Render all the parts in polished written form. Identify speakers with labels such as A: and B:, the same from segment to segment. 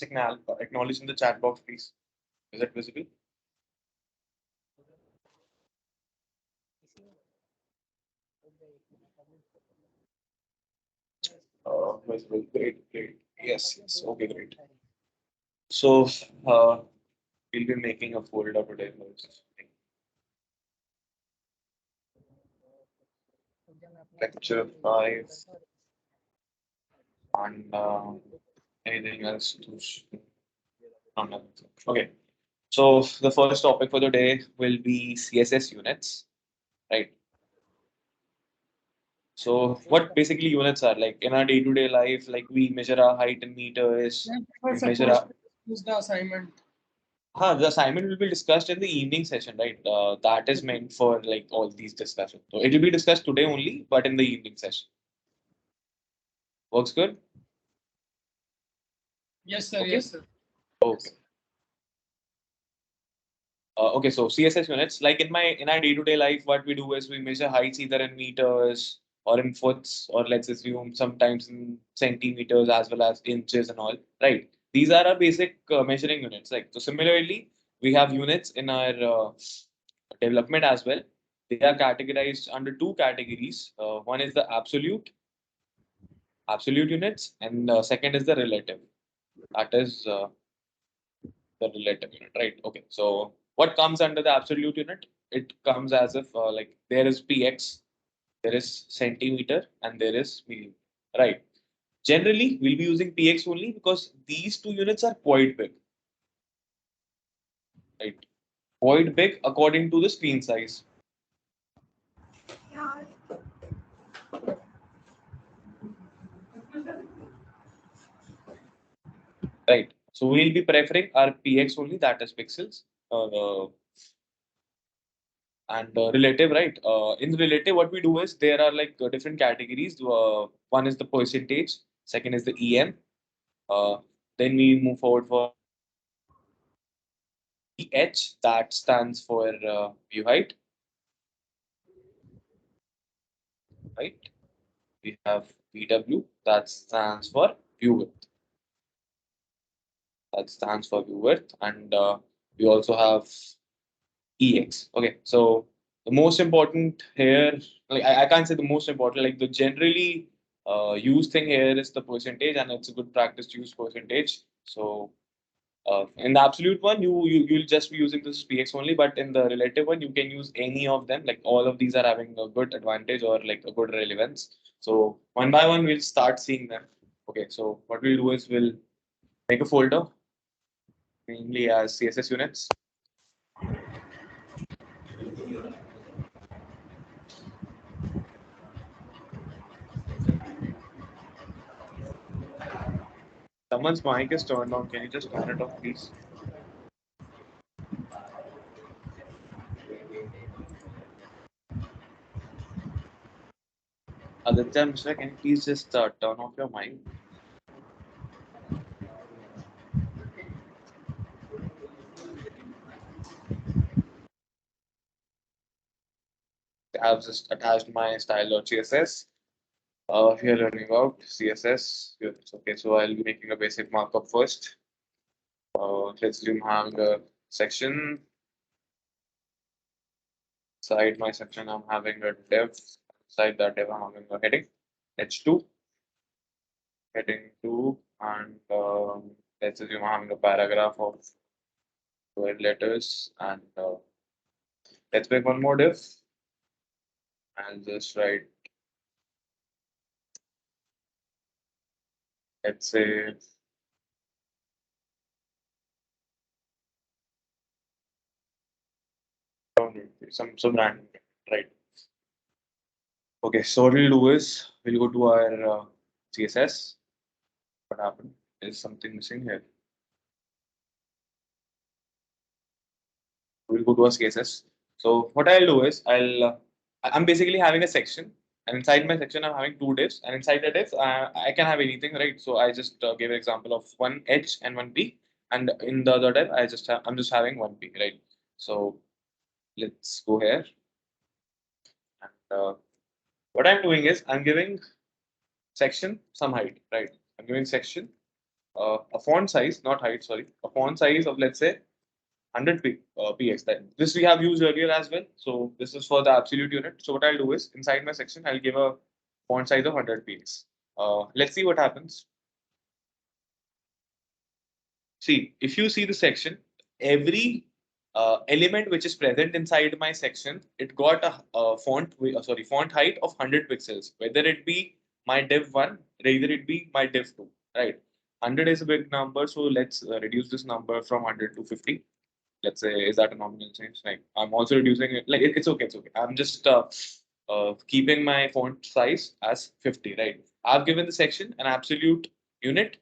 A: acknowledge in the chat box, please. Is it visible? Visible. Great, great. Yes, yes. Okay, great. So we'll be making a folder today. Lecture 5 and anything else to okay. So the first topic for the day will be CSS units, right? So what basically units are like in our day-to-day life, like we measure our height in meters, we measure our
B: Use the assignment.
A: the assignment will be discussed in the evening session, right? That is meant for like all these discussions. So it will be discussed today only, but in the evening session. Works good?
B: Yes, sir.
A: Okay.
B: Yes, sir.
A: Okay. Okay, so CSS units, like in our day-to-day life, what we do is we measure heights either in meters or in foots, or let's assume sometimes in centimeters as well as inches and all, right? These are our basic measuring units. Like so, similarly, we have units in our development as well. They are categorized under two categories. One is the absolute units, and second is the relative. That is the relative unit, right? Okay, so what comes under the absolute unit? It comes as if like there is px, there is centimeter, and there is millimeter, right? Generally, we'll be using px only because these two units are quite big, right? Quite big according to the screen size. Right. So we'll be preferring our px only, that is pixels. And relative, right? In relative, what we do is there are like different categories. One is the percentage, second is the EM. Then we move forward for EH, that stands for view height, right? We have VW, that stands for view width. That stands for view width, and we also have EX. Okay, so the most important here, like I can't say the most important, like the generally used thing here is the percentage, and it's a good practice to use percentage. So in the absolute one, you'll just be using this PX only, but in the relative one, you can use any of them. Like all of these are having a good advantage or like a good relevance. So one by one, we'll start seeing them. Okay, so what we'll do is we'll make a folder, mainly as CSS units. Someone's mic is turned on. Can you just turn it off, please? Aditya Mishra, can you please just turn off your mic? I've just attached my style.css. We are learning about CSS units. Okay, so I'll be making a basic markup first. Let's assume I'm having a section. Inside my section, I'm having a div. Inside that div, I'm having a heading, H2, heading 2, and let's assume I'm having a paragraph of 12 letters. And let's make one more div. I'll just write, let's say, some random, right? Okay, so what we'll do is we'll go to our CSS. What happened? Is something missing here? We'll go to our CSS. So what I'll do is I'm basically having a section, and inside my section I'm having two divs, and inside the div I can have anything, right? So I just gave an example of one H and one P, and in the other div I'm just having one P, right? So let's go here, and what I'm doing is I'm giving section some height, right? I'm giving section a font size, not height, sorry, a font size of let's say 100 px. That this we have used earlier as well. So this is for the absolute unit. So what I'll do is inside my section, I'll give a font size of 100 px. Let's see what happens. See, if you see the section, every element which is present inside my section, it got a font height of 100 pixels, whether it be my div 1, either it be my div 2, right? 100 is a big number, so let's reduce this number from 100 to 50. Let's say, is that a nominal change? Like, I'm also reducing it. Like, it's okay, it's okay. I'm just keeping my font size as 50, right? I've given the section an absolute unit,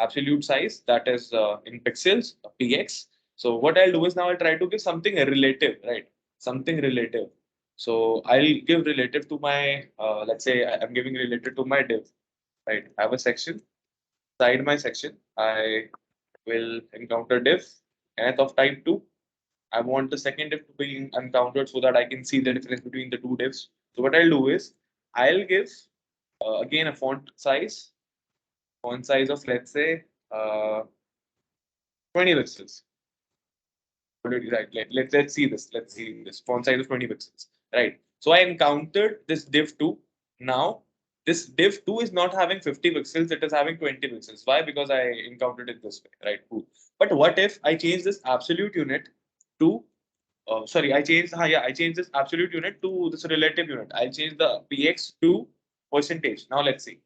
A: absolute size that is in pixels, px. So what I'll do is now I'll try to give something relative, right? Something relative. So I'll give relative to my, let's say I'm giving relative to my div, right? I have a section. Inside my section, I will encounter div, nth of type 2. I want the second div to be encountered so that I can see the difference between the two divs. So what I'll do is I'll give again a font size of let's say 20 pixels. Right. Let's see this. Let's see this font size of 20 pixels. Right. So I encountered this div 2. Now this div 2 is not having 50 pixels, it is having 20 pixels. Why? Because I encountered it this way, right? Cool. But what if I change this absolute unit to I changed this absolute unit to this relative unit. I'll change the px to percentage. Now let's see.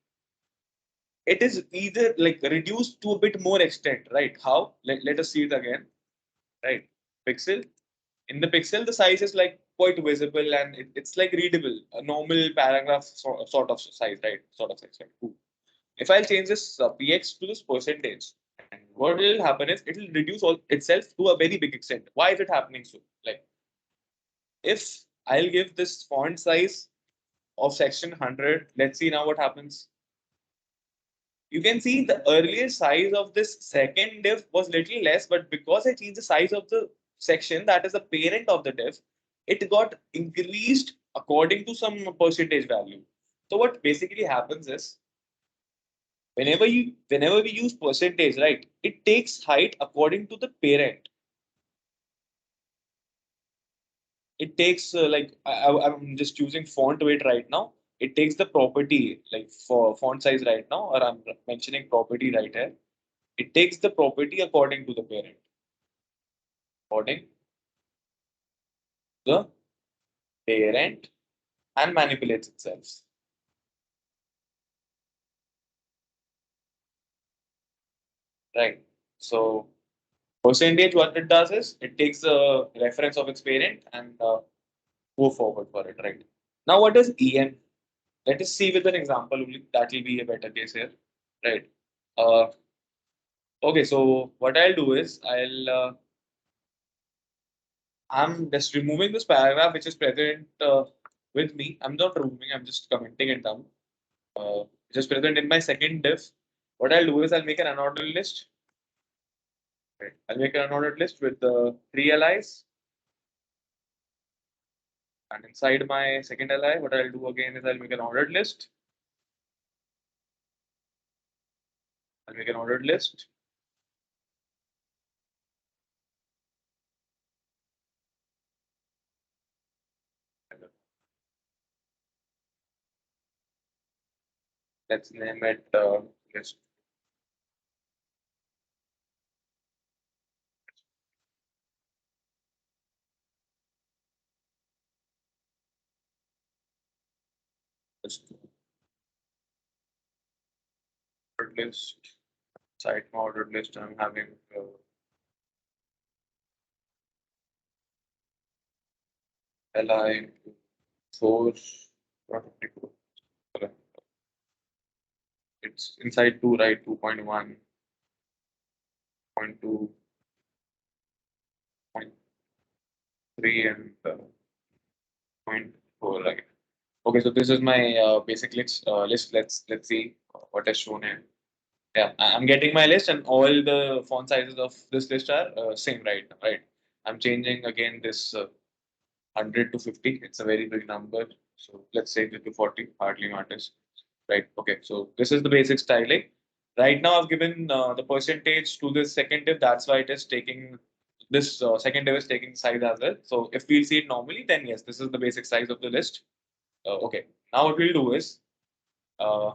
A: It is either like reduced to a bit more extent, right? How? Let us see it again, right? Pixel. In the pixel, the size is like quite visible and it's like readable, a normal paragraph sort of size, right? Sort of size, right? Cool. If I'll change this px to this percentage, and what will happen is it will reduce all itself to a very big extent. Why is it happening so? Like, if I'll give this font size of section 100, let's see now what happens. You can see the earlier size of this second div was little less, but because I changed the size of the section that is the parent of the div, it got increased according to some percentage value. So what basically happens is whenever we use percentage, right, it takes height according to the parent. It takes I'm just using font weight right now. It takes the property like for font size right now, or I'm mentioning property right here. It takes the property according to the parent, according to the parent, and manipulates itself. Right. So percentage, what it does is it takes the reference of its parent and go forward for it. Right. Now, what is en? Let us see with an example only. That will be a better case here. Right. Uh, okay. So what I'll do is I'm just removing this paragraph which is present with me. I'm not removing. I'm just commenting it down. Just present in my second div. What I'll do is I'll make an unordered list. Right. I'll make an unordered list with the three LIs. And inside my second LI, what I'll do again is I'll make an ordered list. I'll make an ordered list. Let's name it list. Ordered list. Inside my ordered list, I'm having LI 4. It's inside 2, right? 2.1, 0.2, 0.3, and 0.4, right? Okay, so this is my basic list. Let's see what is shown here. Yeah, I'm getting my list, and all the font sizes of this list are same right now, right? I'm changing again this 100 to 50. It's a very big number. So let's say it to 40, hardly matters. Right. Okay. So this is the basic styling. Right now, I've given the percentage to this second div. That's why it is taking this second div is taking size as well. So if we see it normally, then yes, this is the basic size of the list. Okay. Now what we'll do is uh,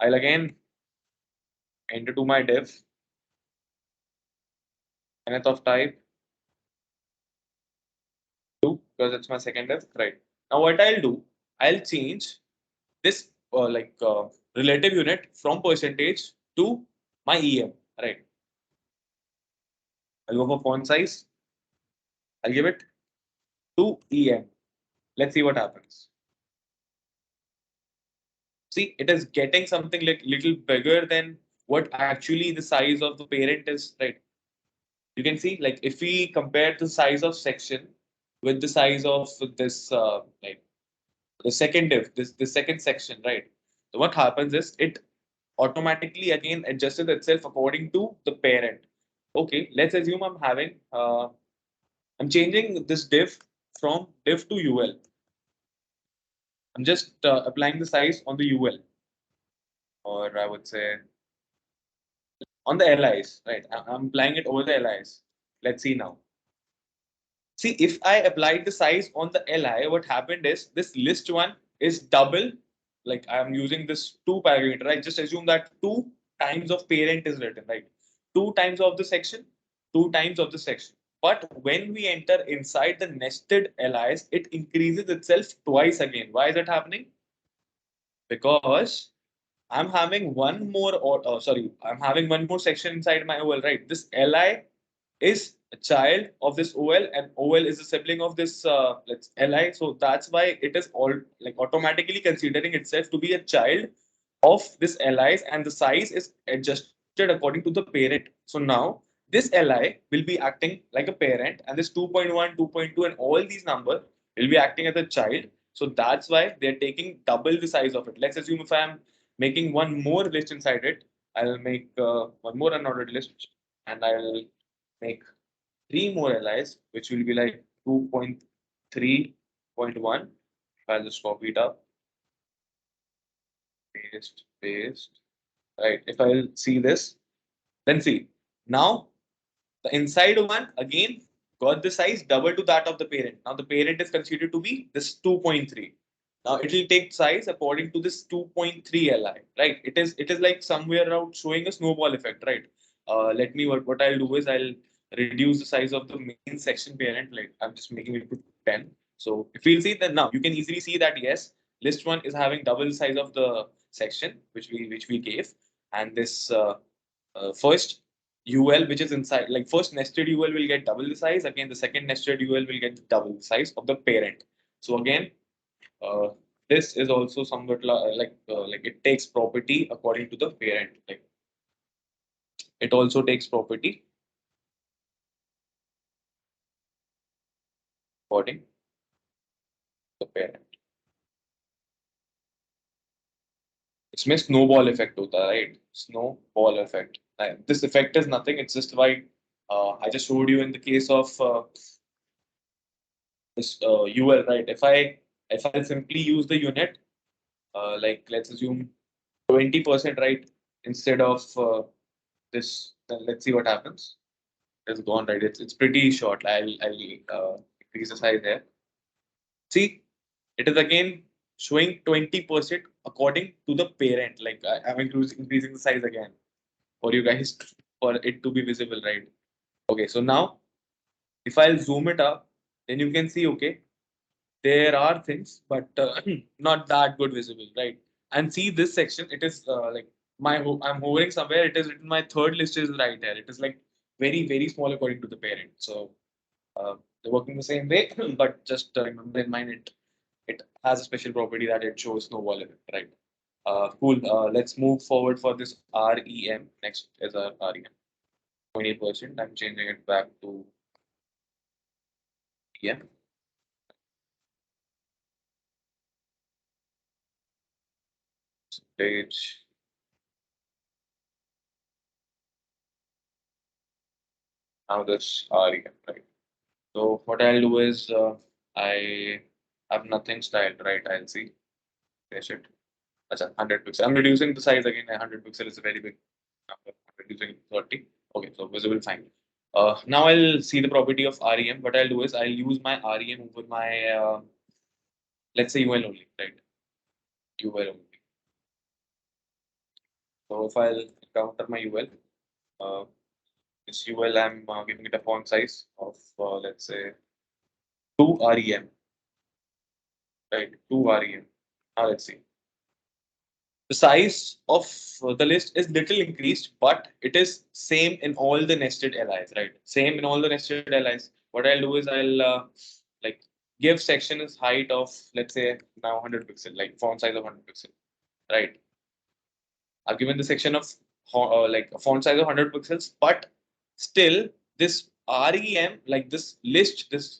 A: I'll again enter to my div nth of type 2 because it's my second div. Right. Now what I'll do, I'll change this relative unit from percentage to my EM. Right. I'll go for font size. I'll give it to EM. Let's see what happens. See, it is getting something like little bigger than what actually the size of the parent is, right? You can see, like, if we compare the size of section with the size of this, like the second div, this second section, right? So what happens is it automatically again adjusts itself according to the parent. Okay, let's assume I'm changing this div from div to UL. I'm just applying the size on the UL, or I would say on the LIs, right? I'm applying it over the LIs. Let's see now. See, if I applied the size on the LI, what happened is this list one is double. Like I'm using this two parameter. I just assume that two times of parent is written, right? Two times of the section, two times of the section. But when we enter inside the nested LIs, it increases itself twice again. Why is it happening? Because I'm having one more, or sorry, I'm having one more section inside my OL, right? This LI is a child of this OL, and OL is a sibling of this let's LI. So that's why it is all like automatically considering itself to be a child of this LIs, and the size is adjusted according to the parent. So now this LI will be acting like a parent, and this 2.1, 2.2, and all these numbers will be acting as a child. So that's why they're taking double the size of it. Let's assume if I'm making one more list inside it, I'll make one more unordered list, and I'll make three more LIs, which will be like 2.3.1. I'll just copy it up, paste, paste. Right. If I'll see this, then see now the inside one again got the size double to that of the parent. Now the parent is considered to be this 2.3. Now it will take size according to this 2.3 Li, right? It is like somewhere around showing a snowball effect, right? Let me what I'll do is I'll reduce the size of the main section parent. Like I'm just making it to 10. So if we'll see that now, you can easily see that yes, list one is having double the size of the section which we gave, and this first UL which is inside, like first nested UL will get double the size. Again, the second nested UL will get double the size of the parent. So again, uh, this is also somewhat like it takes property according to the parent. Like it also takes property according to the parent. इसमें snowball effect होता है, right? Snowball effect. This effect is nothing. It's just like I just showed you in the case of this UL, right? If I simply use the unit, like let's assume 20%, right? Instead of this, then let's see what happens. It's gone, right? It's pretty short. I'll increase the size there. See, it is again showing 20% according to the parent. Like I'm increasing the size again for you guys for it to be visible, right? Okay, so now if I'll zoom it up, then you can see, okay, there are things, but not that good visible, right? And see this section, it is like I'm hovering somewhere. It is written my third list is right here. It is like very small according to the parent. So they're working the same way, but just remember in mind it has a special property that it shows snowball effect, right? Cool. Let's move forward for this REM. Next is our REM. 20%. I'm changing it back to EM. Page. Now this REM, right? So what I'll do is I have nothing styled, right? I'll see. Finish it. That's 100 pixels. I'm reducing the size again. 100 pixel is a very big number. I'm reducing it to 30. Okay, so visible fine. Now I'll see the property of REM. What I'll do is I'll use my REM over my let's say UL only, right? UL only. So if I'll encounter my UL, this UL I'm giving it a font size of let's say 2 REM, right? 2 REM. Now let's see. The size of the list is little increased, but it is same in all the nested LIs, right? Same in all the nested LIs. What I'll do is I'll like give section is height of let's say now 100 pixel, like font size of 100 pixel, right? I've given the section of like a font size of 100 pixels, but still this REM, like this list, this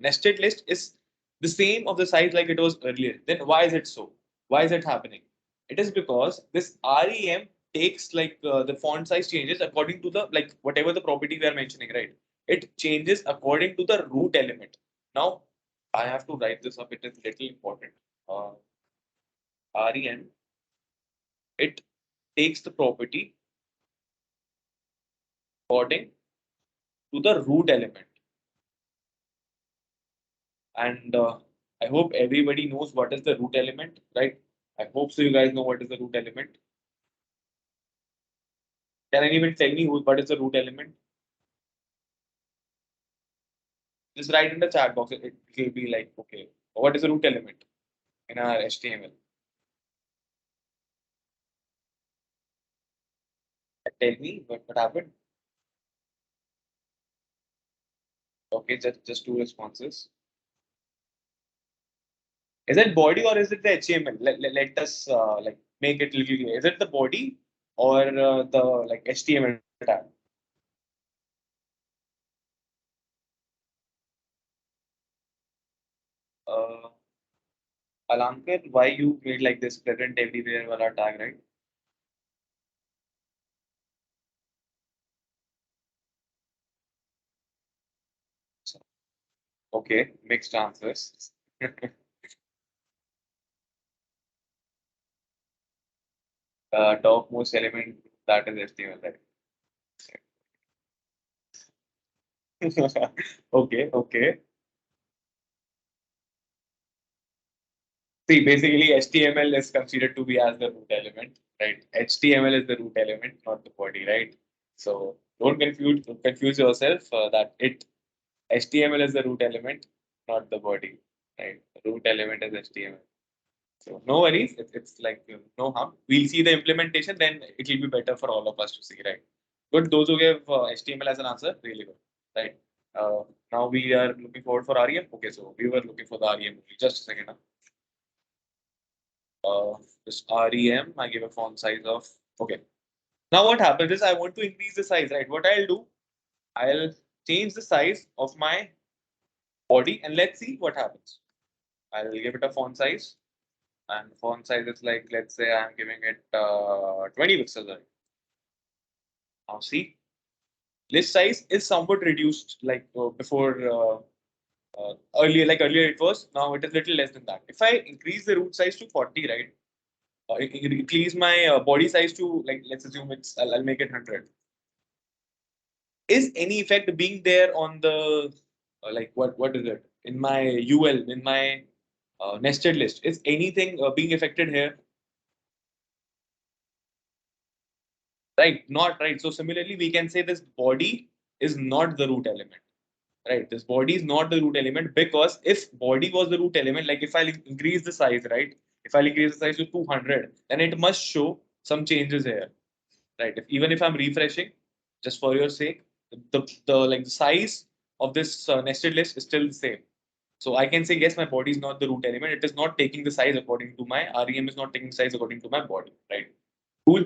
A: nested list is the same of the size like it was earlier. Then why is it so? Why is it happening? It is because this REM takes like the font size changes according to the like whatever the property we are mentioning, right? It changes according to the root element. Now I have to write this up. It is little important. REM, it takes the property according to the root element. And I hope everybody knows what is the root element, right? I hope so. You guys know what is the root element. Can anyone tell me what is the root element? Just write in the chat box. It will be like, okay, what is the root element in our HTML? Tell me what happened. Okay, just two responses. Is it body or is it the HTML? Let us like make it little clear. Is it the body or the like HTML tag? Uh, Alankar, why you made like this present everywhere wala tag, right? Okay, mixed answers. Topmost element that is HTML, right? Okay, okay. See, basically HTML is considered to be as the root element, right? HTML is the root element, not the body, right? So don't confuse yourself that it HTML is the root element, not the body, right? The root element is HTML. So no worries, it's like no harm. We'll see the implementation, then it will be better for all of us to see, right? Good. Those who gave HTML as an answer, really good, right? Uh, Now we are looking forward for REM. Okay, so we were looking for the REM only. Just a second. This REM, I give a font size of okay. Now what happens is I want to increase the size, right? What I'll do, I'll change the size of my body and let's see what happens. I'll give it a font size and font size is like let's say I'm giving it 20 pixels. Right? Now see, list size is somewhat reduced like before earlier it was, now it is little less than that. If I increase the root size to 40, right, increase my body size to like let's assume I'll make it 100. Is any effect being there on the like what is it in my UL in my nested list? Is anything being affected here? Right, not right. So similarly, we can say this body is not the root element. Right, this body is not the root element because if body was the root element, like if I increase the size, right? If I increase the size to 200, then it must show some changes here, right? Even if I'm refreshing, just for your sake, the like the size of this nested list is still the same. So I can say yes, my body is not the root element. It is not taking the size according to my REM is not taking size according to my body, right? Cool.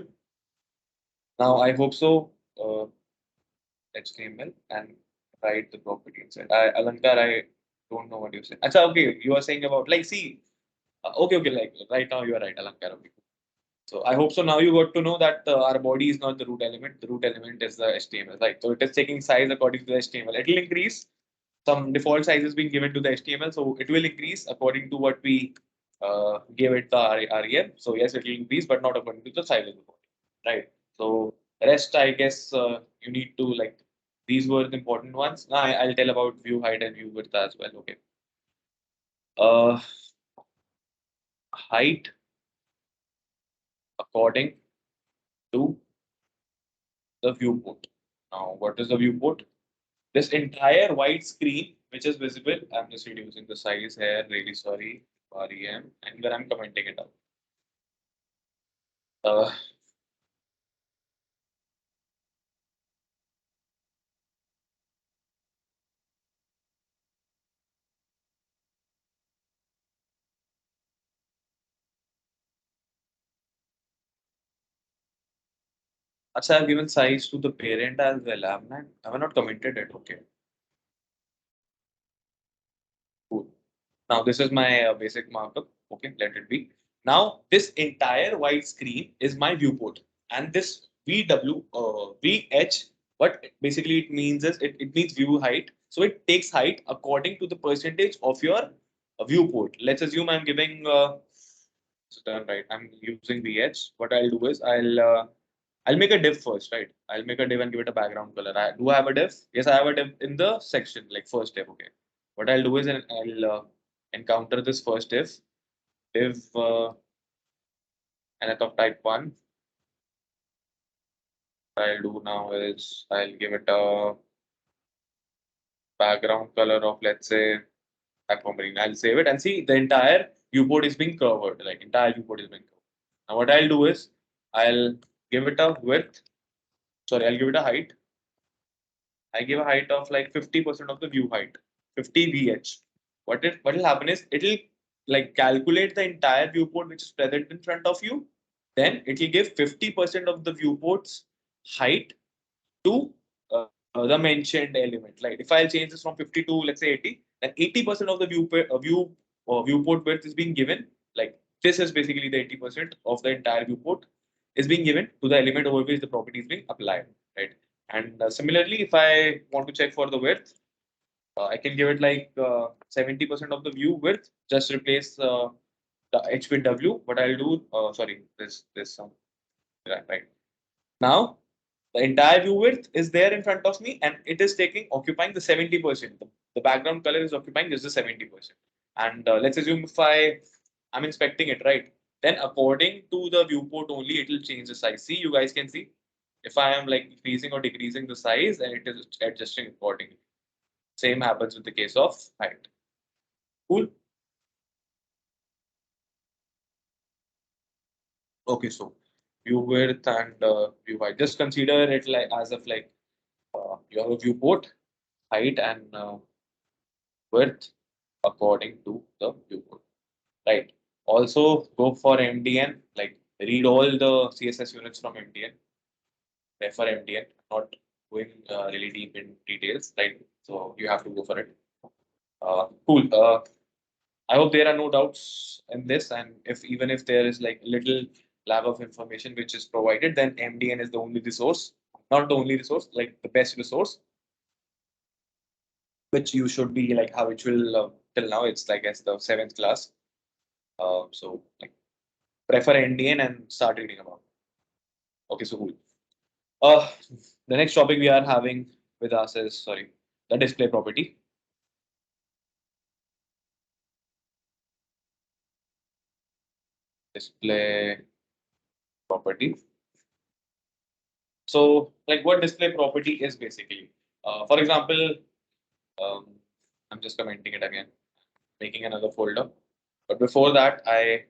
A: Now I hope so. HTML and write the property inside. Alankar, I don't know what you said. Achha, okay, you are saying about like see. Okay, like right now you are right, Alankar. Okay. So I hope so. Now you got to know that our body is not the root element. The root element is the HTML, right? So it is taking size according to the HTML. It will increase. Some default size is being given to the HTML, so it will increase according to what we give it the REM. So yes, it will increase, but not according to the size of the body, right? So rest, I guess you need to like these were the important ones. Now I'll tell about view height and view width as well. Okay. Uh, Height according to the viewport. Now, what is the viewport? This entire white screen, which is visible, I'm just reducing the size here. Really sorry, REM, and then I'm commenting it out. Uh, Acha, I've given size to the parent as well. Have I not commented it? Okay, cool. Now this is my basic markup. Okay, let it be. Now this entire white screen is my viewport, and this VH, what basically it means is it means view height. So it takes height according to the percentage of your viewport. Let's assume I'm giving so done right. I'm using VH. What I'll do is I'll make a div first, right? I'll make a div and give it a background color. Do I have a div? Yes, I have a div in the section, like first div. Okay. What I'll do is I'll encounter this first div and of type one. What I'll do now is I'll give it a background color of, let's say, aquamarine. I'll save it and see the entire viewport is being covered. Like entire viewport is being covered. Now what I'll do is I'll give it a width. Sorry, I'll give it a height. I give a height of like 50% of the view height, 50 VH. What will happen is it'll like calculate the entire viewport which is present in front of you. Then it will give 50% of the viewport's height to the mentioned element. Like if I'll change this from 50 to let's say 80, then 80% of the viewport width is being given. Like this is basically the 80% of the entire viewport is being given to the element over which the property is being applied, right? And similarly, if I want to check for the width, I can give it like 70% of the view width. Just replace the H with W. What I'll do, sorry, this right. Now the entire view width is there in front of me, and it is occupying the 70%. The background color is occupying just the 70%. And let's assume if I'm inspecting it, right? Then according to the viewport only, it will change the size. See, you guys can see if I am like increasing or decreasing the size, and it is adjusting accordingly. Same happens with the case of height. Cool. Okay, so view width and view height. Just consider it like as of like you have a viewport, height, and width according to the viewport. Right. Also go for MDN, like read all the CSS units from MDN, refer MDN, not going really deep in details, right? So you have to go for it. Cool. I hope there are no doubts in this, and if even if there is like little lab of information which is provided, then MDN is the only resource, not the only resource, like the best resource, which you should be like habitual till now. It's like as the seventh class. So like prefer NDN and start reading about. Okay, so cool. Uh, the next topic we are having with us is sorry, the display property. Display property. So, like, what display property is basically? For example, um, I'm just commenting it again, making another folder. But before that, I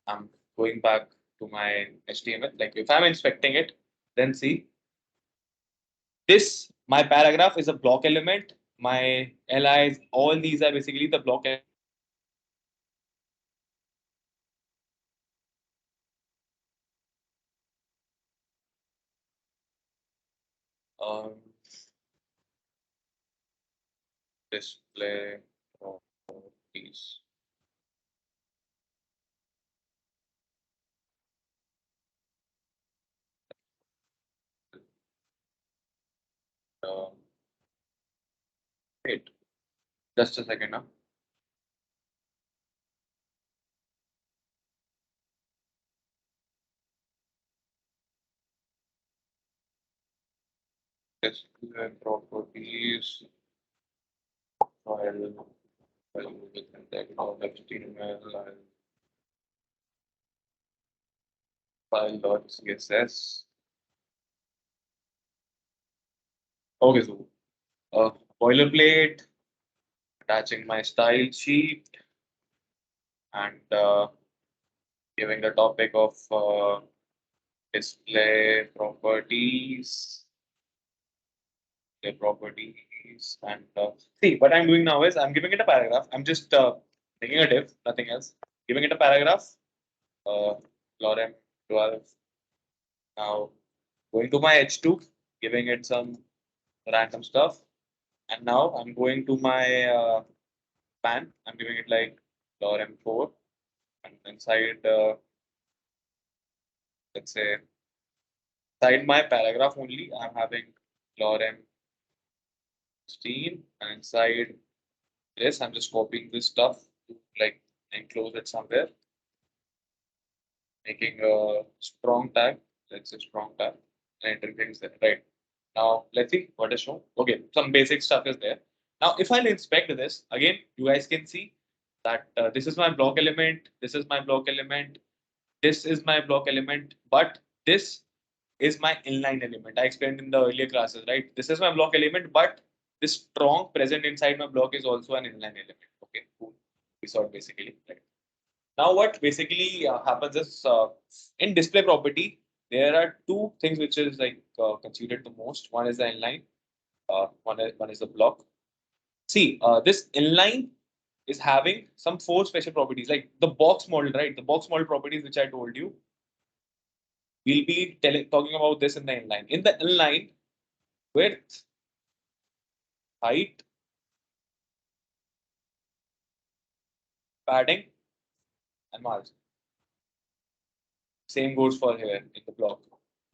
A: am going back to my HTML. Like, if I'm inspecting it, then see this. My paragraph is a block element. My LIs, all these are basically the block. Um, Display properties. Uh, Wait, just a second now. display properties, file within the HTML and file.css. Okay, so boilerplate, attaching my style sheet, and giving the topic of display properties, and see what I'm doing now is I'm giving it a paragraph. I'm just making a div, nothing else. Giving it a paragraph. Lorem 12. Now going to my H2, giving it some random stuff, and now I'm going to my pan. I'm giving it like lorem 4, and inside let's say inside my paragraph only, I'm having lorem 16, and inside this, I'm just copying this stuff to like enclose it somewhere, making a strong tag. Let's say strong tag, and entering things there. Right now, let's see what is shown. Okay, some basic stuff is there. Now, if I'll inspect this again, you guys can see that this is my block element. This is my block element. This is my block element, but this is my inline element. I explained in the earlier classes, right? This is my block element, but this strong present inside my block is also an inline element. Okay, cool. We saw it basically. Right. Now, what basically happens is in display property, there are two things which is like considered the most. One is the inline, one is the block. See, this inline is having some four special properties, like the box model, right? The box model properties which I told you. We'll be talking about this in the inline. In the inline, width, height, padding, and margin. Same goes for here in the block.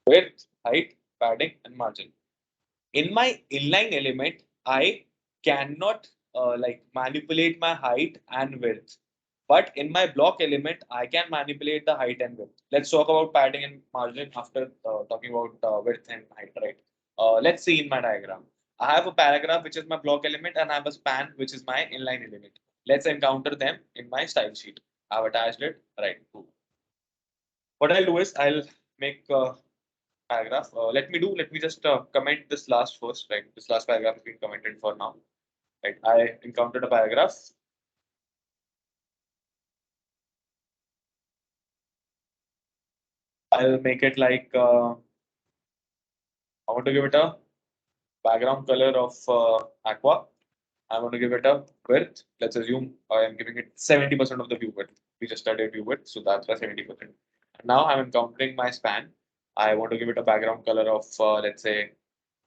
A: Width, height, padding, and margin. In my inline element, I cannot like manipulate my height and width. But in my block element, I can manipulate the height and width. Let's talk about padding and margin after talking about width and height, right? Let's see in my diagram. I have a paragraph, which is my block element, and I have a span, which is my inline element. Let's encounter them in my style sheet. I've attached it, right? Cool. What I'll do is I'll make paragraph. Let me just comment this last first, right? This last paragraph has been commented for now, right? I encountered a paragraph. I'll make it like, I want to give it a background color of aqua. I want to give it a width. Let's assume I am giving it 70% of the view width. We just studied view width, so that's why 70%. Now I'm encountering my span. I want to give it a background color of, let's say,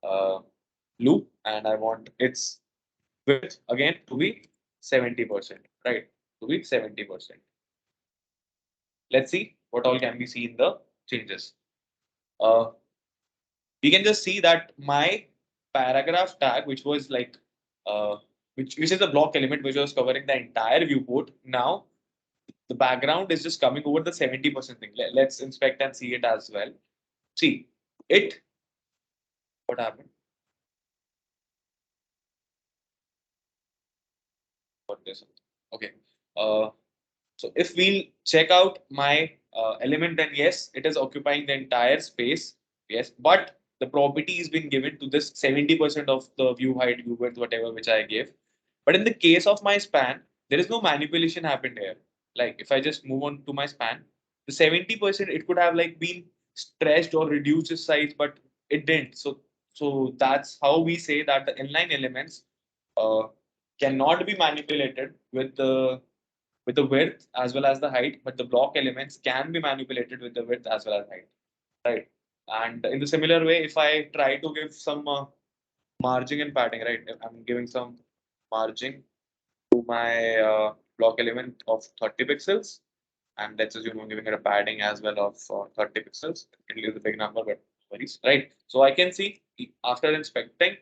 A: uh, blue, and I want its width again to be 70%, right? To be 70%. Let's see what all can we see in the changes. Uh, we can just see that my paragraph tag, which was like, which is a block element which was covering the entire viewport. Now the background is just coming over the 70% thing. Let's inspect and see it as well. See it. What happened? What this? Okay. So if we'll check out my element, then yes, it is occupying the entire space. Yes, but the property is being given to this 70% of the view height, view width, whatever which I gave. But in the case of my span, there is no manipulation happened here. Like if I just move on to my span, the 70% it could have like been stretched or reduced its size, but it didn't. So that's how we say that the inline elements uh, cannot be manipulated with the width as well as the height, but the block elements can be manipulated with the width as well as height, right? And in the similar way, if I try to give some margin and padding, right? If I'm giving some margin to my block element of 30 pixels, and let's assume I'm giving it a padding as well of 30 pixels. It is a big number, but varies, right? So I can see after inspecting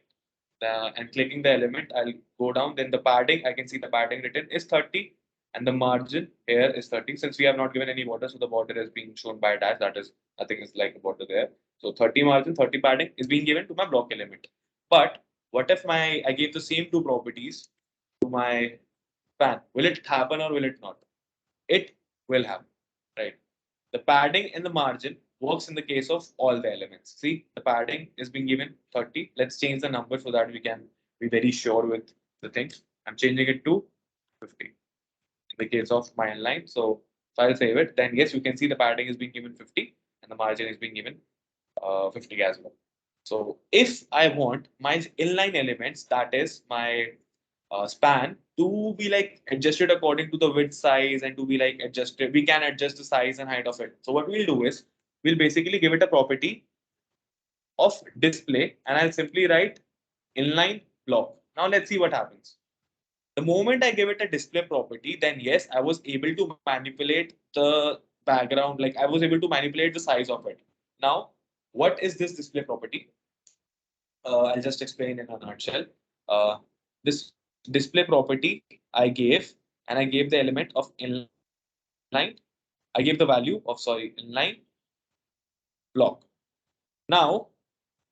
A: and clicking the element, I'll go down. Then the padding, I can see the padding written is 30, and the margin here is 30. Since we have not given any border, so the border is being shown by a dash. That is, nothing is like a border there. So 30 margin, 30 padding is being given to my block element. But what if I gave the same two properties to my span? Will it happen or will it not? It will happen, right? The padding and the margin works in the case of all the elements. See, the padding is being given 30. Let's change the number so that we can be very sure with the things. I'm changing it to 50 in the case of my inline. So if I'll save it, then yes, you can see the padding is being given 50 and the margin is being given 50 as well. So if I want my inline elements, that is my span, to be like adjusted according to the width size and to be like adjusted, we can adjust the size and height of it. So what we'll do is we'll basically give it a property of display and I'll simply write inline block. Now let's see what happens. The moment I give it a display property, then yes, I was able to manipulate the background, like I was able to manipulate the size of it. Now, what is this display property? I'll just explain in a nutshell. This display property I gave, and I gave the element of inline. I gave the value of, inline block. Now,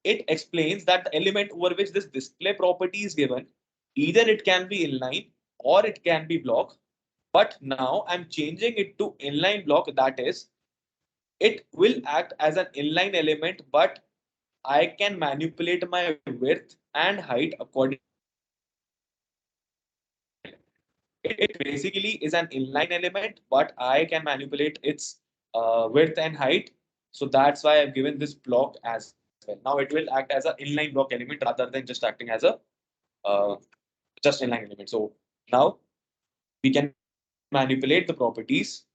A: it explains that the element over which this display property is given, either it can be inline or it can be block. But now I'm changing it to inline block. That is, it will act as an inline element, but I can manipulate my width and height according. It basically is an inline element, but I can manipulate its width and height. So that's why I've given this block as well. Now it will act as an inline block element rather than just acting as a uh, just inline element. So now we can manipulate the properties.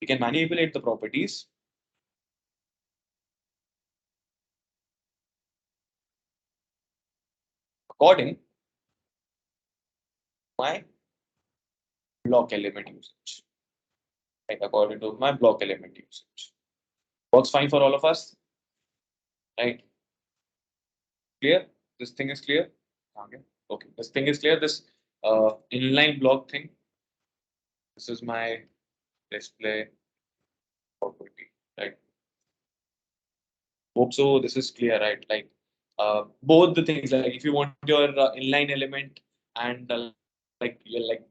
A: We can manipulate the properties according to my block element usage. Right, according to my block element usage. Works fine for all of us, right? Clear? This thing is clear? Okay. Okay. This thing is clear. This inline block thing. This is my display property, right? Hope so. This is clear, right? Like both the things. Like if you want your inline element and like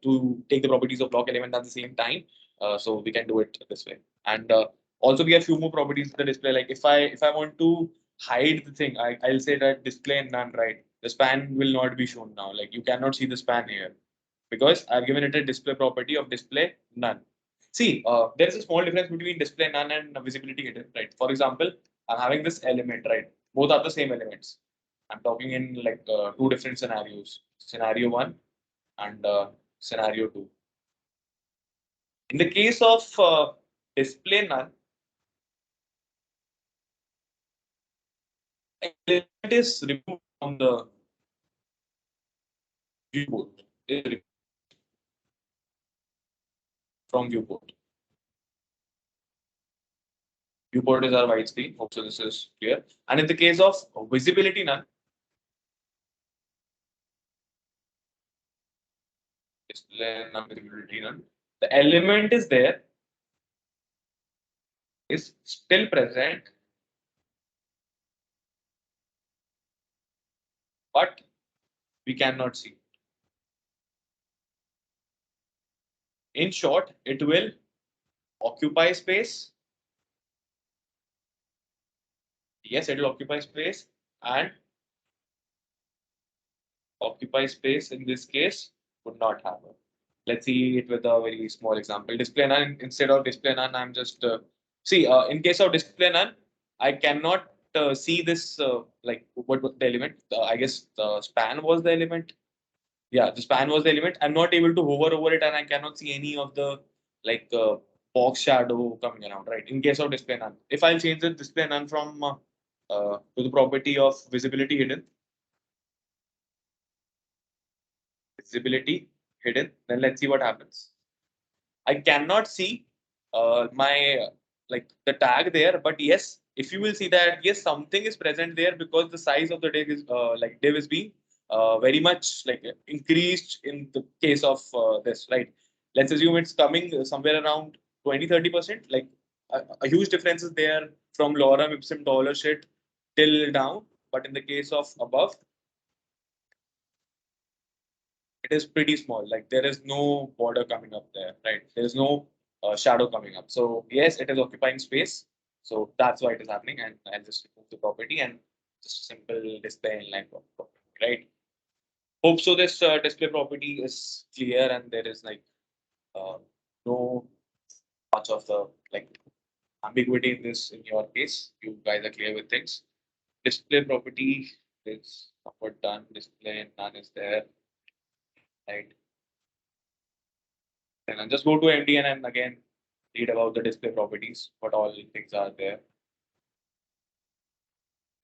A: to take the properties of block element at the same time, so we can do it this way. And also we have few more properties in the display. Like if I want to hide the thing, I'll say that display none, right? The span will not be shown now. Like you cannot see the span here because I've given it a display property of display none. See, there is a small difference between display none and visibility hidden, right? For example, I'm having this element, right? Both are the same elements. I'm talking in like two different scenarios. Scenario one and scenario two. In the case of display none, element is removed from the viewport. From viewport. Viewport is our white screen. Hope so this is clear. And in the case of visibility none, display none, visibility none, the element is there, is still present, but we cannot see. In short, it will occupy space. Yes, it will occupy space and occupy space in this case would not happen. Let's see it with a very small example. Display none, instead of display none, I'm just see in case of display none, I cannot see this like what was the element? I guess the span was the element. Yeah, the span was the element. I'm not able to hover over it and I cannot see any of the like box shadow coming around, right? In case of display none. If I'll change the display none from to the property of visibility hidden, visibility hidden, then let's see what happens. I cannot see my like the tag there, but yes, if you will see that yes, something is present there because the size of the div is like div is being very much like increased in the case of this, right? Let's assume it's coming somewhere around 20-30%. Like a huge difference is there from lorem ipsum dollar shit till down. But in the case of above, it is pretty small. Like there is no border coming up there, right? There is no shadow coming up. So yes, it is occupying space. So that's why it is happening. And I'll just remove the property and just simple display inline property, right? Hope so. This display property is clear and there is like no much of the like ambiguity in this in your case. You guys are clear with things. Display property is somewhat done. Display none is there, right? And I'll just go to MDN and again read about the display properties, what all things are there.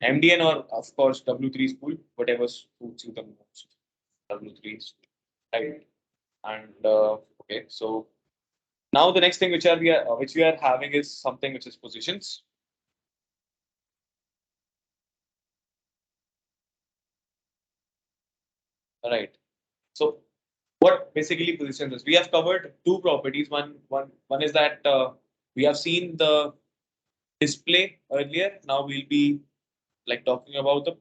A: MDN or of course W3 school, whatever suits you the most. W3 school, right? And okay, so now the next thing which we are having is something which is positions. All right. So what basically positions is we have covered two properties. One is that we have seen the display earlier. Now we'll be like talking about the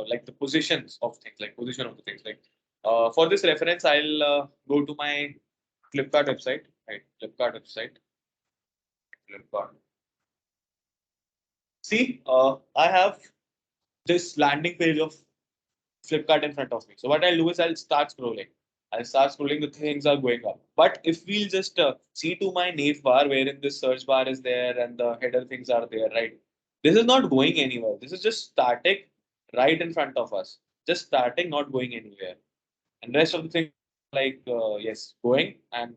A: like the positions of things, like position of the things. Like for this reference, I'll go to my Flipkart website, right? Flipkart website. Flipkart. See, I have this landing page of Flipkart in front of me. So what I'll do is I'll start scrolling. I'll start scrolling, the things are going up. But if we'll just see to my nav bar, wherein this search bar is there and the header things are there, right? This is not going anywhere. This is just static right in front of us. Just starting, not going anywhere. And rest of the things like, yes, going and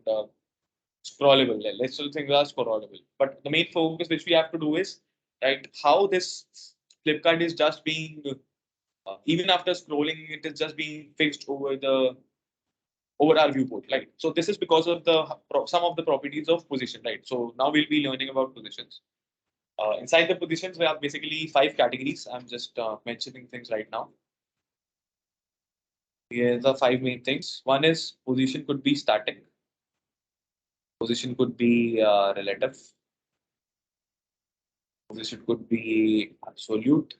A: scrollable. The rest of the things are scrollable. But the main focus which we have to do is, right, how this Flipkart is just being even after scrolling, it is just being fixed over our viewport, right? So this is because of the some of the properties of position, right? So now we'll be learning about positions. Inside the positions, we have basically five categories. I'm just mentioning things right now. Here are the five main things. One is position could be static. Position could be relative. Position could be absolute.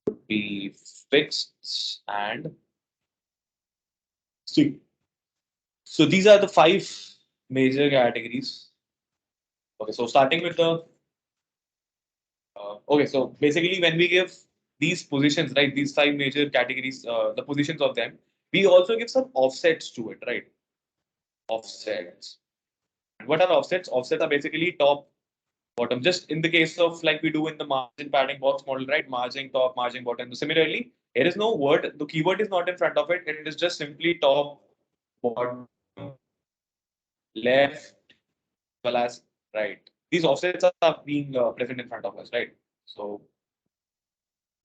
A: Could be fixed and string. So these are the five major categories. Okay, so starting with the okay, so basically when we give these positions, right, these five major categories, the positions of them, we also give some offsets to it, right? Offsets. And what are offsets? Offsets are basically top, bottom. Just in the case of like we do in the margin padding box model, right? Margin top, margin bottom. Similarly, there is no word. The keyword is not in front of it. It is just simply top, bottom, left, as well as right. These offsets are being present in front of us, right? So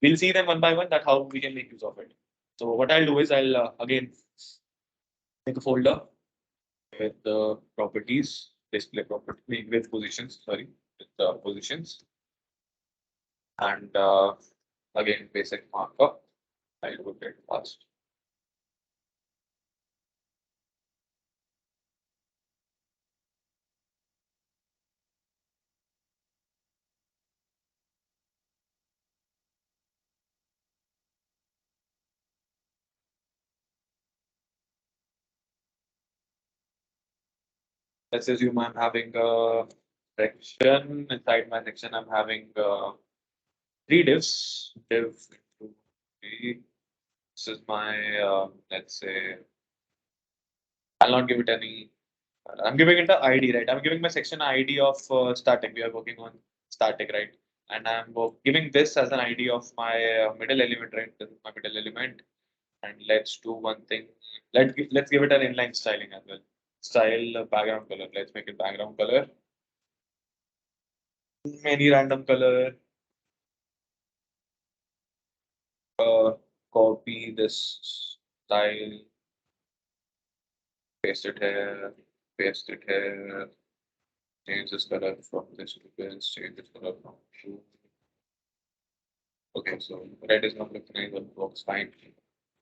A: we'll see them one by one. That how we can make use of it. So what I'll do is I'll again make a folder with the properties, display property with positions. Sorry, with the positions, and again basic markup. I'll do it fast. Let's assume I'm having a section. Inside my section, I'm having three divs. Div into three. This is my let's say I'll not give it any. I'm giving it the ID, right? I'm giving my section ID of static. We are working on static, right? And I'm giving this as an ID of my middle element, right? This is my middle element. And let's do one thing. Let's give it an inline styling as well. Style background color. Let's make it background color. Any random color. Uh, Copy this style. Paste it here. Paste it here. Change this color from this to this. Change this color from blue. Okay, so red is not looking nice, but works fine.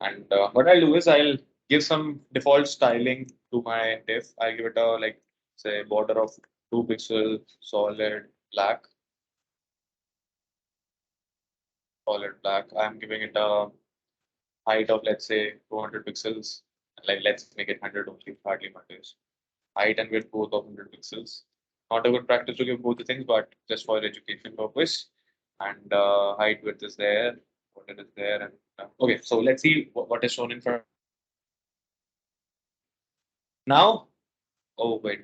A: And what I'll do is I'll give some default styling to my div. I'll give it a like say border of 2 pixels, solid, black. Solid black. I'm giving it a height of, let's say, 200 pixels. Like, let's make it 100 only, hardly matters. Height and width both of 100 pixels. Not a good practice to give both the things, but just for education purpose. And height width is there, what it is there. And okay, so let's see what is shown in front. Now, oh, wait.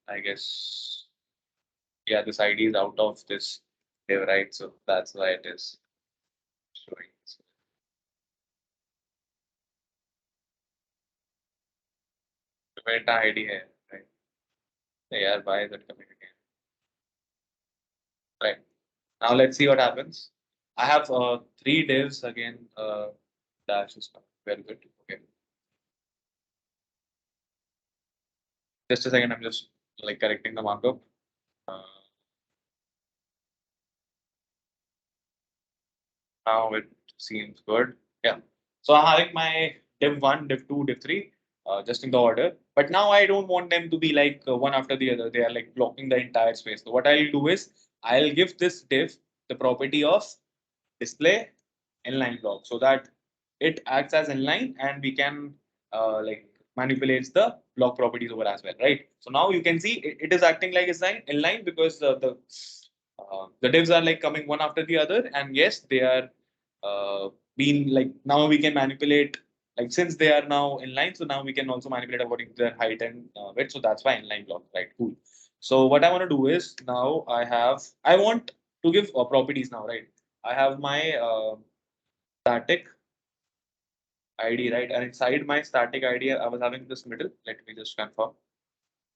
A: I guess, yeah, this ID is out of this div, right? So that's why it is showing. Meta ID here, right? Yeah, why is it coming again? Right. Now let's see what happens. I have three divs again. Dash is coming. Very good. Okay. Just a second. I'm just like correcting the markup. Uh, Now it seems good. Yeah. So I'm having my div 1, div 2, div 3, just in the order. But now I don't want them to be like one after the other. They are like blocking the entire space. So what I'll do is I'll give this div the property of display inline block so that it acts as inline and we can like manipulates the block properties over as well, right? So now you can see it is acting like inline because the divs are like coming one after the other, and yes, they are being like now we can manipulate like since they are now inline, so now we can also manipulate according to their height and width. So that's why inline block, right? Cool. So what I want to do is now I want to give properties now, right? I have my static ID, right? And inside my static ID, I was having this middle. Let me just confirm.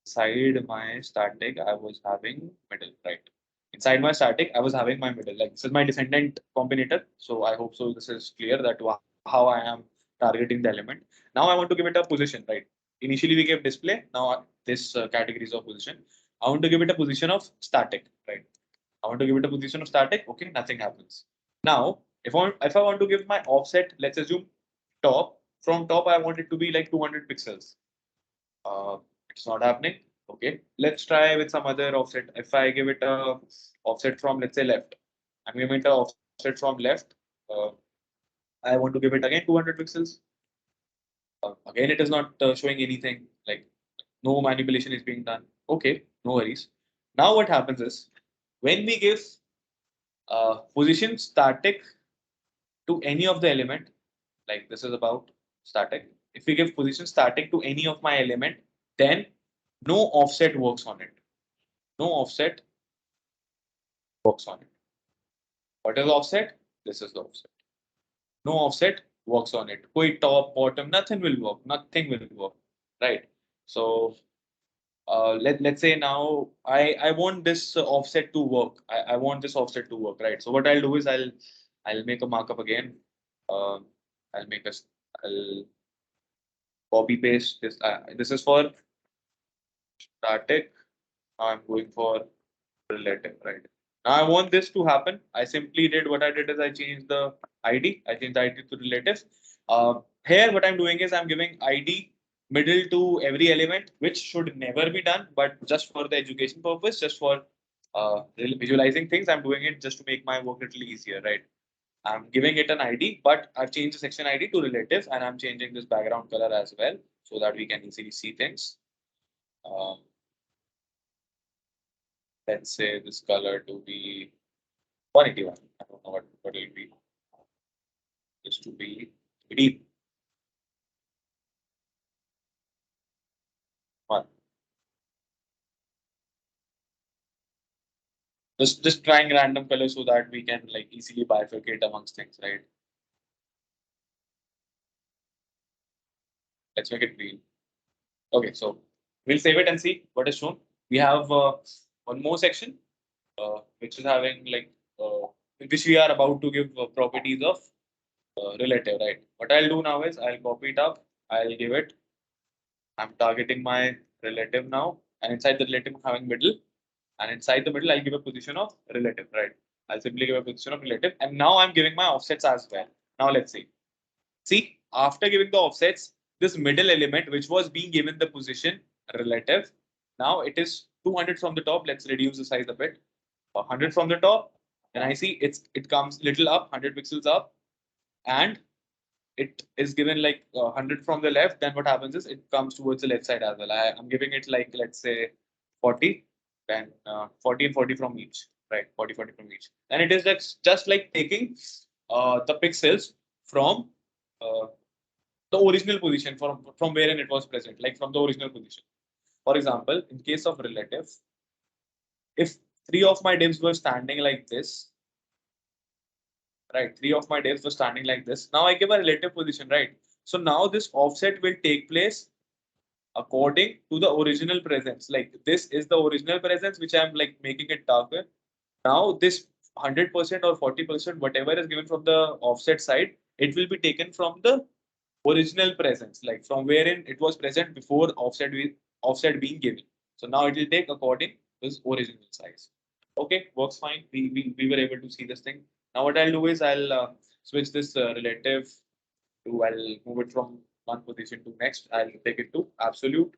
A: Inside my static, I was having middle, right? Inside my static, I was having my middle. Like this is my descendant combinator. So I hope so. This is clear that how I am targeting the element. Now I want to give it a position, right? Initially we gave display. Now this categories of position. I want to give it a position of static, right? I want to give it a position of static. Okay, nothing happens. Now, if I want to give my offset, let's assume top. From top, I want it to be like 200 pixels. It's not happening. Okay, let's try with some other offset. If I give it a offset from, let's say, left, I'm giving it a offset from left. Uh, I want to give it again 200 pixels. Again, it is not showing anything. Like no manipulation is being done. Okay, no worries. Now what happens is when we give position static to any of the element, like this is about static. If we give position static to any of my element, then no offset works on it. No offset works on it. What is offset? This is the offset. No offset works on it. Koi top, bottom, nothing will work. Nothing will work. Right. So let's say now I want this offset to work. I want this offset to work. Right. So what I'll do is I'll make a markup again. Uh, I'll make a I'll copy paste this. This is for static. Now I'm going for relative, right? Now I want this to happen. I simply did what I did is I changed the ID. I changed the ID to relative. Here, what I'm doing is I'm giving ID middle to every element, which should never be done, but just for the education purpose, just for visualizing things, I'm doing it just to make my work a little easier, right? I'm giving it an ID, but I've changed the section ID to relative, and I'm changing this background color as well so that we can easily see things. Um, let's say this color to be 181. I don't know what it will be. Just to be deep. One. Just trying random colors so that we can like easily bifurcate amongst things, right? Let's make it green. Okay, so we'll save it and see what is shown. We have one more section, which is having like which we are about to give properties of relative, right? What I'll do now is I'll copy it up. I'll give it. I'm targeting my relative now, and inside the relative, I'm having middle, and inside the middle, I'll give a position of relative, right? I'll simply give a position of relative, and now I'm giving my offsets as well. Now let's see. See, after giving the offsets, this middle element, which was being given the position relative, now it is 200 from the top. Let's reduce the size a bit. 100 from the top, and I see it comes little up, 100 pixels up, and it is given like 100 from the left. Then what happens is it comes towards the left side as well. I'm giving it like, let's say 40, then 40 and 40 from each, right? 40, 40 from each. And it is just like taking the pixels from the original position from wherein it was present, like from the original position. For example, in case of relative, if three of my divs were standing like this, right? Three of my divs were standing like this. Now I give a relative position, right? So now this offset will take place according to the original presence. Like this is the original presence, which I'm like making it darker. Now this 100% or 40%, whatever is given from the offset side, it will be taken from the original presence, like from wherein it was present before offset being given. So now it will take according to this original size. Okay, works fine. We were able to see this thing. Now what I'll do is I'll switch this relative to, I'll move it from one position to next. I'll take it to absolute.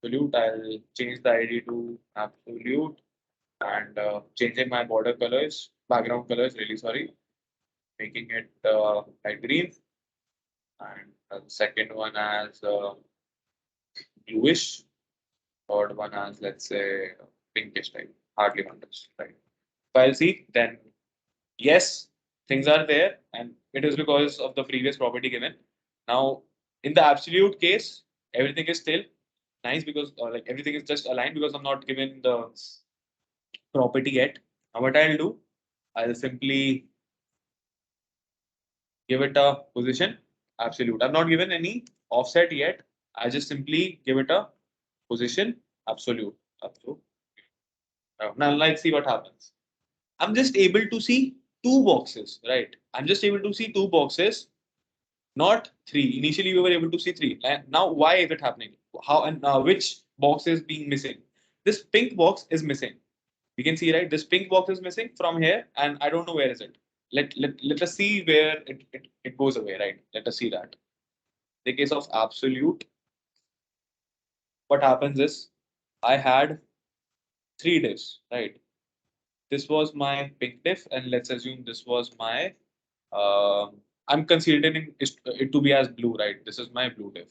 A: Absolute. I'll change the ID to absolute, and changing my border colors, background colors, really sorry, making it light green, and the second one as bluish, third one as, let's say, pinkish type, hardly matters, right? If I'll see, then yes, things are there, and it is because of the previous property given. Now, in the absolute case, everything is still nice because like everything is just aligned because I'm not given the property yet. Now, what I'll do, I'll simply give it a position absolute. I've not given any offset yet. I just simply give it a position absolute. Absolute. Now let's see what happens. I'm just able to see two boxes, right? I'm just able to see two boxes, not three. Initially, we were able to see three. And now, why is it happening? How and which box is being missing? This pink box is missing. We can see, right? This pink box is missing from here, and I don't know where is it. Let us see where it goes away, right? Let us see that. In the case of absolute, what happens is I had three divs, right? This was my pink div, and let's assume this was my I'm considering it to be as blue, right? This is my blue div.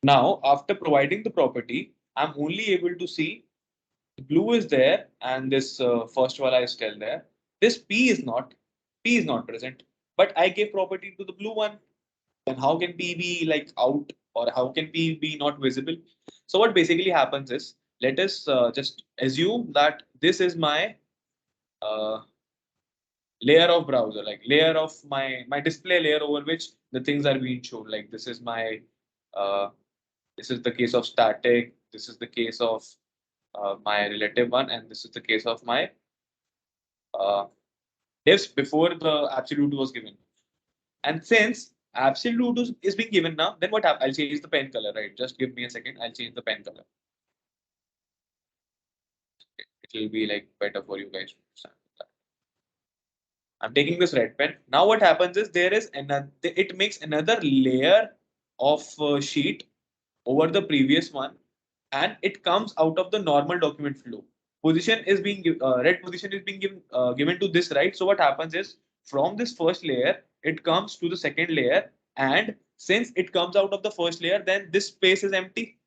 A: Now, after providing the property, I'm only able to see the blue is there, and this first one is still there. This P is not present, but I gave property to the blue one. Then how can P be like out, or how can P be not visible? So what basically happens is, let us just assume that this is my uh, layer of browser, like layer of my display layer over which the things are being shown. Like this is my uh, this is the case of static. This is the case of my relative one, and this is the case of my uh, divs before the absolute was given. And since absolute is being given now, then what happens? I'll change the pen color, right? Just give me a second. I'll change the pen color. It will be like better for you guys to understand. I'm taking this red pen. Now what happens is there is another, it makes another layer of sheet over the previous one, and it comes out of the normal document flow. Position is being red position is being given to this, right? So what happens is from this first layer, it comes to the second layer, and since it comes out of the first layer, then this space is empty.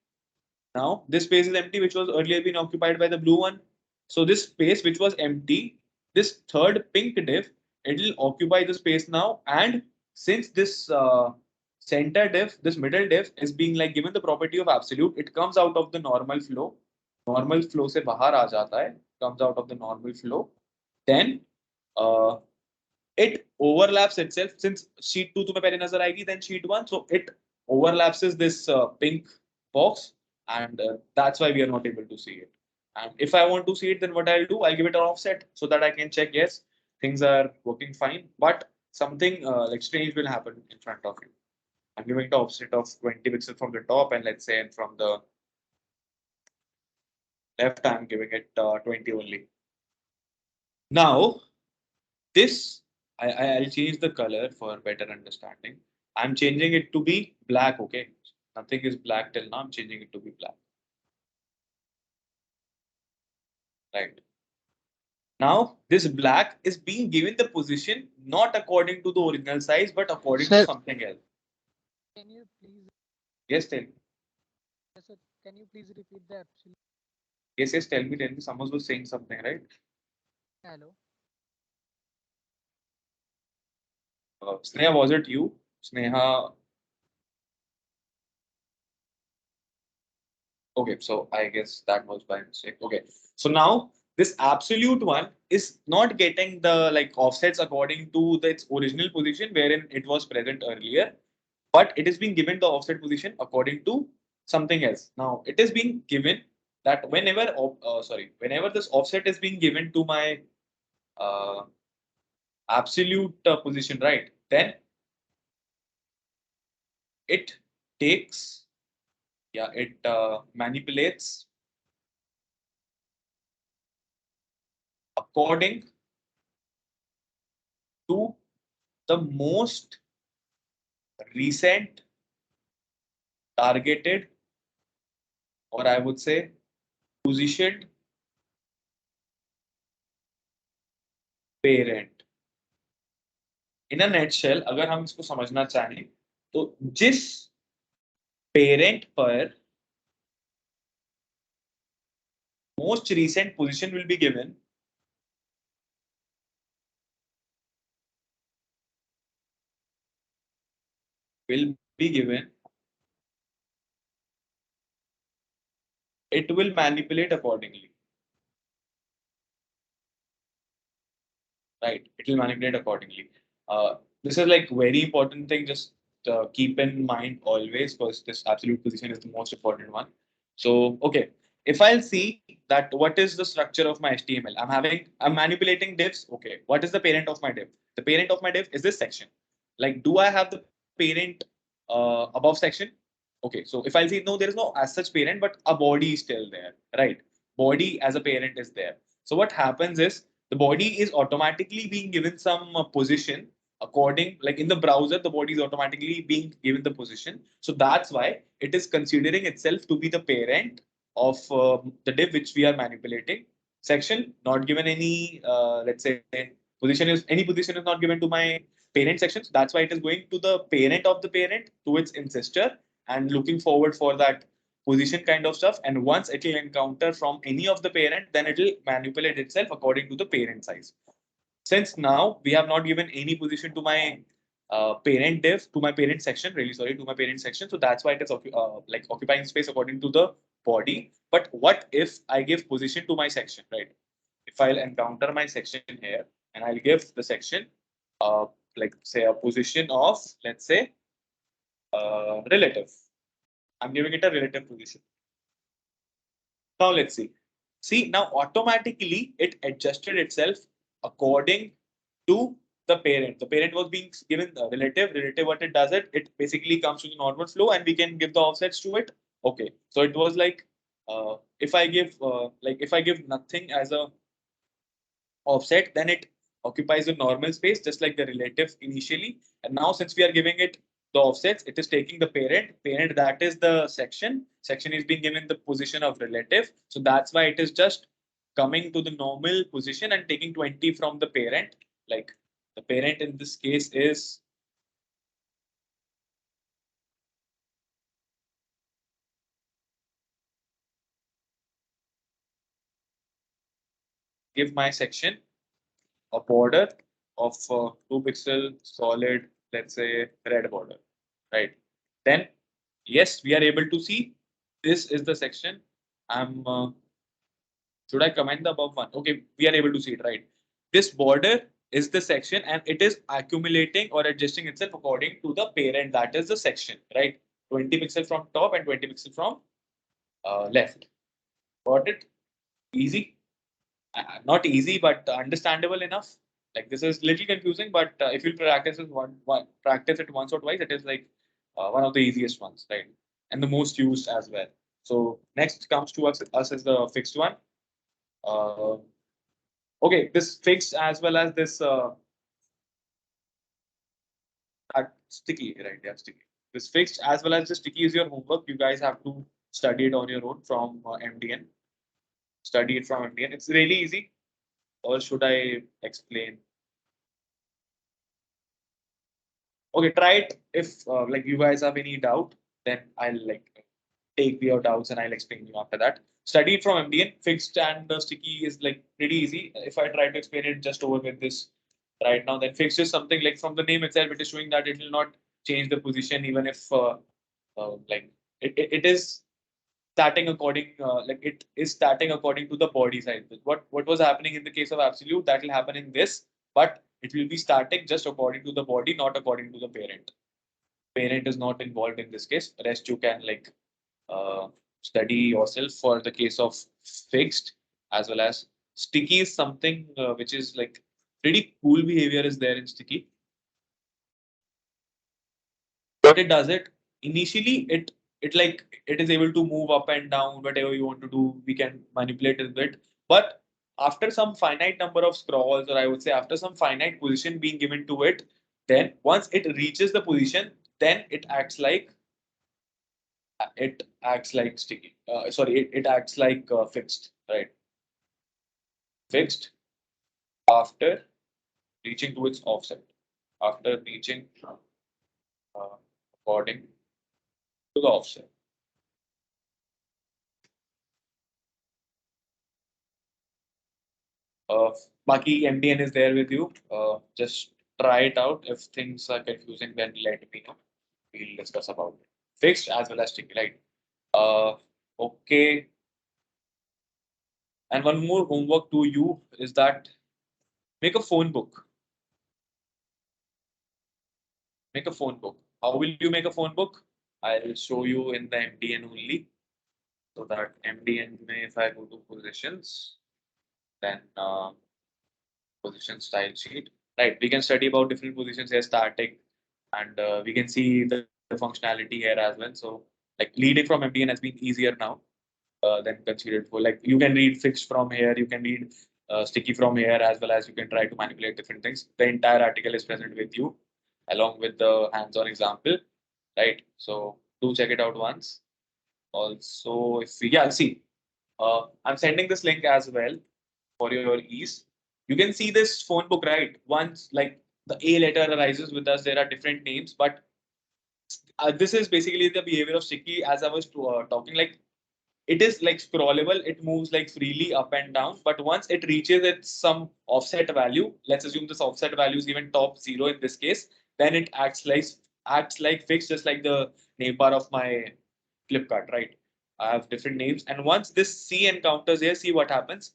A: Now this space is empty, which was earlier been occupied by the blue one. So this space which was empty, this third pink div, it will occupy the space now. And since this center div, this middle div is being like given the property of absolute, it comes out of the normal flow. Normal flow से बाहर आ जाता है, comes out of the normal flow. Then uh, it overlaps itself. Since sheet 2 तुम्हें पहले नजर आएगी, then sheet 1, so it overlaps this pink box, and that's why we are not able to see it. And if I want to see it, then what I'll do, I'll give it an offset so that I can check, yes, things are working fine, but something like strange will happen in front of you. I'm giving the offset of 20 pixels from the top, and let's say from the left, I'm giving it 20 only. Now, this, I'll change the color for better understanding. I'm changing it to be black, okay? Nothing is black till now, I'm changing it to be black. Right. Now this black is being given the position not according to the original size, but according to
B: Sir,
A: something else.
B: can you please,
A: Yes, tell me.
B: sir, can you please repeat the absolute?
A: Yes, yes, tell me, tell me. Someone was saying something, right?
B: Hello.
A: Sneha, was it you? Sneha. Okay, so I guess that was by mistake. Okay, so now this absolute one is not getting the like offsets according to its original position wherein it was present earlier, but it is being given the offset position according to something else. Now it is being given that whenever this offset is being given to my uh, absolute position, right? Then it takes, yeah, it manipulates according to the most recent targeted, or I would say positioned parent. In a nutshell, अगर हम इसको समझना चाहें तो जिस parent पर most recent position will be given, will be given, it will manipulate accordingly. Right? It will manipulate accordingly. This is like very important thing. Just keep in mind always, because this absolute position is the most important one. So, okay, if I'll see that what is the structure of my HTML, I'm manipulating divs. Okay, what is the parent of my div? The parent of my div is this section. Like, do I have the parent above section? Okay, so if I'll see, no, there is no as such parent, but a body is still there, right? Body as a parent is there. So what happens is the body is automatically being given some position according, like in the browser, the body is automatically being given the position. So that's why it is considering itself to be the parent of the div which we are manipulating. Section not given any, let's say, position is not given to my parent section. So that's why it is going to the parent of the parent to its ancestor and looking forward for that position kind of stuff. And once it will encounter from any of the parent, then it will manipulate itself according to the parent size. Since now we have not given any position to my parent div, to my parent section, really sorry, to my parent section. So that's why it is like occupying space according to the body. But what if I give position to my section, right? If I'll encounter my section here and I'll give the section, uh, like say a position of, let's say, relative. I'm giving it a relative position. Now let's see. See, now automatically it adjusted itself according to the parent. The parent was being given the relative. Relative, what it does it basically comes to the normal flow and we can give the offsets to it. Okay. So it was like if I give nothing as a offset, then it occupies the normal space just like the relative initially. And now since we are giving it the offsets, it is taking the parent that is the section is being given the position of relative. So that's why it is just coming to the normal position and taking 20 from the parent. Like the parent in this case is give my section a border of 2 pixel solid, let's say red border, right? Then yes, we are able to see this is the section. I'm should I comment the above one? Okay, we are able to see it, right? This border is the section and it is accumulating or adjusting itself according to the parent, that is the section, right? 20 pixel from top and 20 pixel from left. Got it? Easy? Not easy, but understandable enough. Like this is little confusing, but if you practice it once or twice, it is like one of the easiest ones, right? And the most used as well. So next comes to us is the fixed one. Uh, okay, this fixed as well as this sticky, right? Yeah, sticky. This fixed as well as the sticky is your homework. You guys have to study it on your own from MDN. Study it from MDN. It's really easy. or should I explain? Okay, try it. If like you guys have any doubt, then I'll like take your doubts and I'll explain you after that. Studied from MDN, fixed and sticky is like pretty easy. If I try to explain it just over with this right now, then fixed is something like from the name itself, it is showing that it will not change the position even if like it is starting according like it is starting according to the body size. What was happening in the case of absolute, that will happen in this, but it will be starting just according to the body, not according to the parent. Parent is not involved in this case. Rest you can like uh, study yourself for the case of fixed. As well as sticky is something which is like pretty cool behavior is there in sticky. What it does, it initially it like it is able to move up and down, whatever you want to do we can manipulate it a bit. But after some finite number of scrolls, or I would say after some finite position being given to it, then once it reaches the position, then it acts like sticky. Sorry, it acts like fixed, right? Fixed after reaching to its offset. After reaching according to the offset. Uh, Baki MDN is there with you. Just try it out. If things are confusing, then let me know. We'll discuss about it. Fixed as well as sticky, right? Okay. And one more homework to you is that make a phone book. Make a phone book. How will you make a phone book? I'll show you in the MDN only. So that MDN, if I go to positions, then position style sheet, right? We can study about different positions here, static, and we can see the functionality here as well. So, like leading from MDN has been easier now than considered for. Like you can read fixed from here, you can read sticky from here, as well as you can try to manipulate different things. The entire article is present with you, along with the hands-on example, right? So do check it out once. Also, if we, yeah, see, I'm sending this link as well for your ease. You can see this phone book, right? Once like the A letter arises with us, there are different names, but this is basically the behavior of sticky. As I was talking, like it is like scrollable, it moves like freely up and down, but once it reaches its some offset value, let's assume this offset value is given top 0 in this case, then it acts like fixed, just like the name bar of my Flipkart, right? I have different names, and once this C encounters here, see what happens.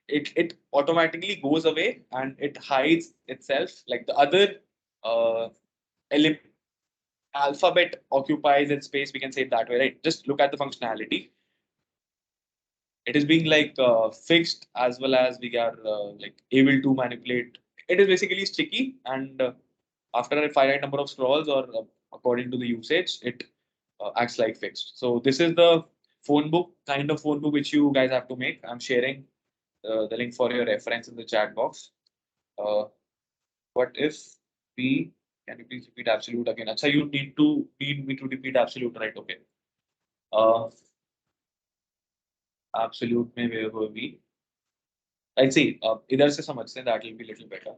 A: It automatically goes away and it hides itself, like the other uh, ele- alphabet occupies its space, we can say it that way, right? Just look at the functionality. It is being like fixed, as well as we are like able to manipulate. It is basically sticky, and after a finite number of scrolls, or according to the usage, it acts like fixed. So this is the phone book, kind of phone book which you guys have to make. I'm sharing the link for your reference in the chat box. uh, what if we, can you please repeat absolute again? Acha, you need me to repeat absolute, right? Okay. uh, Absolute में where were we? Let's see. इधर से समझते हैं, that will be little better.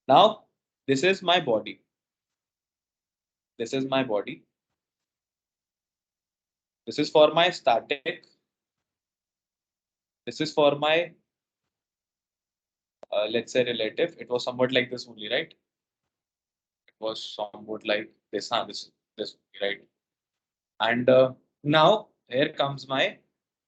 A: Now, this is my body. This is my body. This is for my static. This is for my, let's say, relative. It was somewhat like this only, right? It was somewhat like this, huh? This, right? And now here comes my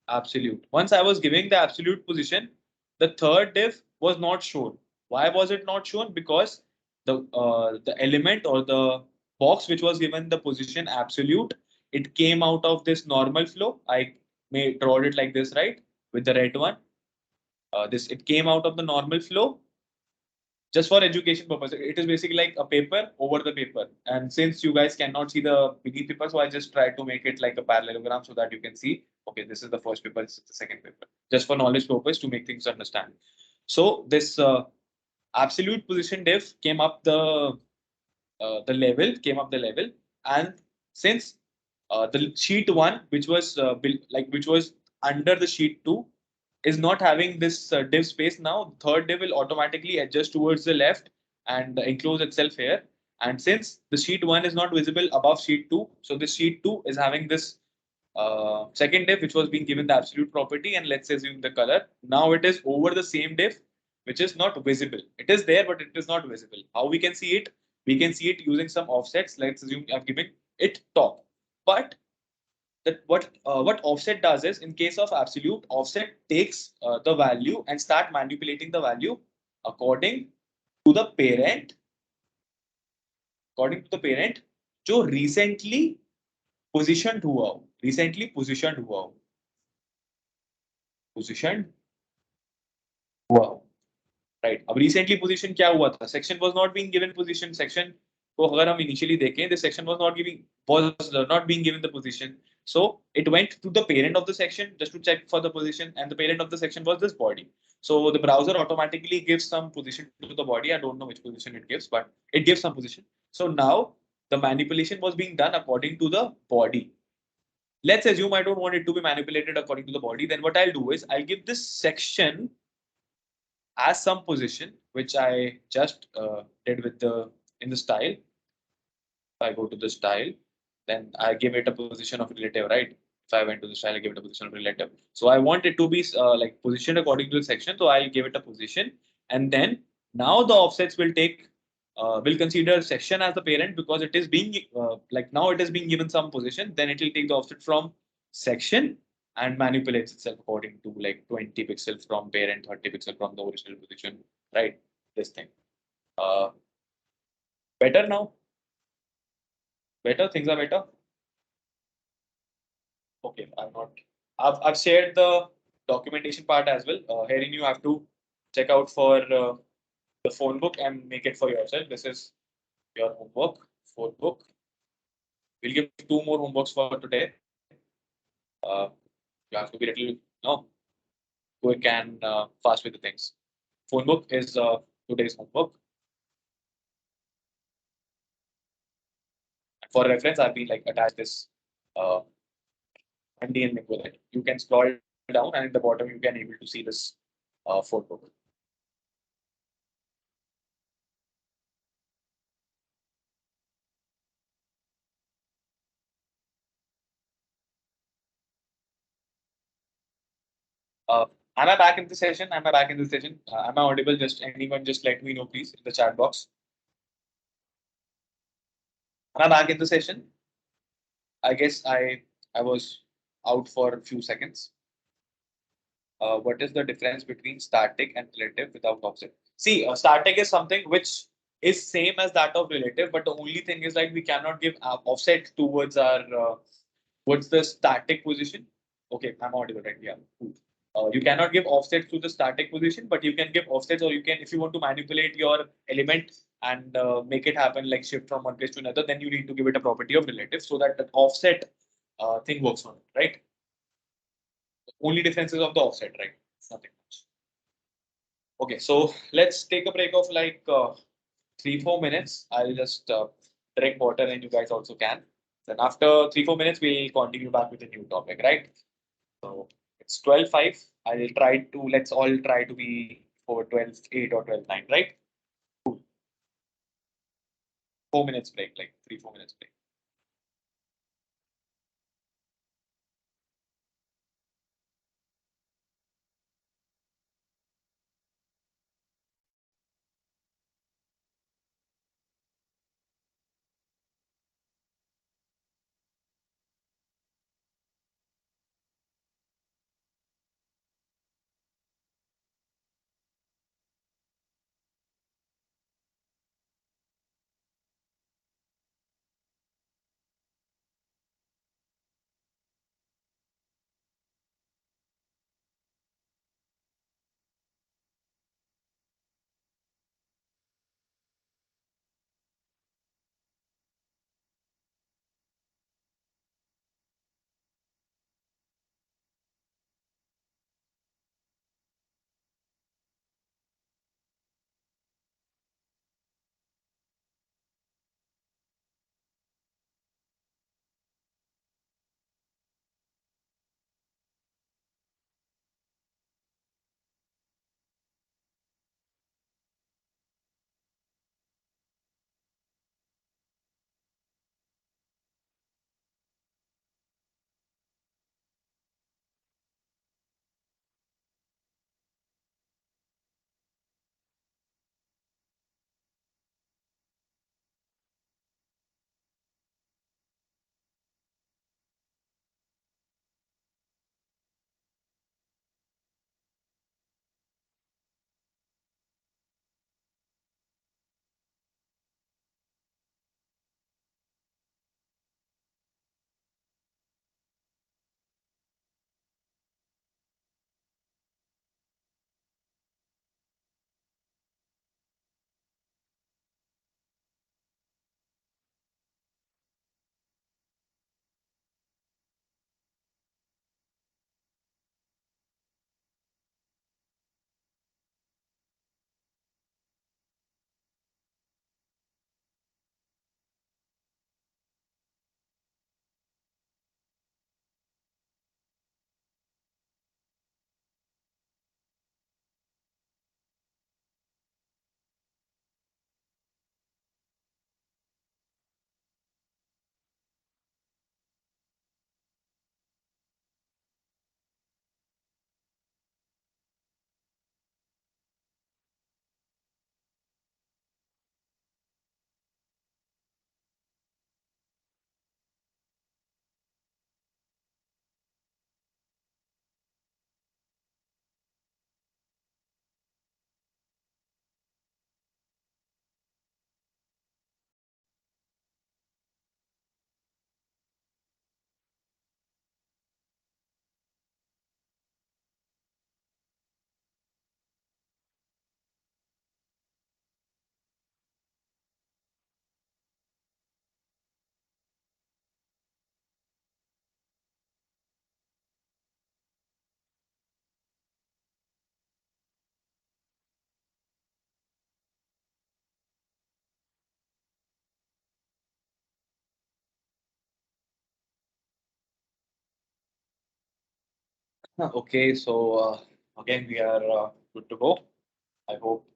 A: absolute. Once I was giving the absolute position, the third div was not shown. Why was it not shown? Because the element or the box which was given the position absolute, it came out of this normal flow. I may draw it like this, right? With the red one. This it came out of the normal flow just for education purpose. It is basically like a paper over the paper. And since you guys cannot see the beneath paper, so I just try to make it like a parallelogram so that you can see, okay, this is the first paper, this is the second paper, just for knowledge purpose to make things understand. So this absolute position div came up the level, and since the sheet one, which was which was under the sheet two, is not having this div space now, third div will automatically adjust towards the left and enclose itself here. And since the sheet 1 is not visible above sheet 2, so this sheet 2 is having this second div which was being given the absolute property, and let's assume the color. Now it is over the same div which is not visible. It is there, but it is not visible. How we can see it? We can see it using some offsets. Let's assume I've given it top. But that what offset does is, in case of absolute, offset takes the value and start manipulating the value according to the parent, according to the parent जो recently positioned हुआ हो, recently positioned हुआ हो, positioned हुआ हो, right? अब recently position क्या हुआ था? Section was not being given position. Section को अगर हम initially देखें, the section was not being given the position. So it went to the parent of the section just to check for the position, and the parent of the section was this body. So the browser automatically gives some position to the body. I don't know which position it gives, but it gives some position. So now the manipulation was being done according to the body. Let's assume I don't want it to be manipulated according to the body. Then what I'll do is I'll give this section as some position, which I just did with the in the style. If I go to the style, then I give it a position of relative, right? If I went to the style, I give it a position of relative. So I want it to be like positioned according to the section. So I'll give it a position, and then now the offsets will take will consider section as the parent because it is being like now it is being given some position. Then it will take the offset from section and manipulates itself according to like 20 pixels from parent, 30 pixels from the original position, right? This thing. Uh, Better now. Better, things are better. Okay, I'm not. I've shared the documentation part as well. Herein you have to check out for the phone book and make it for yourself. This is your homework, phone book. We'll give two more homeworks for today. You have to be a little, no, quick and fast with the things. Phone book is today's homework. And for reference, I've been like attached this uh, NDN link with it. You can scroll down, and at the bottom you can able to see this phone book. Uh, am I back in the session? Am I back in the session? Am I audible? Just anyone, just let me know, please, in the chat box. Am I back in the session? I guess I was out for a few seconds. What is the difference between static and relative without offset? See, static is something which is same as that of relative, but the only thing is like we cannot give offset towards our what's the static position. Okay, I'm audible, right? Yeah, cool. You cannot give offsets to the static position, but you can give offsets, or you can, if you want to manipulate your element and make it happen like shift from one place to another, then you need to give it a property of relative so that the offset thing works on it, right? The only difference is of the offset, right? Nothing much. Okay, so let's take a break of like 3-4 minutes. I'll just drink water, and you guys also can. Then after 3-4 minutes, we'll continue back with a new topic, right? So it's 12:05. I'll try to, let's all try to be for 12:08 or 12:09, right? Cool. 4 minutes break, like 3-4 minutes break. Okay, so again we are good to go. I hope.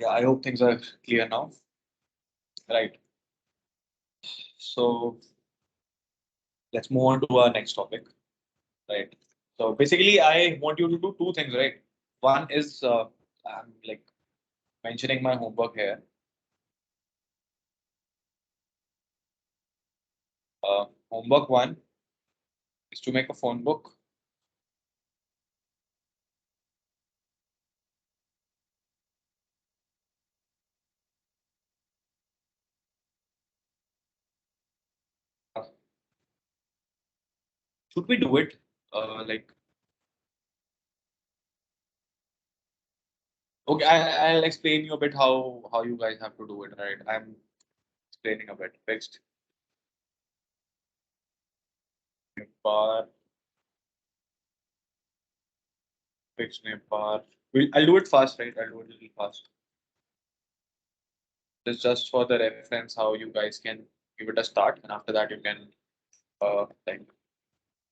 A: Yeah, I hope things are clear now. Right. So let's move on to our next topic. Right. So basically, I want you to do two things. Right. One is I'm like mentioning my homework here. Homework one is to make a phone book. Should we do it? Like, okay, I'll explain you a bit how you guys have to do it. Right. I'm explaining a bit. Fixed bar, fixed name bar. I'll do it fast, right? I'll do it a little fast. This is just for the reference how you guys can give it a start, and after that you can like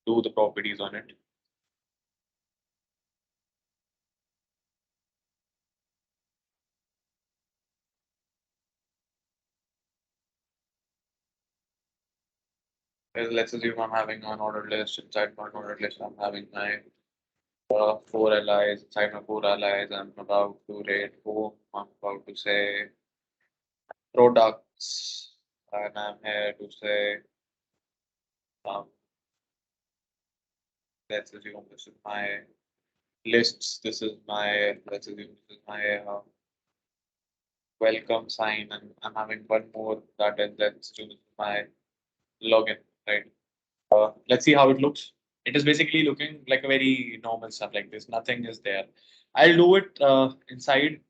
A: do the properties on it. Let's assume I'm having an order list. Inside my order list, I'm having my four allies. Inside my four allies, I'm about to rate home. I'm about to say products, and I'm here to say um, let's assume this is my lists. This is my let's assume this is my welcome sign, and I'm having one more that is let's assume this is my login, right? Let's see how it looks. It is basically looking like a very normal stuff like this. Nothing is there. I'll do it inside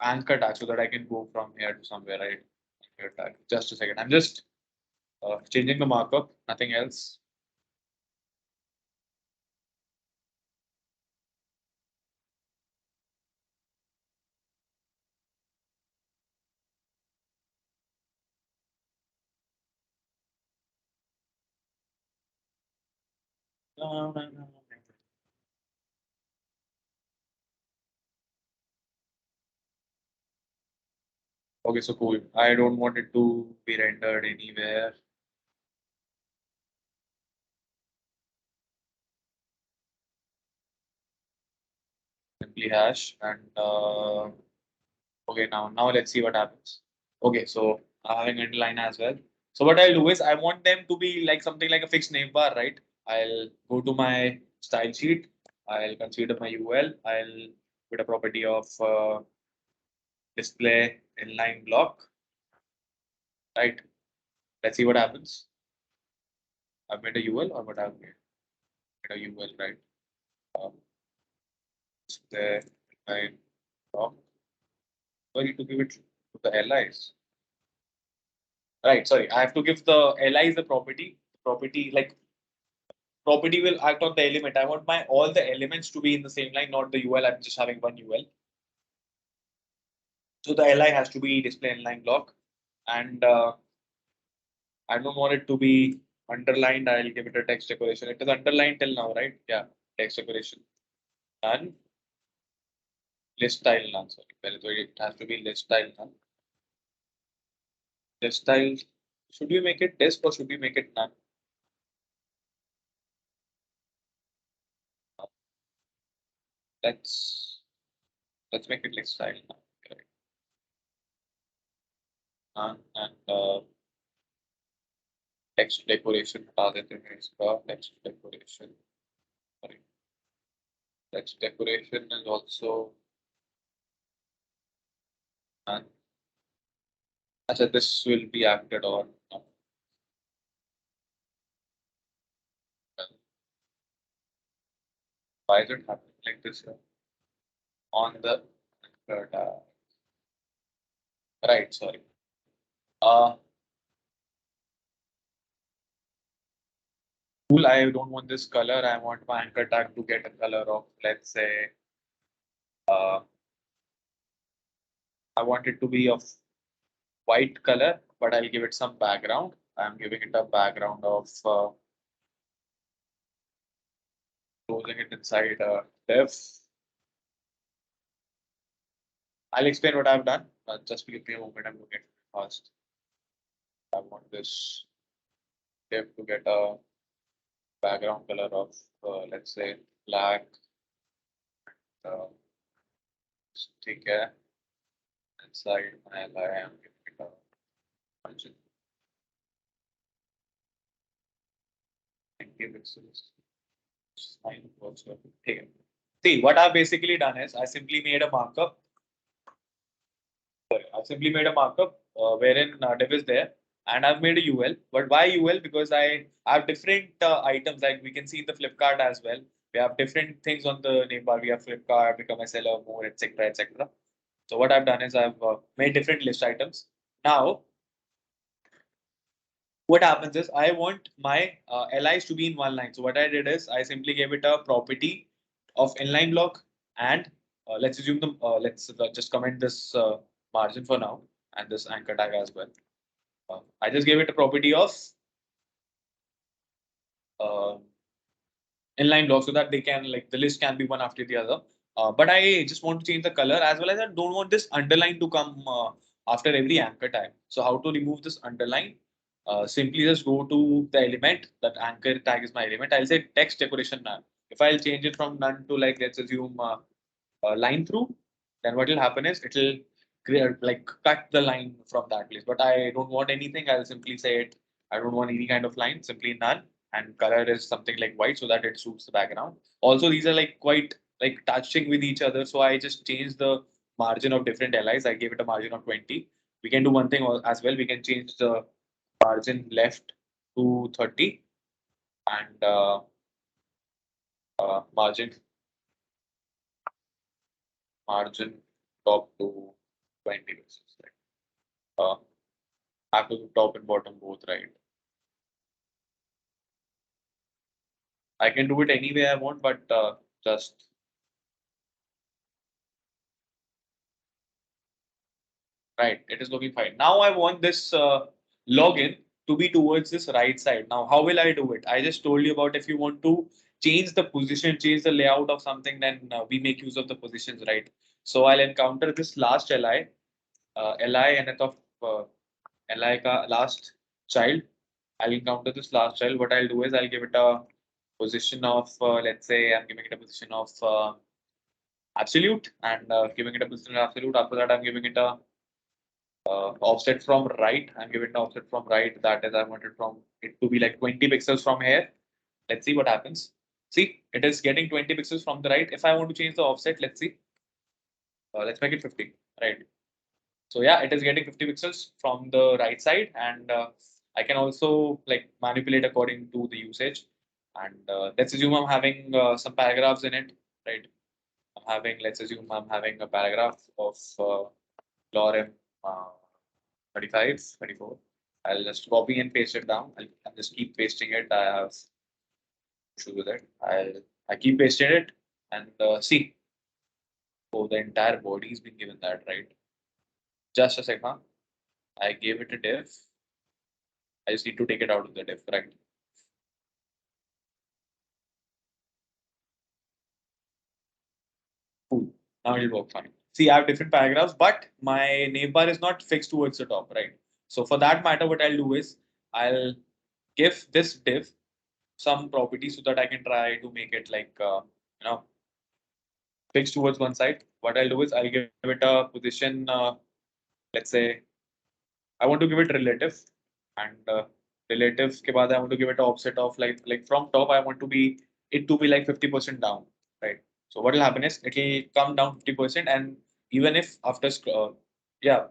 A: anchor tag so that I can go from here to somewhere, right? Anchor tag. Just a second. I'm just changing the markup, nothing else. No, no, no, no. Okay, so cool. I don't want it to be rendered anywhere. Simply hash and okay, now let's see what happens. Okay, so having underline as well. So what I'll do is I want them to be like something like a fixed name bar, right? I'll go to my style sheet. I'll consider my UL. I'll put a property of display inline block, right? Let's see what happens. I've made a UL or what I've made a UL, right? Um, display inline block. So I need to give it to the LIs. Right, sorry. I have to give the LIs the property. Property like property will act on the element. I want my all the elements to be in the same line, not the UL. I'm just having one UL. So the LI has to be display inline block, and I don't want it to be underlined. I'll give it a text decoration. It is underlined till now, right? Yeah, text decoration. None. List style none. Sorry, it has to be list style none. List style. Should we make it disk or should we make it none? Let's let's make it list style none. Correct. None and text decoration. Text decoration. Sorry. Text decoration is also none. So this will be acted on. Why is it happening like this here? On the right, sorry. Uh, cool. I don't want this color. I want my anchor tag to get a color of, let's say, uh, I want it to be of white color, but I'll give it some background. I'm giving it a background of closing it inside div. I'll explain what I've done. Just give me a moment. I'm looking fast. I want this div to get a background color of let's say black. Take care. Inside my line, I'm giving it a margin. 90 pixels. Fine. Works well. Take it. See, what I've basically done is I simply made a markup. I've simply made a markup wherein div is there, and I've made a UL. But why UL? Because I have different items, like we can see in the Flipkart as well. We have different things on the name bar. We have Flipkart, become a seller, more, etc., etc. So what I've done is I've made different list items. Now, what happens is I want my LIs to be in one line. So what I did is I simply gave it a property of inline block, and let's assume let's just comment this margin for now and this anchor tag as well. I just gave it a property of uh, inline block so that they can like the list can be one after the other. But I just want to change the color as well as I don't want this underline to come after every anchor tag. So how to remove this underline? Simply just go to the element that anchor tag is my element. I'll say text decoration none. If I'll change it from none to like let's assume line through, then what will happen is it will create like cut the line from that place. But I don't want anything. I'll simply say it. I don't want any kind of line. Simply none, and color is something like white so that it suits the background. Also, these are like quite like touching with each other. So I just changed the margin of different LIs. I gave it a margin of 20. We can do one thing as well. We can change the margin left to 30 and margin top to 20 pixels. Right? Have to do top and bottom both, right? I can do it any way I want, but just right. It is looking fine. Now I want this login to be towards this right side. Now, how will I do it? I just told you about if you want to change the position, change the layout of something, then we make use of the positions, right? So I'll encounter this last li, li nth of li ka last child. I'll encounter this last child. What I'll do is I'll give it a position of let's say I'm giving it a position of absolute and giving it a position of absolute. After that, I'm giving it a offset from right. I'm giving it an offset from right. That is, I wanted from it to be like 20 pixels from here. Let's see what happens. See, it is getting 20 pixels from the right. If I want to change the offset, let's see. Let's make it 50. Right. So yeah, it is getting 50 pixels from the right side, and I can also like manipulate according to the usage. And let's assume I'm having some paragraphs in it, right? Let's assume I'm having a paragraph of lorem uh, 35, 24. I'll just copy and paste it down. I'll just keep pasting it. I have issue with it. I keep pasting it and see. Oh, the entire body has been given that, right? Just a second. I gave it a div. I just need to take it out of the div, right? Cool. Now it'll work fine. See, I have different paragraphs, but my name bar is not fixed towards the top, right? So for that matter, what I'll do is I'll give this div some property so that I can try to make it like you know fixed towards one side. What I'll do is I'll give it a position. Let's say I want to give it relative, and relative ke baad I want to give it an offset of like from top I want to be it to be like 50% down, right? So what will happen is it will come down 50%, and even if after yeah,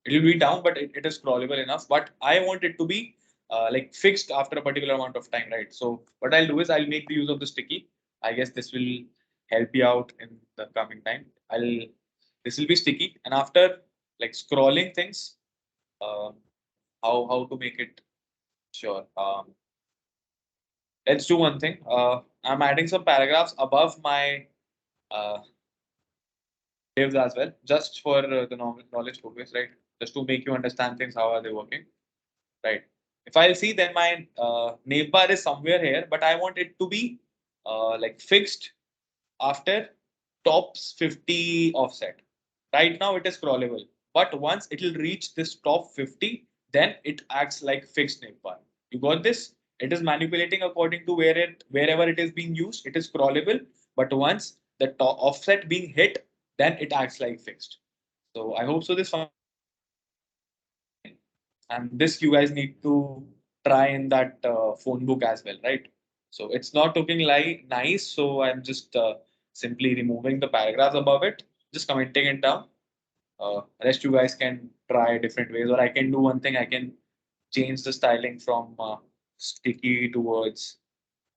A: it will be down, but it is scrollable enough. But I want it to be like fixed after a particular amount of time, right? So what I'll do is I'll make the use of the sticky. I guess this will help you out in the coming time. This will be sticky, and after like scrolling things, um, how to make it sure. Let's do one thing. I'm adding some paragraphs above my uh, divs as well, just for the knowledge purpose, right? Just to make you understand things, how are they working, right? If I'll see, then my name bar is somewhere here, but I want it to be like fixed after tops 50 offset. Right now it is crawlable, but once it will reach this top 50, then it acts like fixed navbar. You got this? It is manipulating according to wherever it is being used. It is crawlable, but once the top offset being hit, then it acts like fixed. So I hope so. This and this you guys need to try in that phone book as well, right? So it's not looking like nice, so I'm just simply removing the paragraphs above it, just commenting it down. Rest you guys can try different ways, or I can do one thing. I can change the styling from sticky towards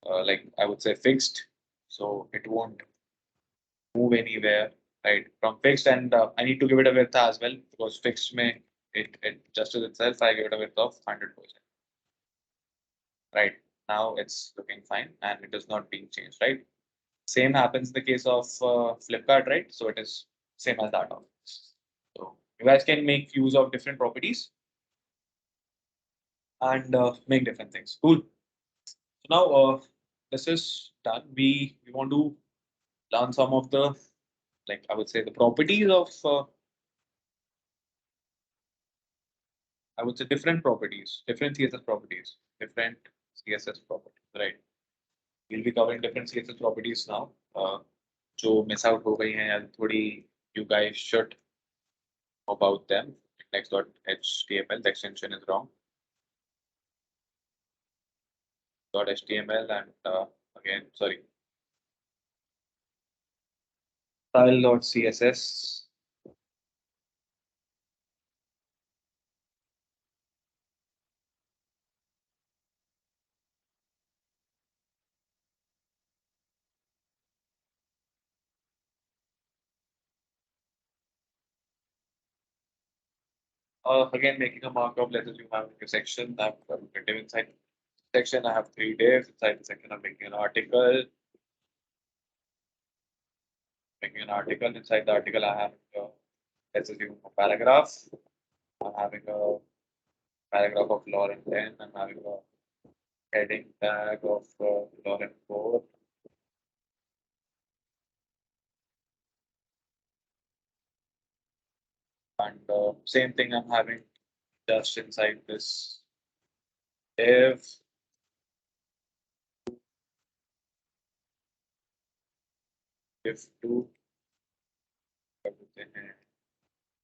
A: like I would say fixed, so it won't move anywhere, right? From fixed, and I need to give it a width as well, because fixed may it adjusts itself. I give it a width of 100%. Right now it's looking fine and it is not being changed, right? Same happens in the case of Flipkart, right? So it is same as that one. So you guys can make use of different properties and make different things. Cool. So now this is done. We want to learn some of the, like I would say, the properties of I would say different properties, different CSS properties, different CSS properties, right? We'll be covering different CSS properties now. जो miss out हो गई हैं या थोड़ी you guys should know about them. Index.html, the extension is wrong. .html and again, sorry, style.css. Again, making a markup. Let's assume I have a section. I have a div inside section. I have 3 divs inside the section. I'm making an article. Making an article. Inside the article, I have let's assume a paragraph. I'm having a paragraph of Lauren 10. I'm having a heading tag of Lauren 4. And same thing I'm having just inside this div. Div2.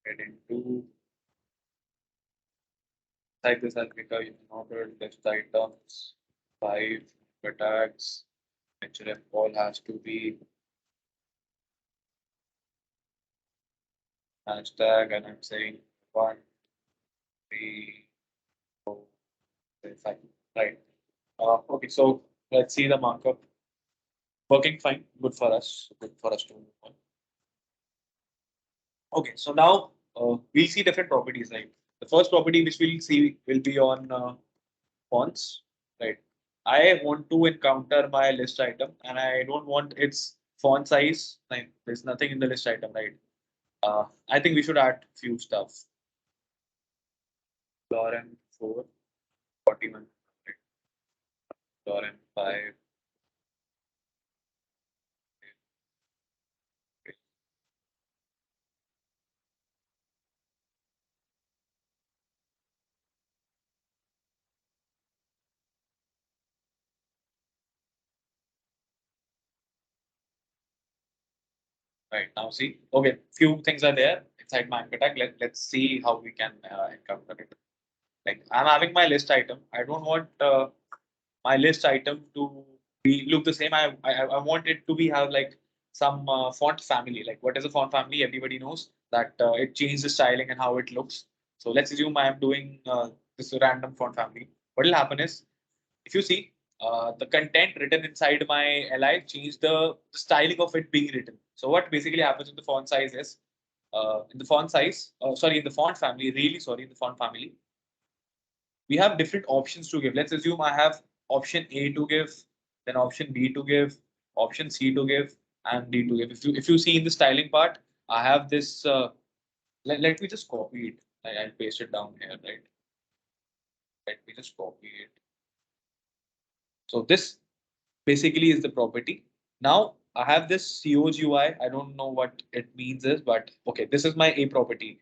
A: Heading 2. Inside this, I'll pick a ordered list items, 5 tags. Mention all has to be hashtag, and I'm saying 1, 3, 4, 5. Right. Okay, so let's see the markup. Working fine. Good for us. Good for us to move on. Okay, so now we'll see different properties. Like the first property which we'll see will be on fonts, right? I want to encounter my list item and I don't want its font size. Like there's nothing in the list item, right? I think we should add few stuff. Lauren 4, 41, Lauren 5. Right now, see, okay, few things are there inside my anchor tag. Let's see how we can encounter it. Like I'm having my list item. I don't want my list item to be look the same. I want it to be have like some font family. Like what is a font family? Everybody knows that it changes the styling and how it looks. So let's assume I am doing this random font family. What will happen is if you see the content written inside my li change the styling of it being written. So what basically happens in the font size is in the font size, sorry, in the font family, really sorry, in the font family, we have different options to give. Let's assume I have option A to give, then option B to give, option C to give, and D to give. If you see in the styling part, I have this. Let me just copy it. I'll paste it down here, right? Let me just copy it. So this basically is the property. Now I have this COGUI. I don't know what it means is, but okay, this is my A property.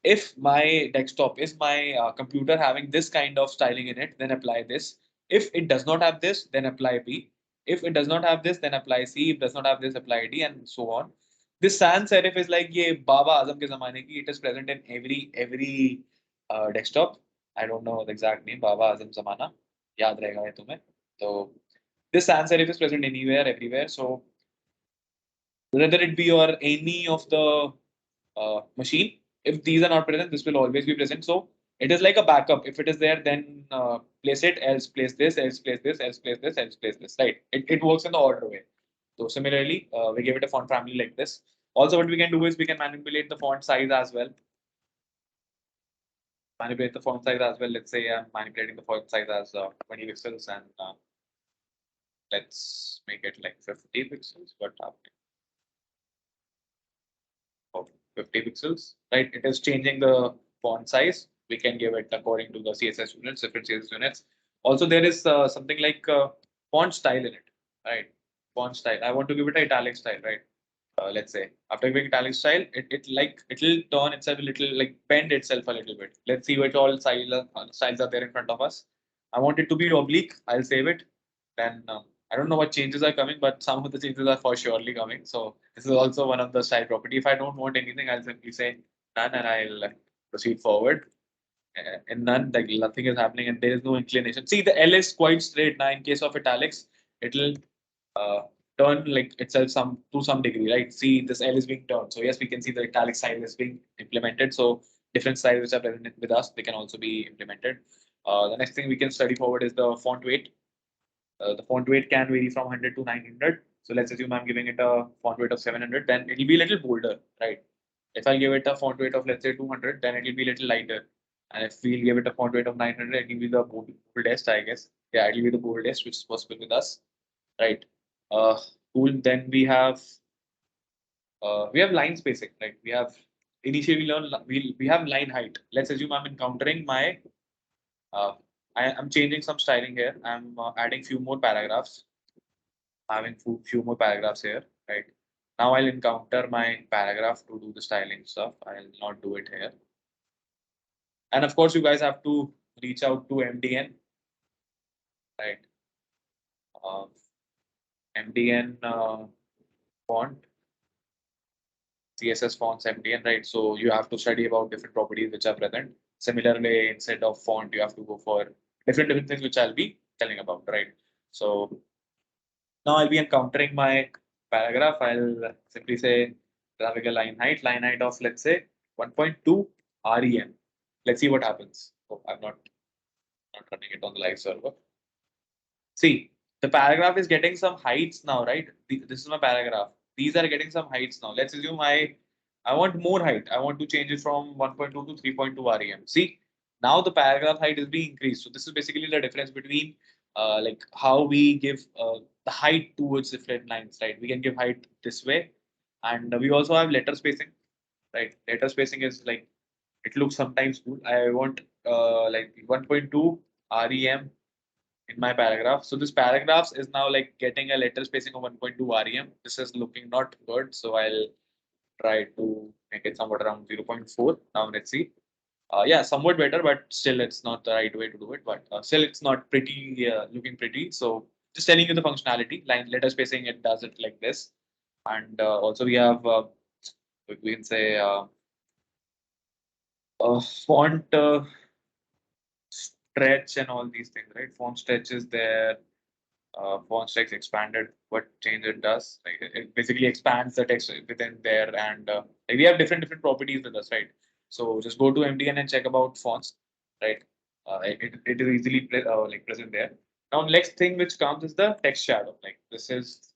A: If my desktop is my computer having this kind of styling in it, then apply this. If it does not have this, then apply B. If it does not have this, then apply C. If it does not have this, apply D, and so on. This sans serif is like ये Baba Azam के ज़माने की. It is present in every desktop. I don't know the exact name. Baba Azam ज़माना याद रहेगा ये तुम्हें. So this sans serif is present anywhere, everywhere. So whether it be or any of the machine, if these are not present, this will always be present. So it is like a backup. If it is there, then place it, else place this, else place this, else place this, else place this. Right? It works in the order way. So similarly, we give it a font family like this. Also, what we can do is we can manipulate the font size as well. Manipulate the font size as well. Let's say I'm manipulating the font size as 20 pixels, and let's make it like 50 pixels. What happening? Of 50 pixels, right? It is changing the font size. We can give it according to the CSS units, different CSS units. Also, there is something like font style in it, right? Font style. I want to give it an italic style, right? Let's say after giving italic style, it'll turn itself a little, like bend itself a little bit. Let's see what all styles are there in front of us. I want it to be oblique. I'll save it. Then I don't know what changes are coming, but some of the changes are for surely coming. So this is also one of the style property. If I don't want anything, I'll simply say none and I'll proceed forward. In none, like nothing is happening and there is no inclination. See, the L is quite straight now. In case of italics, it'll uh, turn like itself some degree, right? See, this L is being turned. So yes, we can see the italic style is being implemented. So different styles which are present with us, they can also be implemented. The next thing we can study forward is the font weight. The font weight can vary from 100 to 900. So let's assume I'm giving it a font weight of 700, then it'll be a little bolder, right? If I give it a font weight of, let's say, 200, then it'll be a little lighter. And if we'll give it a font weight of 900, it'll be the boldest, I guess. Yeah, it'll be the boldest, which is possible with us, right? Uh, cool. Then we have line spacing, right? We have initially we have line height. Let's assume I'm encountering my uh, I'm changing some styling here. I'm adding few more paragraphs. Having few more paragraphs here, right? Now I'll encounter my paragraph to do the styling stuff. I'll not do it here. And of course, you guys have to reach out to MDN, right? Uh, MDN font, CSS fonts, MDN, right? So you have to study about different properties which are present. Similarly, instead of font, you have to go for different things which I'll be telling about, right? So now I'll be encountering my paragraph. I'll simply say graphical line height of, let's say, 1.2 REM. Let's see what happens. Oh, I'm not running it on the live server. See, the paragraph is getting some heights now, right? This is my paragraph. These are getting some heights now. Let's assume I want more height. I want to change it from 1.2 to 3.2 REM. See, now the paragraph height is being increased. So this is basically the difference between like how we give the height towards different lines, right? We can give height this way, and we also have letter spacing, right? Letter spacing is like it looks sometimes cool. I want like 1.2 REM in my paragraph. So this paragraphs is now like getting a letter spacing of 1.2 REM. This is looking not good. So I'll try to make it somewhat around 0.4. Now let's see. Yeah, somewhat better, but still it's not the right way to do it. But still it's not pretty, looking pretty. So just telling you the functionality. Line letter spacing, it does it like this. And also we have, we can say, font stretch and all these things, right? Font stretch is there. Font stretch expanded. What change it does? Like it basically expands the text within there, and like we have different properties with us, right? So just go to MDN and check about fonts, right? It is easily like present there. Now next thing which comes is the text shadow. Like this is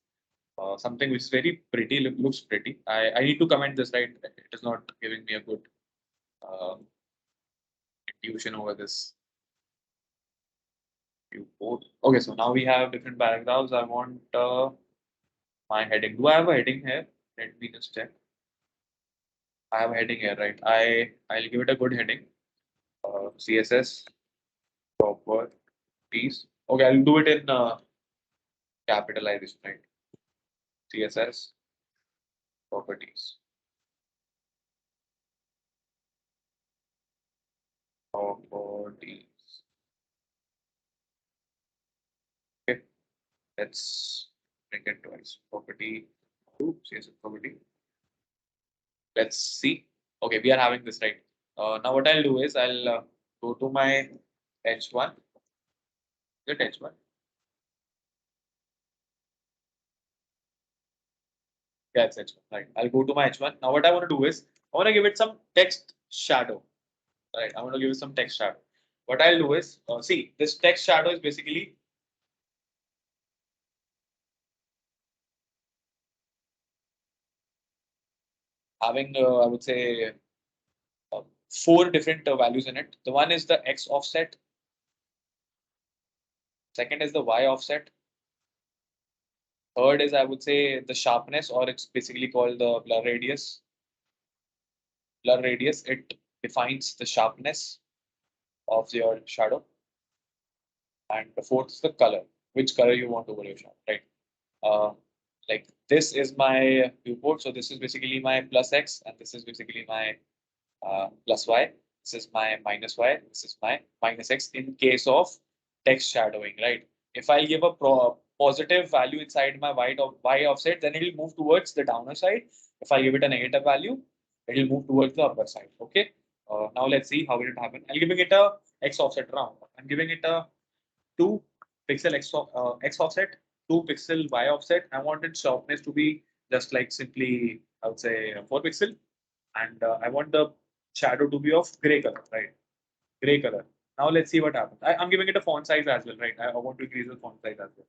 A: something which is very pretty, looks pretty. I need to comment this, right? It is not giving me a good uh, intuition over this viewport. Okay, so now we have different paragraphs. I want my heading. Do I have a heading here? Let me just check. I have a heading here, right? I'll give it a good heading. CSS properties. Okay, I'll do it in capitalization, right? CSS properties. Properties. Okay, let's bring it twice. Property. Oops, CSS property. Let's see. Okay, we are having this right. Now what I'll do is I'll go to my H1. Get H1. Yeah, it's H1. Right. I'll go to my H1. Now what I want to do is I want to give it some text shadow. Right. I want to give it some text shadow. What I'll do is see this text shadow is basically having I would say uh, four different values in it. The one is the X offset. Second is the Y offset. Third is I would say the sharpness, or it's basically called the blur radius. Blur radius, it defines the sharpness of your shadow. And the fourth is the color, which color you want over your shadow, right? Uh, like this is my viewport. So this is basically my plus X, and this is basically my plus Y. This is my minus Y. This is my minus X in case of text shadowing, right? If I give a positive value inside my Y offset, then it will move towards the downer side. If I give it a negative value, it will move towards the upper side. Okay. Now let's see how will it happen. I'm giving it a X offset round. I'm giving it a 2 pixel X offset, 2 pixel Y offset. I wanted sharpness to be just like simply, I would say 4 pixel. And I want the shadow to be of gray color, right? Gray color. Now let's see what happens. I'm giving it a font size as well, right? I want to increase the font size as well.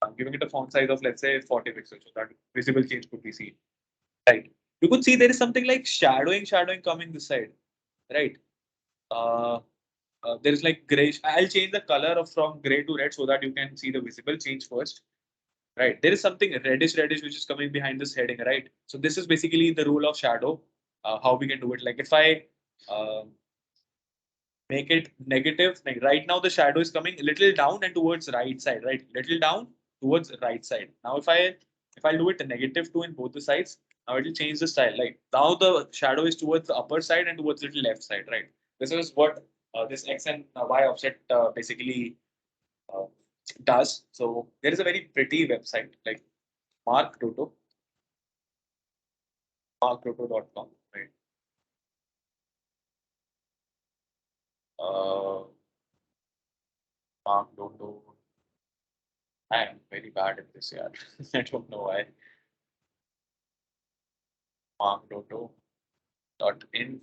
A: I'm giving it a font size of, let's say, 40 pixels, so that visible change could be seen, right? You could see there is something like shadowing coming this side, right? Uh, there is like gray. I'll change the color of from gray to red so that you can see the visible change first, right? There is something reddish which is coming behind this heading, right? So this is basically the rule of shadow. How we can do it? Like if I uh, make it negative, like right now the shadow is coming a little down and towards right side, right? Little down towards right side. Now if I do it negative 2 in both the sides, now it will change the style. Like now the shadow is towards the upper side and towards little left side, right? This is what this X and Y offset basically uh, does. So there is a very pretty website like Mark Toto, marktoto.com, right? Uh, Mark Toto. I am very bad at this, yeah. I don't know why. marktoto.in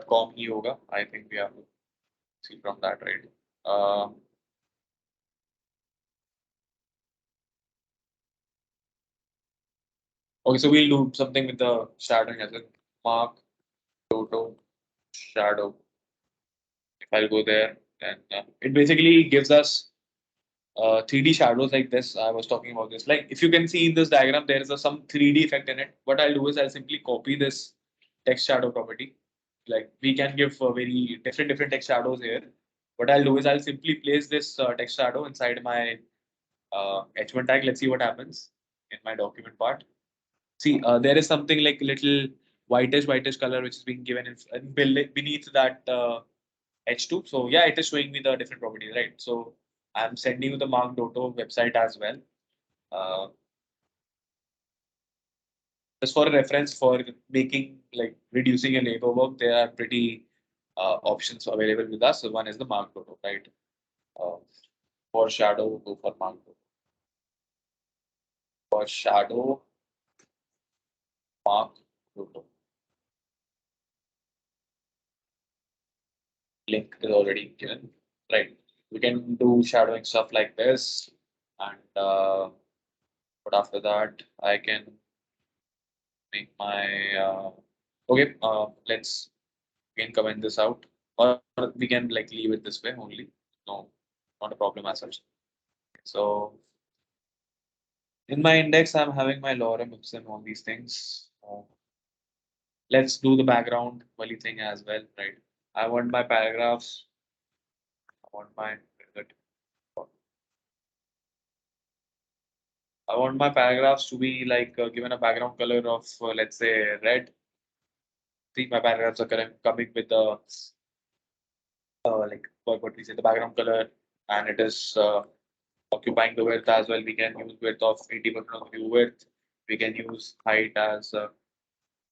A: .com ही होगा. I think we have to see from that, right? Uh, okay, so we'll do something with the shadowing as well. Mark Toto shadow. If I'll go there, and it basically gives us 3D shadows like this. I was talking about this. Like if you can see in this diagram, there is some 3D effect in it. What I'll do is I'll simply copy this text shadow property. Like we can give very different text shadows here. What I'll do is I'll simply place this text shadow inside my H1 tag. Let's see what happens in my document part. See, there is something like little whitish color which is being given beneath that H2. So yeah, it is showing me the different properties, right? So I'm sending you the Mark Dotto website as well. Uh, just for a reference for making like reducing your labor work, there are pretty options available with us. So one is the Mark Dotto, right? Uh, for shadow, go for Mark Dotto. For shadow, Mark Dotto. Link is already given, right? We can do shadowing stuff like this, and but after that, I can make my okay. Let's again comment this out, or we can like leave it this way only. No, not a problem as such. So in my index, I'm having my lorem ipsum, all these things. Let's do the background Wali thing as well, right? I want my paragraphs. I want my I want my paragraphs to be like given a background color of let's say red. See, my paragraphs are coming with the like what we say the background color, and it is occupying the width as well. We can use width of 80% of the view width. We can use height as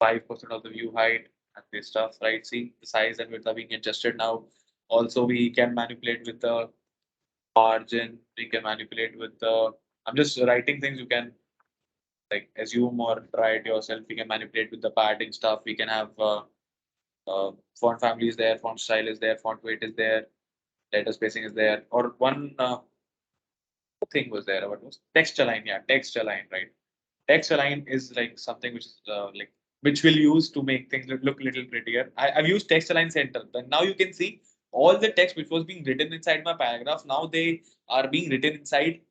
A: 5% of the view height and this stuff, right? See, the size and width are being adjusted now. Also, we can manipulate with the margin. We can manipulate with the. I'm just writing things. You can like assume or try it yourself. We can manipulate with the padding stuff. We can have font family is there, font style is there, font weight is there, letter spacing is there, or one thing was there. What was text align? Yeah, text align, right? Text align is like something which is like which we'll use to make things look a little prettier. I've used text align center. Then now you can see all the text which was being written inside my paragraph. Now they are being written inside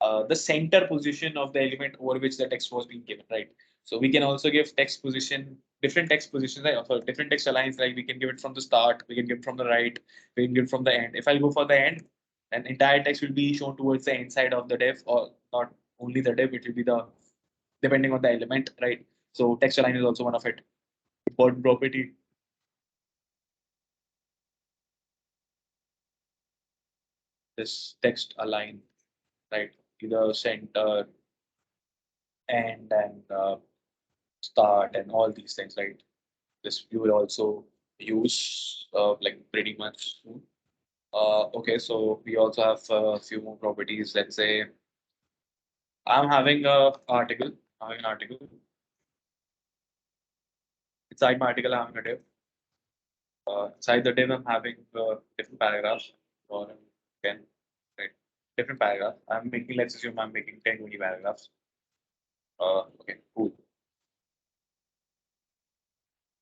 A: the center position of the element over which the text was being given, right? So we can also give text position, different text positions, right? So different text aligns, like we can give it from the start, we can give it from the right, we can give it from the end. If I go for the end, then entire text will be shown towards the inside of the div, or not only the div, it will be the depending on the element, right? So text align is also one of it. Important property. This text align, right? Either center, end, and start, and all these things, right? This you will also use like pretty much. Okay, so we also have a few more properties. Let's say I'm having a article, having an article. Inside my article, I'm having a div. Inside the div, I'm having different paragraphs or 10, right? Different paragraphs. I'm making, let's assume I'm making 10, 20 paragraphs. Okay, cool.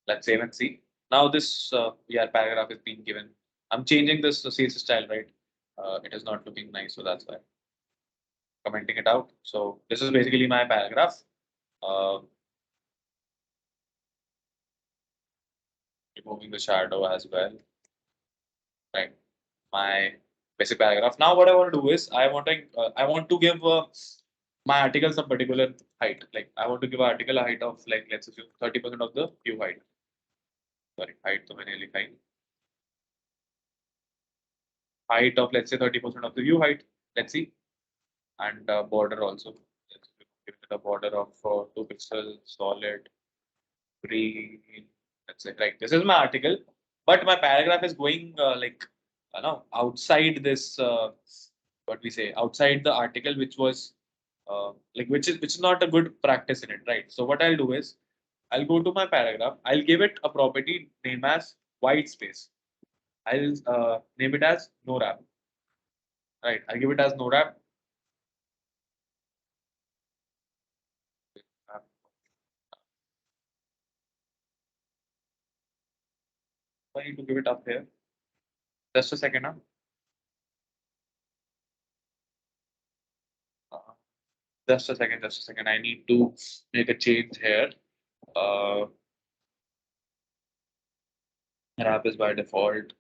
A: Let's save and see. Now this yeah, paragraph is being given. I'm changing this CSS style, right? It is not looking nice, so that's why commenting it out. So this is basically my paragraph. Uh, Removing the shadow as well, right? My basic paragraph. Now what I want to do is I want to give my article some particular height. Like I want to give an article a height of like let's assume 30% of the view height. Sorry, height to nearly fine. Height of let's say 30% of the view height. Let's see, and border also. Let's give it a border of 2 pixels, solid, green. That's it. Right. This is my article, but my paragraph is going like outside this what we say outside the article, which was which is not a good practice in it, right? So what I'll do is I'll go to my paragraph. I'll give it a property name as white space. I'll name it as no wrap. Right. I'll give it as no wrap. I need to give it up here. Just a second. Huh? Uh, just a second. Just a second. I need to make a change here. Uh, wrap is by default.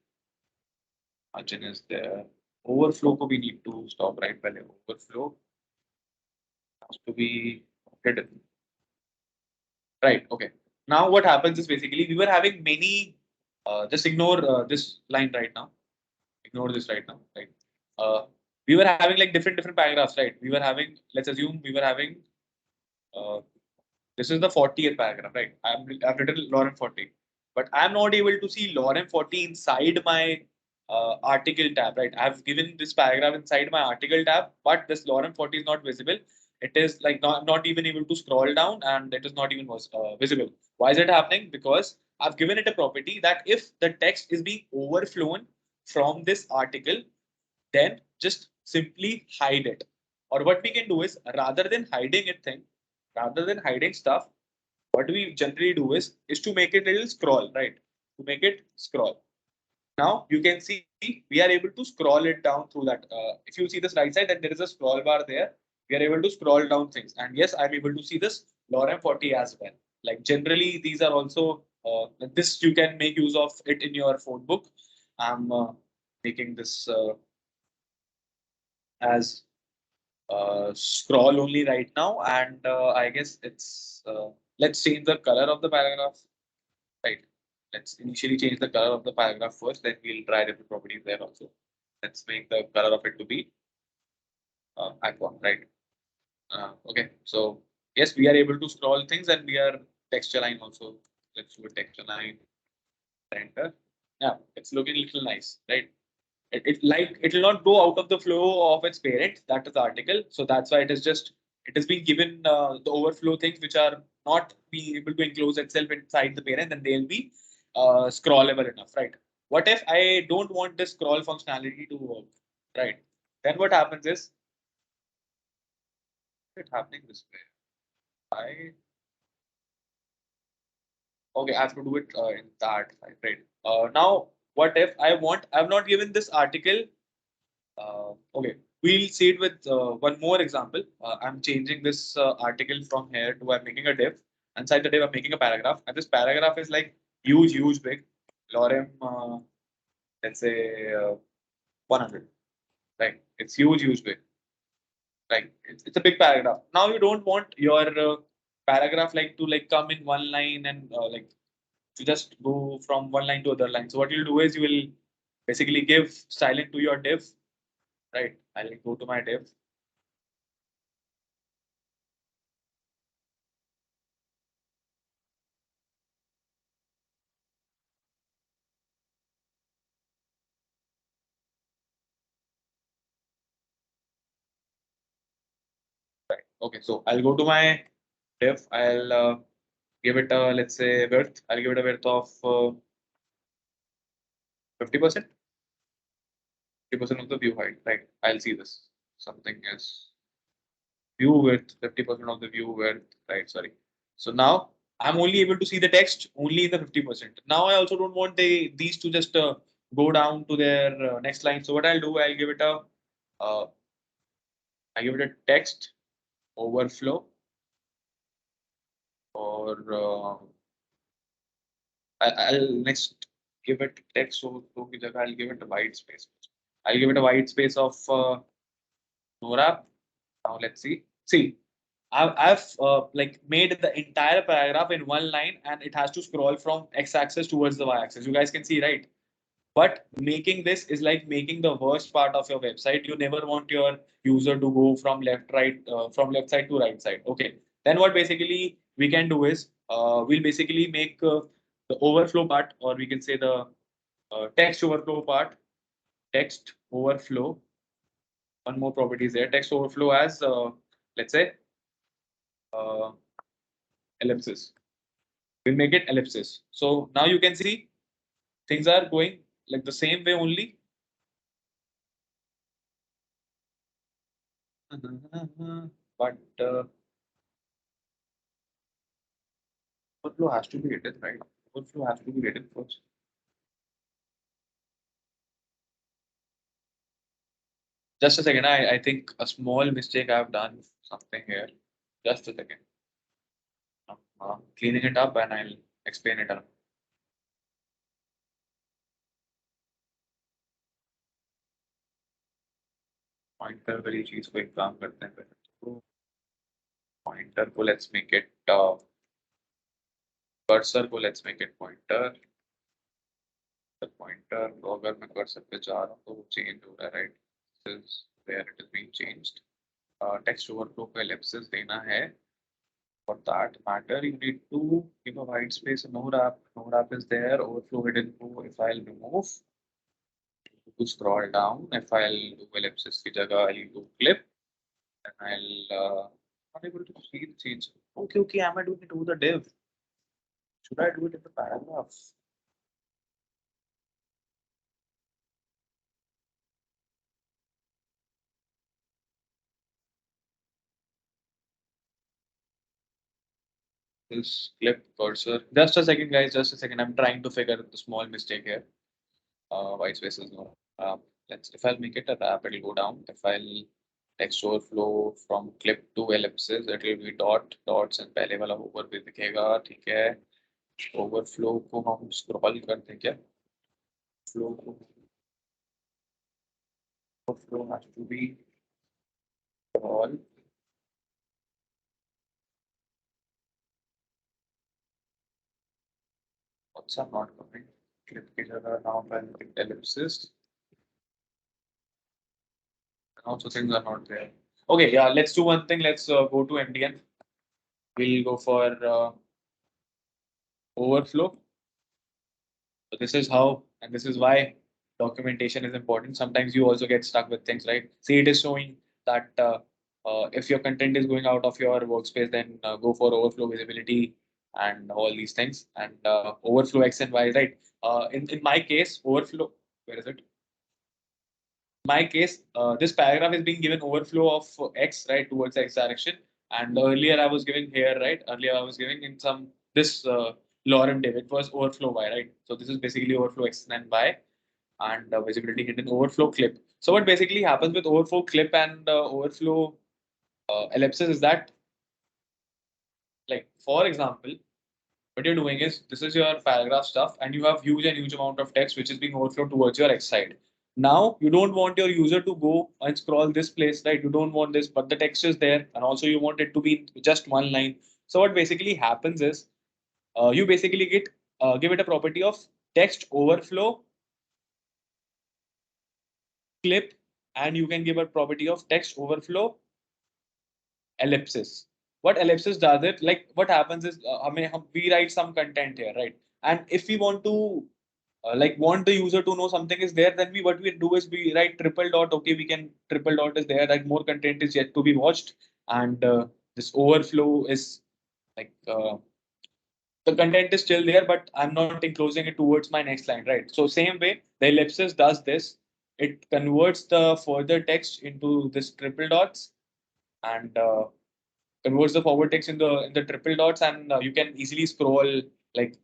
A: Margin is there. Overflow ko we need to stop right value. Overflow has to be hidden. Right. Okay. Now what happens is basically we were having many. Just ignore this line right now. Ignore this right now. Right. Uh, we were having like different paragraphs. Right. We were having. Let's assume we were having. Uh, this is the 40th paragraph. Right. I've written lorem 40, but I'm not able to see lorem 40 inside my article tab. Right. I've given this paragraph inside my article tab, but this lorem 40 is not visible. It is like not even able to scroll down, and it is not even visible. Why is it happening? Because I've given it a property that if the text is being overflown from this article, then just simply hide it. Or what we can do is rather than hiding stuff, what we generally do is to make it a little scroll, right? To make it scroll. Now you can see we are able to scroll it down through that. If you see this right side, then there is a scroll bar there. We are able to scroll down things. And yes, I'm able to see this lorem 40 as well. Like generally, these are also this you can make use of it in your phone book. I'm making this as scroll only right now, and I guess it's let's change the color of the paragraph. Right. Let's initially change the color of the paragraph first, then we'll try different properties there also. Let's make the color of it to be aqua, right? Okay, so yes, we are able to scroll things and we are text align also. Let's do a text align, enter. Yeah, it's looking a little nice, right? It like it will not go out of the flow of its parent. That is the article. So that's why it is just it has been given the overflow things which are not being able to enclose itself inside the parent, and they'll be scrollable enough, right? What if I don't want this scroll functionality to work, right? Then what happens is it happening this way. I Okay, I have to do it in that side, right? Now, what if I've not given this article. Okay, we'll see it with one more example. I'm changing this article from here to I'm making a div. Inside the div, I'm making a paragraph, and this paragraph is like huge, huge, big. Lorem, let's say 100. Right? It's huge, huge, big. Right? It's a big paragraph. Now you don't want your paragraph like to like come in one line and like to just go from one line to other line. So what you'll do is you will basically give styling to your div. Right? I'll go to my div. Right. Okay, so I'll go to my div. I'll give it a let's say width. I'll give it a width of 50%. 50% of the view height. Right. I'll see this. Something is view width, 50% of the view width. Right. Sorry. So now I'm only able to see the text only in the 50%. Now I also don't want these to just go down to their next line. So what I'll do, uh, I give it a text overflow or I'll next give it text overflow की जगह I'll give it a white space. I'll give it a white space of Nora. Now let's see. See, I've like made the entire paragraph in one line and it has to scroll from x-axis towards the y-axis. You guys can see, right? But making this is like making the worst part of your website. You never want your user to go from from left side to right side. Okay. Then what basically we can do is we'll basically make the overflow part, or we can say the text overflow part, text overflow. One more property is there. Text overflow as let's say uh, ellipsis. We'll make it ellipsis. So now you can see things are going like the same way only. But overflow has to be written, right? Overflow has to be written first. Just a second. I think a small mistake I've done something here. Just a second. Cleaning it up and I'll explain it. Pointer वाली चीज को एक काम करते हैं पहले तो pointer को let's make it cursor को let's make it pointer. The pointer को अगर मैं cursor पे जा रहा हूँ तो वो change हो रहा है, right? This is where it is being changed. Text overflow को ellipsis देना है. For that matter, you need to give a white space. No wrap. No wrap is there. Overflow hidden row. If I'll remove, to scroll down. If I'll do ellipsis की जगह, I'll do clip, and I'll not able to see the change. Okay, okay. Am I doing it over the div? Should I do it in the paragraph? This clip cursor. Just a second, guys. Just a second. I'm trying to figure out the small mistake here. White space is no. Let's. If I'll make it a wrap, it'll go down. If I'll text overflow from clip to ellipsis, it will be dots and पहले वाला ऊपर भी दिखेगा, ठीक है. Overflow को हम scroll करते हैं क्या? Flow को overflow has to be all. What's up, not coming? Clip together now parenthetic ellipsis. Also things are not there. Okay, yeah, let's do one thing. Let's go to MDN. We'll go for overflow. So this is how, and this is why documentation is important. Sometimes you also get stuck with things, right? See, it is showing that if your content is going out of your workspace, then go for overflow visibility and all these things. And overflow X and Y, right? In my case, overflow, where is it? My case, this paragraph is being given overflow of X, right, towards X direction. And earlier I was giving here, right? Earlier I was giving in some this lorem div. It was overflow Y, right? So this is basically overflow X and Y and visibility hidden overflow clip. So what basically happens with overflow clip and overflow ellipsis is that, like for example, what you're doing is this is your paragraph stuff and you have huge amount of text which is being overflowed towards your X side. Now you don't want your user to go and scroll this place, right? You don't want this, but the text is there and also you want it to be just one line. So what basically happens is you basically give it a property of text overflow clip, and you can give a property of text overflow ellipsis. What ellipsis does it? Like what happens is, we write some content here, right? And if we want to like want the user to know something is there, then we what we do is we write triple dot. Okay, we can triple dot is there. Like more content is yet to be watched, and this overflow is like the content is still there, but I'm not enclosing it towards my next line, right? So same way, the ellipsis does this. It converts the further text into this triple dots and converts the forward text in the triple dots, and you can easily scroll like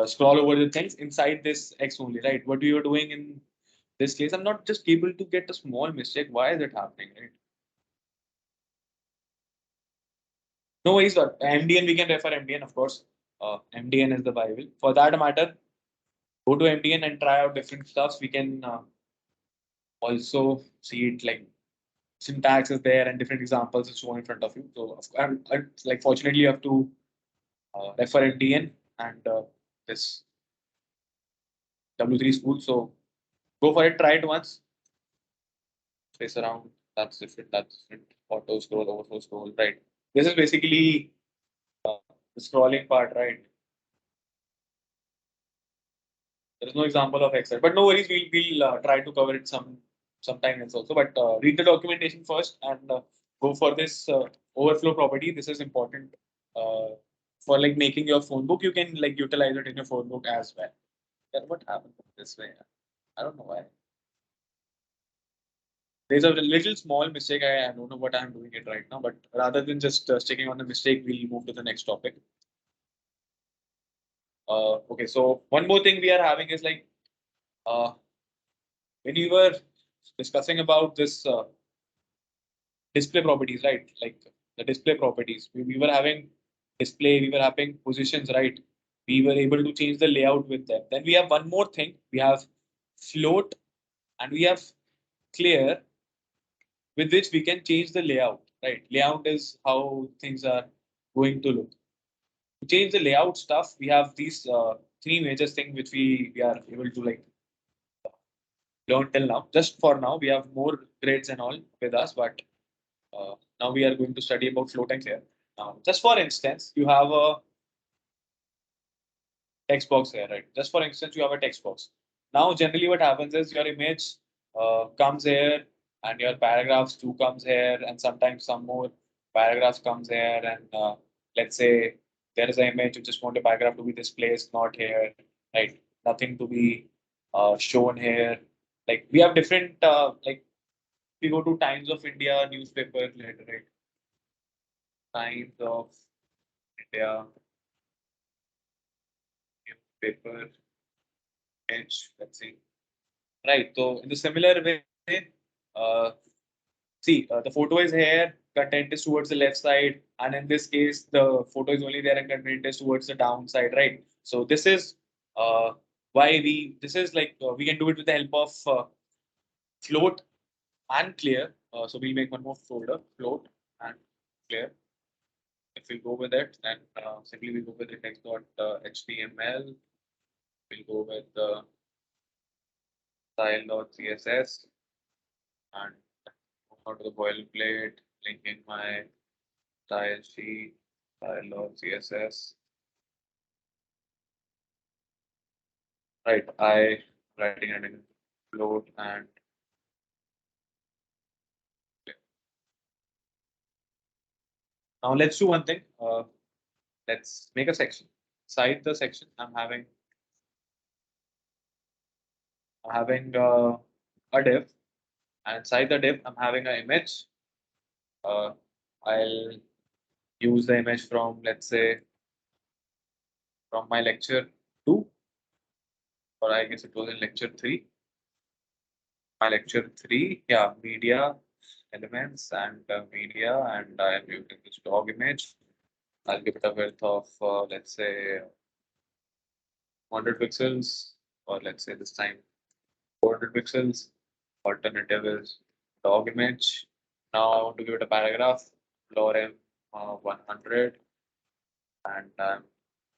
A: scroll over the things inside this X only, right? What you are doing in this case, I'm not just able to get a small mistake. Why is it happening, right? No worries, but MDN we can refer MDN, of course. MDN is the Bible. For that matter, go to MDN and try out different stuffs. We can also see it like syntax is there and different examples is shown in front of you. So, like fortunately, you have to refer MDN and this W3 school. So go for it, try it once, space around. That's different. That's different. Auto scroll, overflow scroll, right? This is basically the scrolling part, right? There is no example of Excel, but no worries. We'll try to cover it sometime else also. But read the documentation first and go for this overflow property. This is important for like making your phone book. You can like utilize it in your phone book as well. Then what happened this way? I don't know why. There's a little small mistake. I don't know what I'm doing it right now, but rather than just sticking on the mistake, we'll move to the next topic. Okay, so one more thing we are having is like when we were discussing about this display properties, right? Like the display properties, we were having display, we were having positions, right? We were able to change the layout with them. Then we have one more thing. We have float and we have clear, with which we can change the layout, right? Layout is how things are going to look. To change the layout stuff, we have these three major things which we are able to like learn till now. Just for now, we have more grades and all with us, but now we are going to study about float and clear. Now, just for instance, you have a text box here, right? Just for instance, you have a text box. Now, generally what happens is your image comes here and your paragraphs too comes here and sometimes some more paragraphs comes here and let's say there is an image, you just want a paragraph to be displayed, not here, right? Nothing to be shown here. Like we have different, like we go to Times of India newspaper later, right? Times of India newspaper edge, let's see. Right. So in the similar way, uh, see the photo is here, content is towards the left side, and in this case, the photo is only there and content is towards the down side, right? So this is uh, why we this is like we can do it with the help of float and clear. So we'll make one more folder, float and clear. If we go with it, then simply we go with index.html. We'll go with style.css and go to the boilerplate, linking my style sheet, style.css. Right, I writing it in float and now let's do one thing. Let's make a section. Inside the section, I'm having a div, and inside the div, I'm having an image. I'll use the image from, let's say, from my lecture 2, or I guess it was in lecture 3. My lecture 3, yeah, media elements and media, and I am using this dog image. I'll give it a width of, let's say, 100 pixels, or let's say this time 400 pixels. Alternative is dog image. Now I want to give it a paragraph, lorem 100, and I'm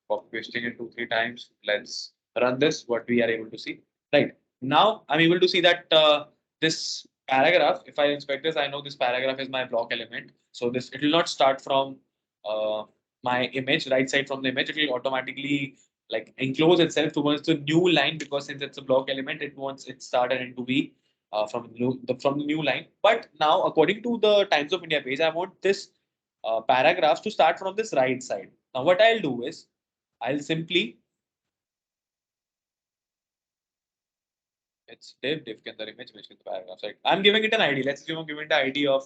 A: copy pasting it 2-3 times. Let's run this. What we are able to see, right now, I'm able to see that this paragraph. If I inspect this, I know this paragraph is my block element. So this it will not start from uh, my image, right side from the image. It will automatically like enclose itself towards the new line, because since it's a block element, it wants it started into be from the new line. But now, according to the Times of India page, I want this paragraphs to start from this right side. Now, what I'll do is I'll simply it's div के अंदर image के अंदर paragraph, right? I'm giving it an ID. Let's assume I'm giving it the ID of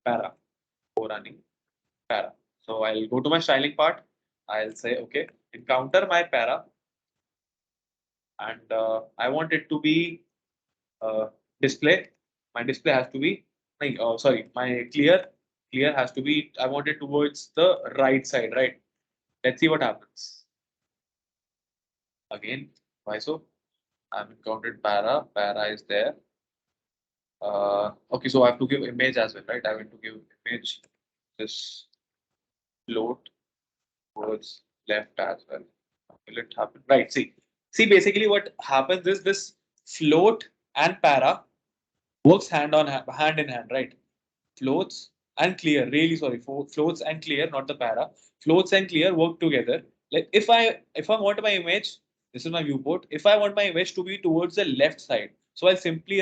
A: para or running para. So I'll go to my styling part. I'll say okay, encounter my para, and I want it to be uh, display. My display has to be sorry, my clear has to be. I want it towards the right side, right? Let's see what happens. Again, why so? I've encountered para is there. Okay, so I have to give image as well, right? I want to give image this float towards left as well. Will it happen? Right. Basically what happens is this float and para works hand in hand, right? Floats and clear. Really sorry, for floats and clear, not the para. Floats and clear work together. Like if I want my image, this is my viewport. If I want my image to be towards the left side, so I simply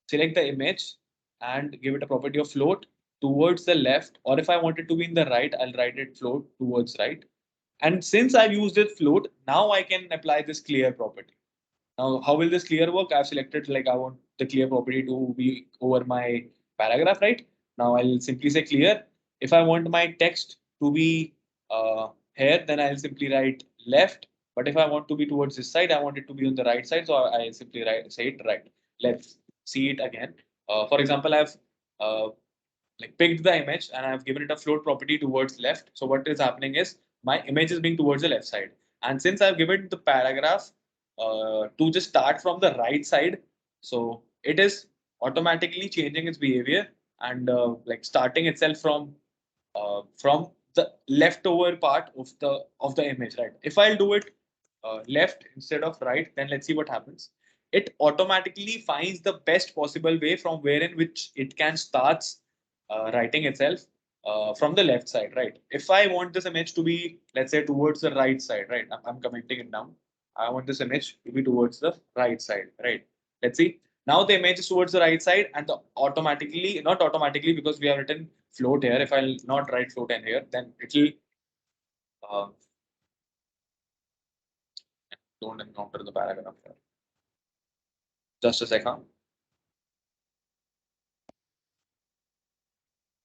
A: select the image and give it a property of float towards the left, or if I want it to be in the right, I'll write it float towards right. And since I've used it float, now I can apply this clear property. Now, how will this clear work? I've selected like I want the clear property to be over my paragraph, right? Now I'll simply say clear. If I want my text to be here, then I'll simply write left. But if I want to be towards this side, I want it to be on the right side. So I simply say it right. Let's see it again. For example, I've uh, like picked the image and I've given it a float property towards left. So what is happening is my image is being towards the left side. And since I've given the paragraph to just start from the right side, so it is automatically changing its behavior and like starting itself from the leftover part of the image, right? If I'll do it left instead of right, then let's see what happens. It automatically finds the best possible way from wherein which it can start writing itself from the left side, right? If I want this image to be, let's say, towards the right side, right? I'm commenting it down. I want this image to be towards the right side, right? Let's see. Now the image is towards the right side, and automatically, not automatically, because we have written float here. If I'll not write float in here, then it will don't encounter the paragraph here. Just a second.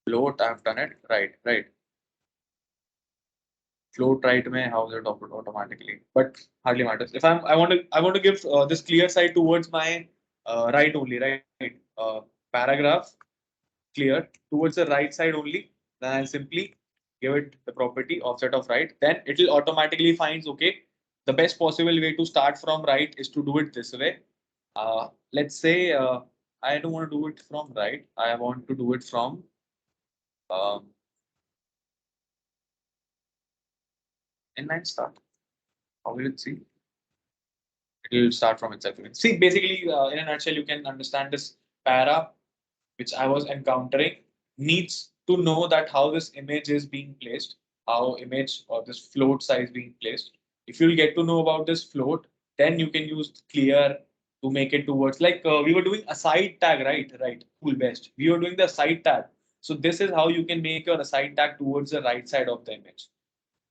A: Float, I've done it. Right. Float right may house it automatically, but hardly matters. If I want to give this clear side towards my right only, right? Paragraph clear towards the right side only. Then I'll simply give it the property offset of right. Then it will automatically finds okay. The best possible way to start from right is to do it this way. Let's say I don't want to do it from right. I want to do it from inline start. How will it see? It will start from itself. See, basically, in a nutshell, you can understand this para which I was encountering needs to know that how this image is being placed, how image or this float size being placed. If you'll get to know about this float, then you can use clear to make it towards like we were doing a side tag, right? Right. Cool, best. We were doing the side tag. So this is how you can make your aside tag towards the right side of the image.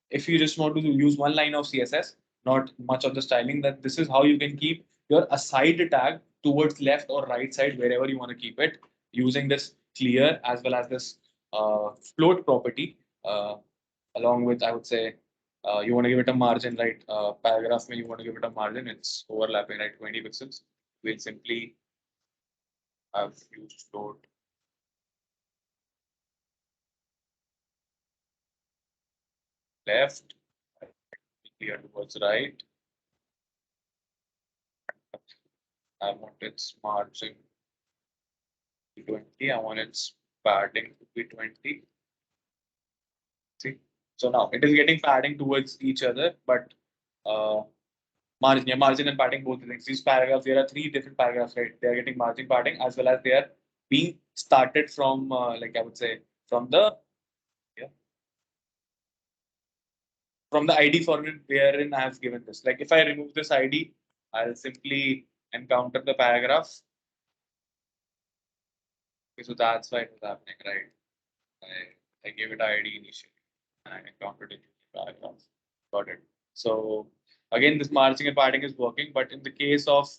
A: If you just want to use one line of CSS, not much of the styling, that this is how you can keep your aside tag towards left or right side, wherever you want to keep it, using this clear as well as this float property, along with, I would say, you want to give it a margin, right? Paragraph, when you want to give it a margin, it's overlapping, right? 20 pixels. We'll simply have used float left, clear towards right. I want its margin 20. I want its padding to be 20. See, so now it is getting padding towards each other, but uh, margin, yeah, margin and padding, both the things. These paragraphs, there are three different paragraphs, right? They are getting margin padding as well as they are being started from, like I would say, from the yeah, from the ID format wherein I have given this. Like if I remove this ID, I'll simply encounter the paragraph. Okay, so that's why it was happening, right? I gave it ID initially and I encountered it in the paragraph. Got it. So again, this marching and padding is working, but in the case of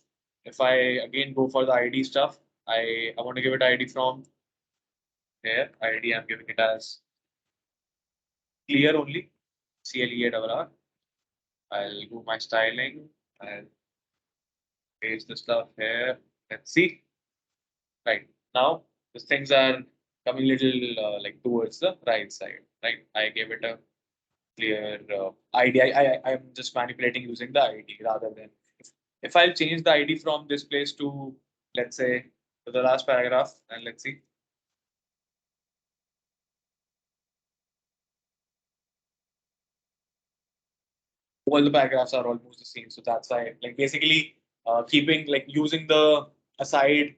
A: if I again go for the ID stuff, I want to give it ID from here. ID I'm giving it as clear only, CLEARR. I'll do my styling. I'll paste the stuff here. Let's see. Right now, these things are coming little like towards the right side. Right, I gave it a clear ID. I'm just manipulating using the ID rather than if I'll change the ID from this place to, let's say, to the last paragraph, and let's see. All the paragraphs are almost the same. So that's why, like, basically, keeping like using the aside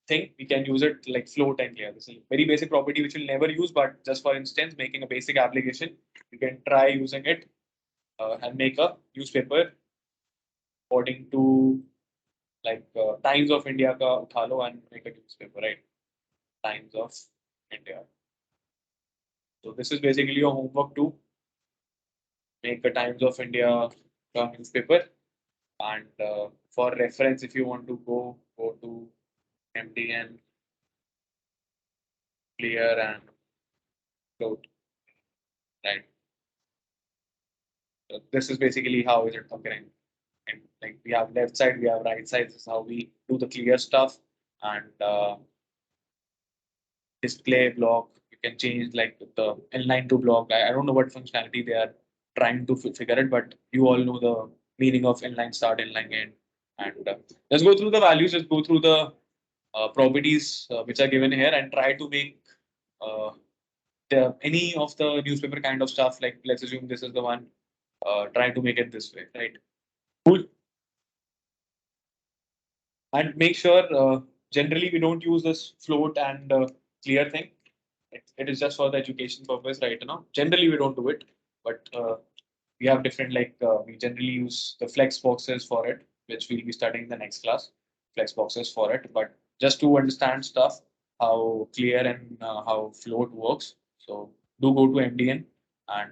A: thing, we can use it like float and clear. This is a very basic property which we'll never use, but just for instance, making a basic application, you can try using it and make a newspaper according to like Times of India ka utha lo and make a newspaper, right? Times of India. So this is basically your homework to make a Times of India newspaper. And for reference, if you want to go to MDN, clear and float, right? So this is basically how is it occurring. And like we have left side, we have right side. This is how we do the clear stuff and display block. You can change like the inline to block. I don't know what functionality they are trying to figure it, but you all know the meaning of inline start, inline end. And let's go through the values. Let's go through the properties which are given here and try to make uh, any of the newspaper kind of stuff. Like let's assume this is the one. Try to make it this way, right? Cool. And make sure generally we don't use this float and clear thing. It is just for the education purpose right now. Generally we don't do it, but we have different like we generally use the flex boxes for it, which we'll be studying in the next class. Flex boxes for it, but just to understand stuff, how clear and how float works. So do go to MDN and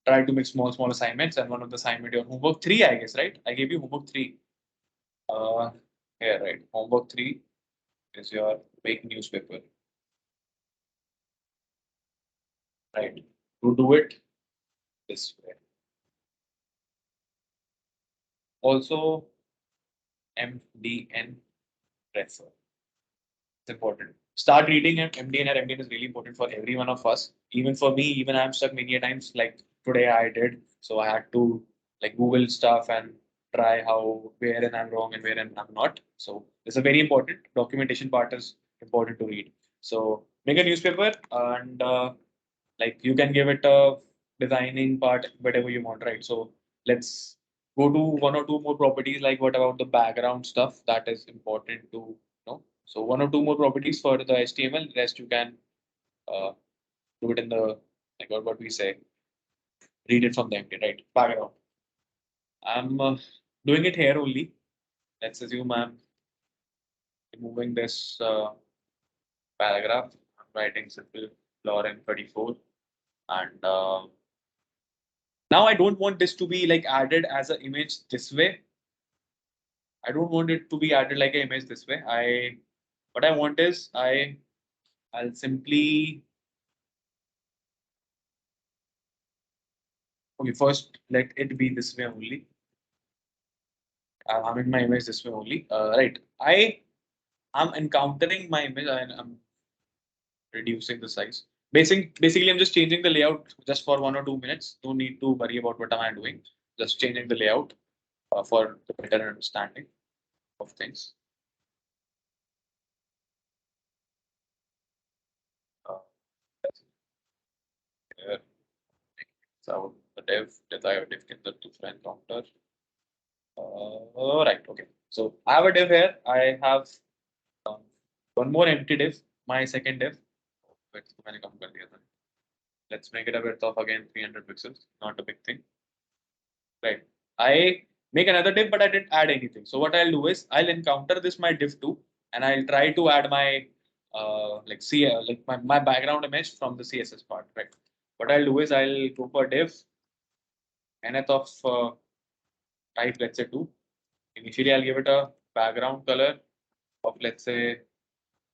A: try to make small assignments. And one of the assignment your homework three, I guess, right? I gave you homework three. Uh, Here, right? Homework three is your big newspaper, right? To do it this way. Also, MDN refer. It's important. Start reading it. MDN or MDN is really important for every one of us. Even for me, even I'm stuck many a times. Like today, I did. So I had to like Google stuff and try how wherein I'm wrong and wherein I'm not. So it's a very important documentation part is important to read. So make a newspaper and like you can give it a designing part, whatever you want, right? So let's go to one or two more properties. Like what about the background stuff that is important to know? So one or two more properties for the HTML. Rest you can uh, do it in the like what we say, read it from the empty, right? Background. I'm doing it here only. Let's assume I'm removing this paragraph. I'm writing simple Lauren 34 and now I don't want this to be like added as an image this way. I don't want it to be added like an image this way. What I want is I'll simply okay first let it be this way only. I'm in my image this way only. Right. I'm encountering my image and I'm reducing the size. Basically, I'm just changing the layout just for 1 or 2 minutes. No need to worry about what am I doing. Just changing the layout for the better understanding of things. Uh, here, so the div can the different counter. Right. Okay. So I have a div here. I have um, one more empty div. My second div. Let's make it a width of again 300 pixels. Not a big thing. Right. I make another div, but I didn't add anything. So what I'll do is I'll encounter this my div 2 and I'll try to add my like my background image from the CSS part. Right. What I'll do is I'll go for div nth of type, let's say 2. Initially, I'll give it a background color of let's say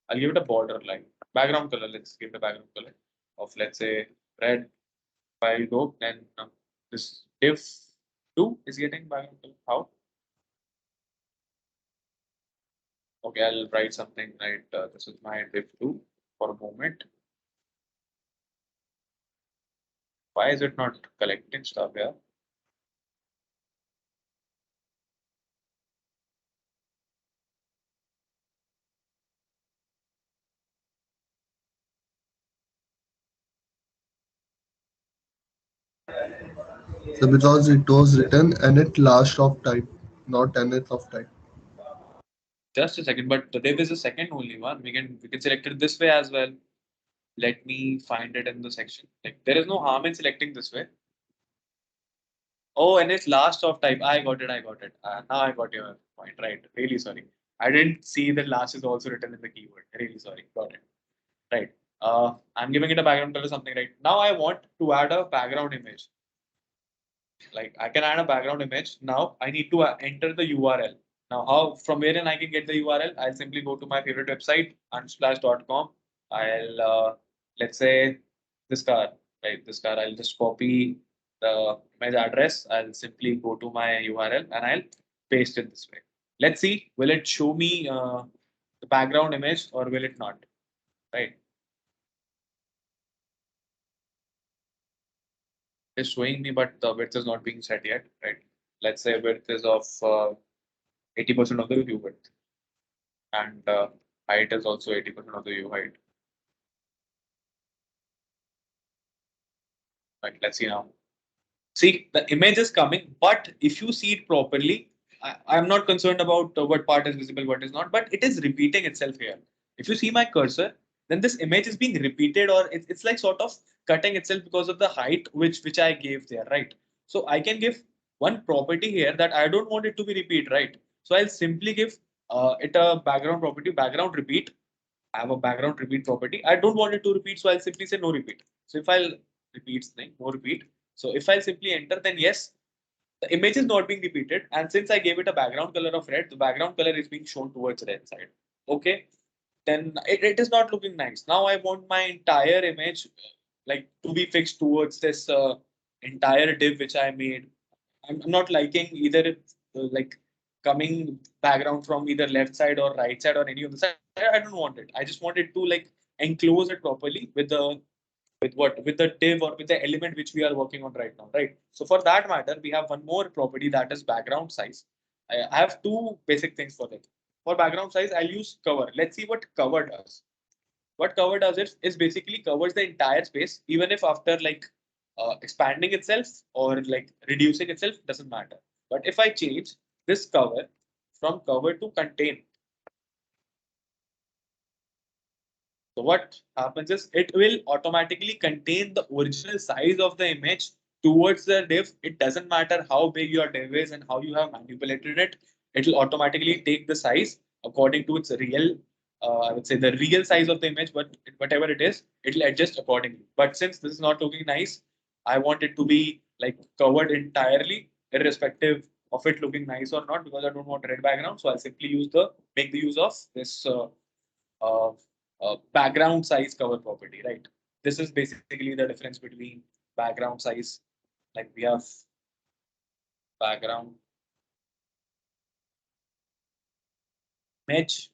A: I'll give it a border line. Background color, let's give it a background color of let's say red. If I go, then this div 2 is getting background color. How? Okay, I'll write something right. This is my div 2 for a moment. Why is it not collecting stuff here?
C: So because it was written and it last of type, not nth of type.
A: Just a second, but the div is the second only one. We can select it this way as well. Let me find it in the section. Like there is no harm in selecting this way. Oh, and it's last of type. I got it. I got it. Now I got your point. Right. Really sorry. I didn't see that last is also written in the keyword. Really sorry. Got it. Right. I'm giving it a background color something right. Now I want to add a background image. Like I can add a background image. Now I need to enter the URL. Now how from wherein I can get the URL? I'll simply go to my favorite website, unsplash.com. I'll let's say this car, right? This car. I'll just copy the image address. I'll simply go to my URL and I'll paste it this way. Let's see, will it show me the background image or will it not? Right? It's showing me, but the width is not being set yet. Right? Let's say width is of 80% of the view width, and height is also 80% of the view height. Right? Let's see now. See, the image is coming, but if you see it properly, I'm not concerned about what part is visible, what is not, but it is repeating itself here. If you see my cursor, then this image is being repeated, or it's like sort of cutting itself because of the height which I gave there, right? So I can give one property here that I don't want it to be repeat, right? So I'll simply give it a background property, background repeat. I have a background repeat property. I don't want it to repeat, so I'll simply say no repeat. So if I'll repeat thing, no repeat. So if I simply enter, then yes, the image is not being repeated. And since I gave it a background color of red, the background color is being shown towards the red side. Okay, then it is not looking nice. Now I want my entire image like to be fixed towards this entire div which I made. I'm not liking either like coming background from either left side or right side or any of the side. I don't want it. I just want it to like enclose it properly with the with what? With the div or with the element which we are working on right now, right? So for that matter, we have one more property, that is background size. I have two basic things for it. For background size, I'll use cover. Let's see what cover does. What cover does is basically covers the entire space, even if after like expanding itself or like reducing itself, doesn't matter. But if I change this cover from cover to contain, so what happens is it will automatically contain the original size of the image towards the div. It doesn't matter how big your div is and how you have manipulated it. It will automatically take the size according to its real, I would say the real size of the image, but whatever it is, it will adjust accordingly. But since this is not looking nice, I want it to be like covered entirely, irrespective of it looking nice or not, because I don't want red background. So I'll simply make the use of this uh, background size cover property, right? This is basically the difference between background size. Like we have background image,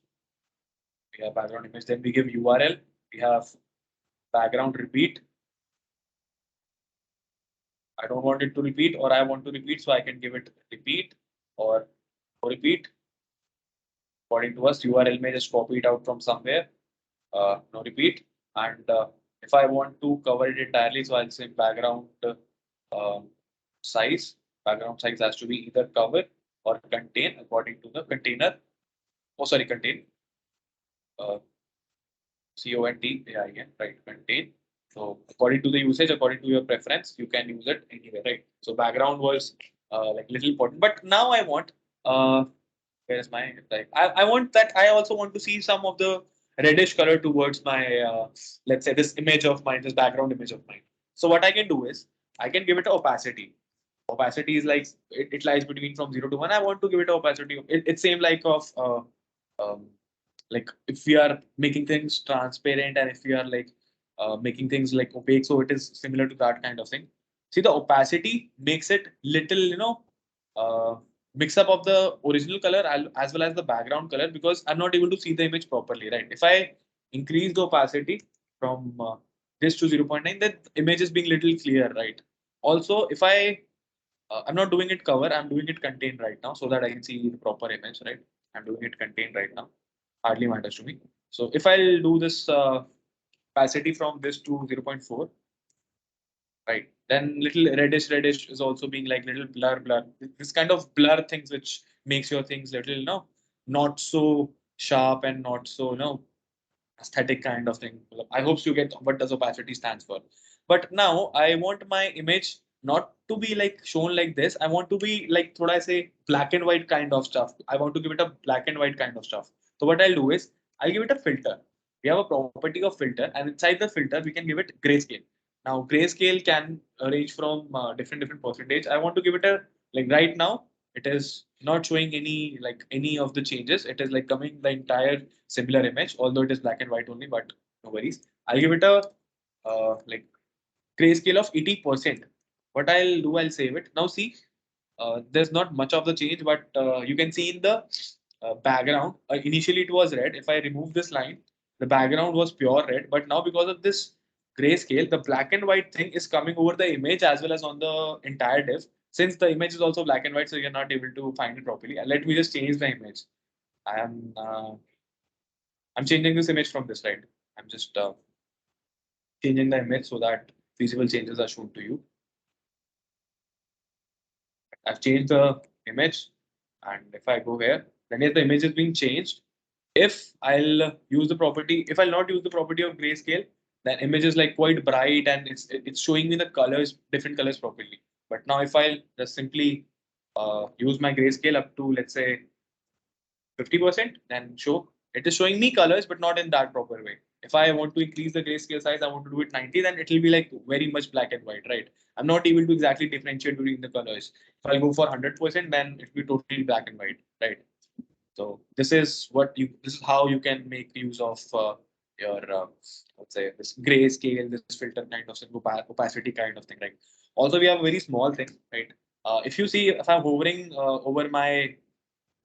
A: we have background image, then we give URL, we have background repeat. I don't want it to repeat, or I want to repeat, so I can give it repeat or no repeat. According to us, URL may just copy it out from somewhere, no repeat. And if I want to cover it entirely, so I'll say background um, size. Background size has to be either cover or contain according to the container. Oh, sorry, contain. Uh, CONTAIN, right? Contain. So according to the usage, according to your preference, you can use it anywhere, right? So background was like little important, but now I want where is my like I want that I also want to see some of the reddish color towards my let's say this image of mine, this background image of mine. So what I can do is I can give it an opacity. Opacity is like it lies between from 0 to 1. I want to give it an opacity. It's same like of um, like if we are making things transparent and if we are like making things like opaque, so it is similar to that kind of thing. See, the opacity makes it little, uh, mix up of the original color as well as the background color, because I'm not able to see the image properly, right? If I increase the opacity from this to 0.9, then the image is being little clear, right? Also, if I'm not doing it cover, I'm doing it contain right now so that I can see the proper image, right? I'm doing it contain right now. Hardly matters to me. So if I'll do this opacity from this to 0.4, right, then little reddish is also being like little blur. This kind of blur things which makes your things little, not so sharp and not so, aesthetic kind of thing. I hope you get what does opacity stands for. But now I want my image not to be like shown like this. I want to be like what I say black and white kind of stuff. I want to give it a black and white kind of stuff. So what I'll do is I'll give it a filter. We have a property of filter, and inside the filter we can give it grayscale. Now grayscale can range from different percentage. I want to give it a like right now. It is not showing any of the changes. It is like coming the entire similar image, although it is black and white only, but no worries. I'll give it a like grayscale of 80%. What I'll do, I'll save it. Now see, there's not much of the change, but you can see in the background, initially it was red. If I remove this line, the background was pure red, but now because of this grayscale, the black and white thing is coming over the image as well as on the entire div. Since the image is also black and white, so you're not able to find it properly. Let me just change the image. I am I'm changing this image from this, right? I'm just changing the image so that feasible changes are shown to you. I've changed the image, and if I go here, then if the image is being changed, if I'll use the property, if I'll not use the property of grayscale, then image is like quite bright and it's showing me the colors, different colors properly. But now if I'll just simply use my grayscale up to let's say 50%, then show it is showing me colors, but not in that proper way. If I want to increase the grayscale size, I want to do it 90, then it will be like very much black and white, right? I'm not able to exactly differentiate between the colors. If I go for 100%, then it will be totally black and white, right? So this is how you can make use of your let's say this grayscale, this filter kind of thing, opacity kind of thing, right? Also, we have a very small thing, right? If you see, if I'm hovering over my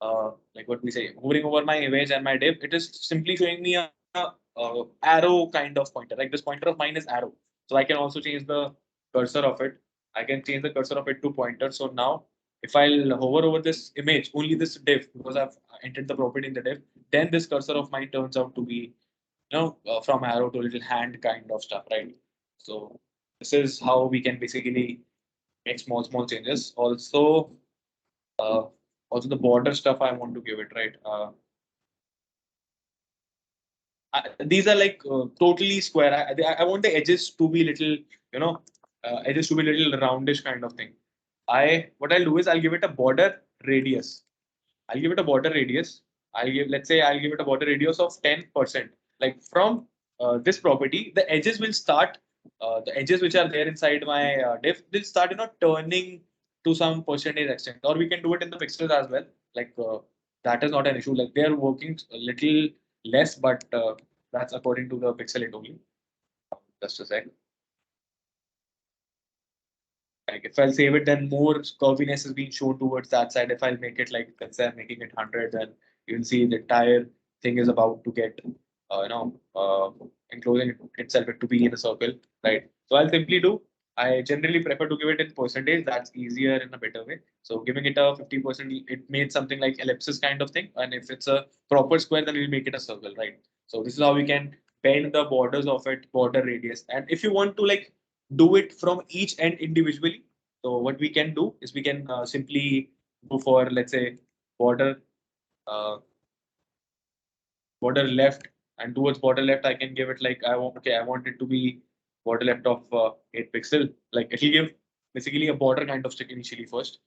A: like what we say, hovering over my image and my div, it is simply showing me a arrow kind of pointer. Like this pointer of mine is arrow. So I can also change the cursor of it. I can change the cursor of it to pointer. So now if I'll hover over this image, only this div, because I've entered the property in the div, then this cursor of mine turns out to be, from arrow to little hand kind of stuff, right? So this is how we can basically make small changes. Uh, also the border stuff I want to give it, right? These are like totally square. I want the edges to be little, edges to be little roundish kind of thing. What I'll do is I'll give it a border radius. I'll give it a border radius. Let's say I'll give it a border radius of 10%. Like from this property, the edges will start, the edges which are there inside my div will start, turning to some percentage extent. Or we can do it in the pixels as well. Like that is not an issue. Like they're working a little less, but that's according to the pixel it only. Just a sec. Like if I'll save it, then more curviness is being shown towards that side. If I'll make it like, let's say I'm making it 100, then you'll see the entire thing is about to get, enclosing itself to be in a circle, right? So I'll simply do, I generally prefer to give it in percentage. That's easier in a better way. So giving it a 50%, it made something like ellipsis kind of thing. And if it's a proper square, then we'll make it a circle, right? So this is how we can bend the borders of it, border radius. And if you want to like do it from each end individually. So what we can do is we can simply go for, let's say, border uh, border left, and towards border left I can give it like I want it to be border left of 8 pixel. Like it will give basically a border kind of stick initially first.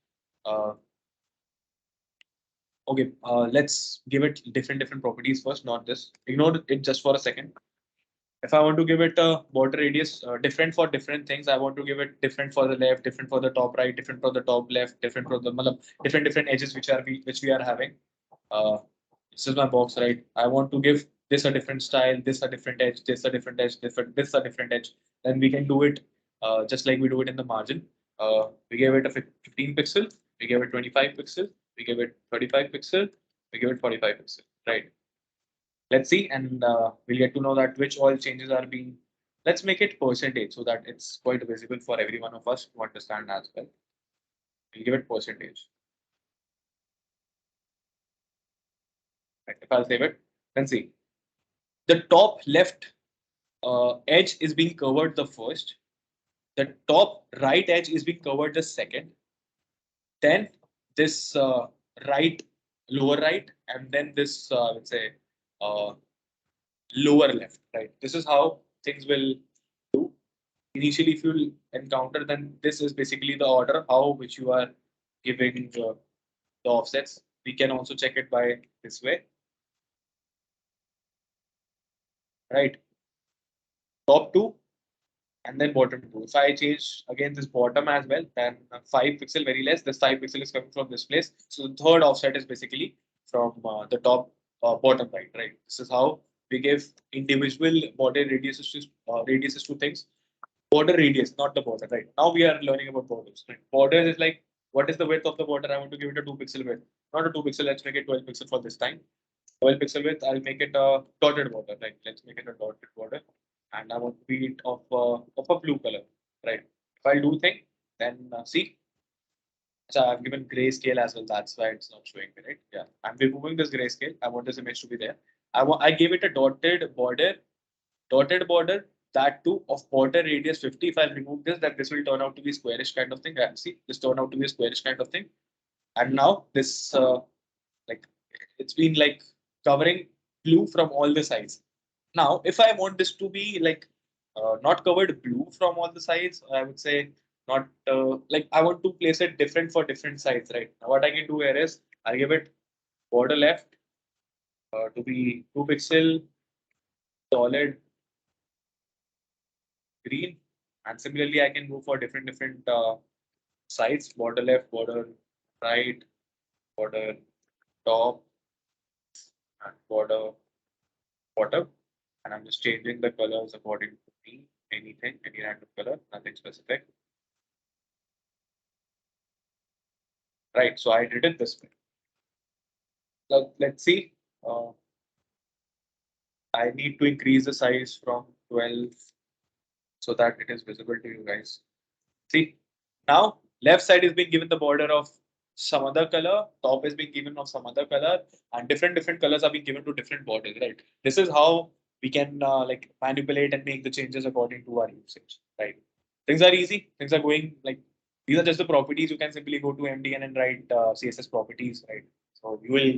A: Uh, okay, let's give it different properties first, not this. Ignore it just for a second. If I want to give it a border radius different for different things, I want to give it different for the left, different for the top right, different for the top left, different for the different edges which we are having. Uh, this is my box, right? I want to give this a different style, this a different edge, this a different edge, this a different edge. Then we can do it just like we do it in the margin. We gave it a 15 pixel, we gave it 25 pixel, we gave it 35 pixel, we give it 45 pixel, right? Let's see, and we'll get to know that which all changes are being. Let's make it percentage so that it's quite visible for every one of us to understand as well. We'll give it percentage. Right. If I'll save it, then see the top left edge is being covered the first. The top right edge is being covered the second. Then this right, lower right, and then this let's say uh, lower left. Right. This is how things will do. Initially, if you encounter, then this is basically the order how which you are giving the offsets. We can also check it by this way, right? Top two and then bottom two. If I change again this bottom as well, then 5 pixel very less. This 5 pixel is coming from this place. So the third offset is basically from the top bottom right, right? This is how we give individual border radiuses to things. Border radius, not the border, right? Now we are learning about borders. Right? Borders is like, what is the width of the border? I want to give it a 2 pixel width, not a 2 pixel. Let's make it 12 pixel for this time. 12 pixel width. I'll make it a dotted border, right? Let's make it a dotted border, and I want to be it of a blue color, right? If I do thing, then see, so I've given grayscale as well. That's why it's not showing me, right? Yeah, I'm removing this grayscale. I want this image to be there. I gave it a dotted border, that too of border radius 50. If I remove this, then this will turn out to be squarish kind of thing. And see, this turn out to be a squarish kind of thing. And now this, like, it's been like covering blue from all the sides. Now, if I want this to be like not covered blue from all the sides, I would say not like I want to place it different for different sides, right? Now, what I can do here is I'll give it border left to be 2 pixel solid green. And similarly, I can go for different sides, border left, border right, border top, and border bottom. And I'm just changing the colors according to me, anything, any random color, nothing specific. Right, so I did it this way. Now, let's see. I need to increase the size from 12 so that it is visible to you guys. See, now left side is being given the border of some other color, top is being given of some other color, and different colors are being given to different borders, right? This is how we can like manipulate and make the changes according to our usage, right? Things are easy. Things are going like these are just the properties. You can simply go to MDN and write CSS properties, right? So you will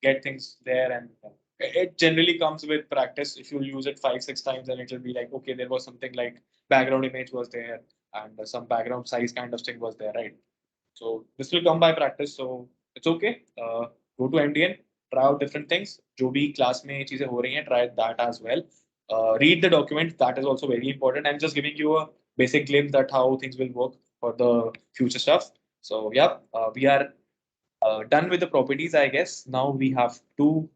A: get things there, and it generally comes with practice. If you use it 5, 6 times, then it will be like, okay, there was something like background image was there, and some background size kind of thing was there, right? So this will come by practice. So it's okay. Go to MDN, try out different things. जो भी class में चीजें हो रही हैं, try that as well. Read the document. That is also very important. I'm just giving you a basic glimpse that how things will work for the future stuff. So yeah, we are done with the properties, I guess. Now we have to.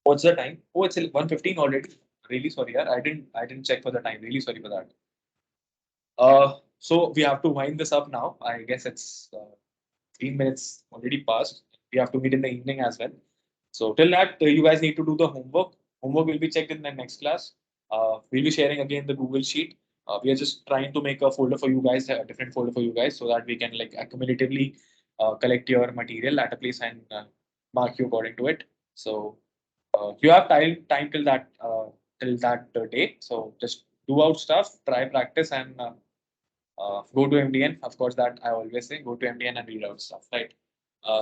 A: What's the time? Oh, it's 1:15 already. Really sorry, yeah. I didn't check for the time. Really sorry for that. So we have to wind this up now. I guess it's 3 minutes already passed. We have to meet in the evening as well. So till that, you guys need to do the homework. Homework will be checked in the next class. We'll be sharing again the Google Sheet. We are just trying to make a folder for you guys, a different folder for you guys, so that we can like accumulatively collect your material at a place and mark you according to it. So you have time till that day. So just do out stuff, try practice, and go to MDN. Of course, that I always say, go to MDN and read out stuff, right?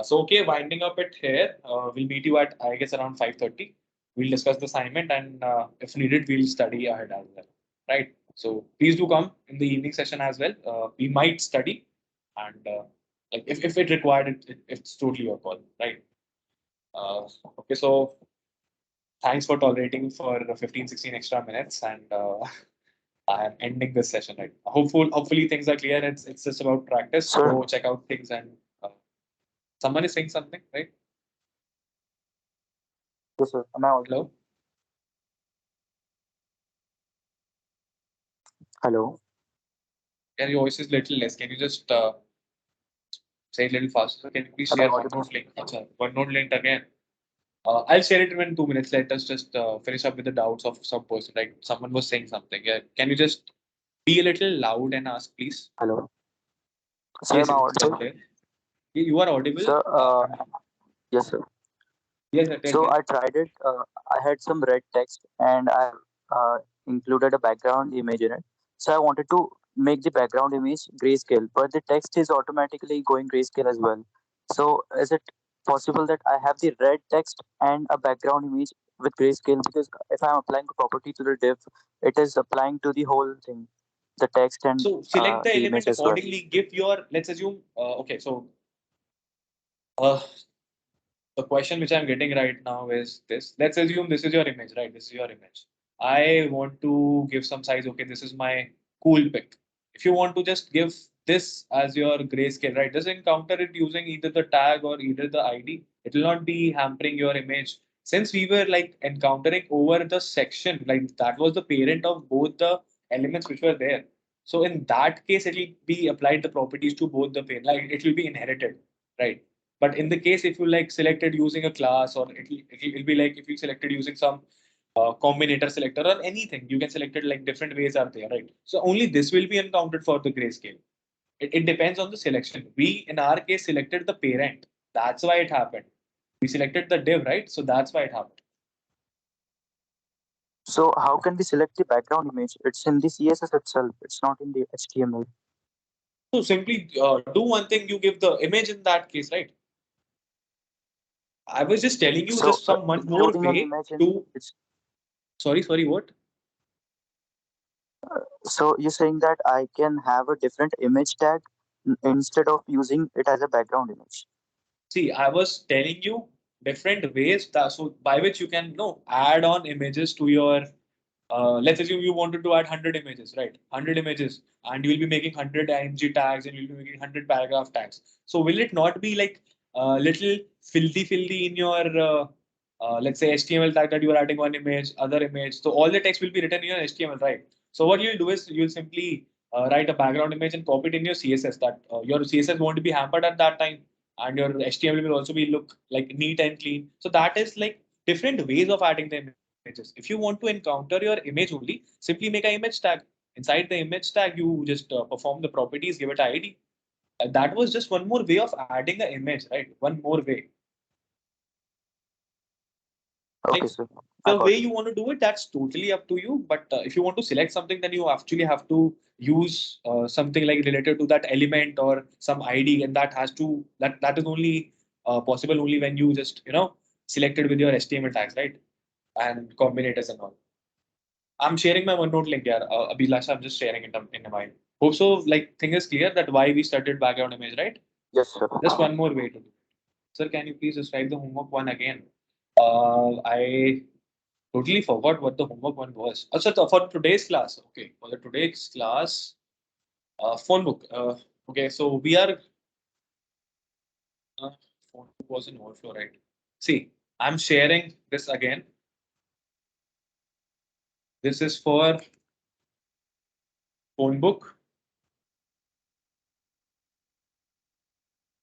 A: So okay, winding up it here. We'll meet you at I guess around 5:30. We'll discuss the assignment, and if needed, we'll study ahead as well, right? So please do come in the evening session as well. We might study, and like if it required, it's totally your call, right? Okay, so thanks for tolerating for 15, 16 extra minutes, and I'm ending this session, right? Hopefully things are clear. It's just about practice.
D: Sir,
A: Go check out things, and someone is saying something, right?
D: yes, sir. Am I audible?
A: Hello?
D: Hello.
A: Yeah, your voice is little less. Can you just say it a little faster? Can you please
D: Am I
A: share
D: audible?
A: OneNote link? Acha, OneNote link again. I'll share it in 2 minutes. Let us just finish up with the doubts of some person. Like someone was saying something. Yeah. Can you just be a little loud and ask, please?
D: Hello. Sir, am
A: Yes,
D: I
A: it's
D: audible?
A: clear. You are audible.
D: Sir, yes, sir.
A: Yes, sir,
D: So
A: tell.
D: I tried it. I had some red text and I uh, included a background image in it. So I wanted to make the background image grayscale, but the text is automatically going grayscale as well. So is it possible that I have the red text and a background image with grayscale? Because if I'm applying a property to the div, it is applying to the whole thing, the text and
A: So select the
D: the image
A: element
D: as well.
A: accordingly. Give your, let's assume, okay, so uh, the question which I'm getting right now is this. Let's assume this is your image, right? This is your image. I want to give some size. Okay, this is my cool pick. If you want to just give this as your grayscale, right? Just encounter it using either the tag or either the ID. It will not be hampering your image. Since we were like encountering over the section, like that was the parent of both the elements which were there. So in that case, it will be applied the properties to both the parent, like it will be inherited, right? But in the case if you like selected using a class, or it'll be like if you selected using some combinator selector or anything, you can select it like different ways are there, right? So only this will be encountered for the grayscale. It depends on the selection. We in our case selected the parent. That's why it happened. We selected the div, right? So that's why it happened.
D: So how can we select the background image? It's in the CSS itself. It's not in the HTML.
A: So simply do one thing. You give the image in that case, right? I was just telling you
D: So
A: just some one more
D: including an
A: way
D: image in
A: to.
D: it's
A: Sorry, what?
D: so you're saying that I can have a different image tag instead of using it as a background image.
A: See, I was telling you different ways that so by which you can add on images to your let's assume you wanted to add 100 images, right? 100 images, and you'll be making 100 img tags and you'll be making 100 paragraph tags. So will it not be like little filthy in your let's say HTML tag that you are adding one image, other image. So all the text will be written in your HTML, right? So what you'll do is you'll simply write a background image and copy it in your CSS. That your CSS won't be hampered at that time, and your HTML will also be look like neat and clean. So that is like different ways of adding the images. If you want to encounter your image only, simply make an image tag. Inside the image tag, you just perform the properties, give it an ID. That was just one more way of adding an image, right? One more way.
D: Okay,
A: Like
D: sir. I
A: the
D: got
A: way
D: it.
A: you want to do it, that's totally up to you. But if you want to select something, then you actually have to use something like related to that element or some ID, and that is only possible only when you just select it with your HTML tags, right? And combinators and all. I'm sharing my OneNote link here, Abhilash. I'm just sharing it in my. Hope so. Like thing is clear that why we started background image, right?
D: Yes, sir.
A: Just one more way to do it. Sir, can you please describe the homework one again? I totally forgot what the homework one was. Also, for today's class, okay, for the today's class, phone book. Okay, so we are phone book was in Overflow, right? See, I'm sharing this again. This is for phone book,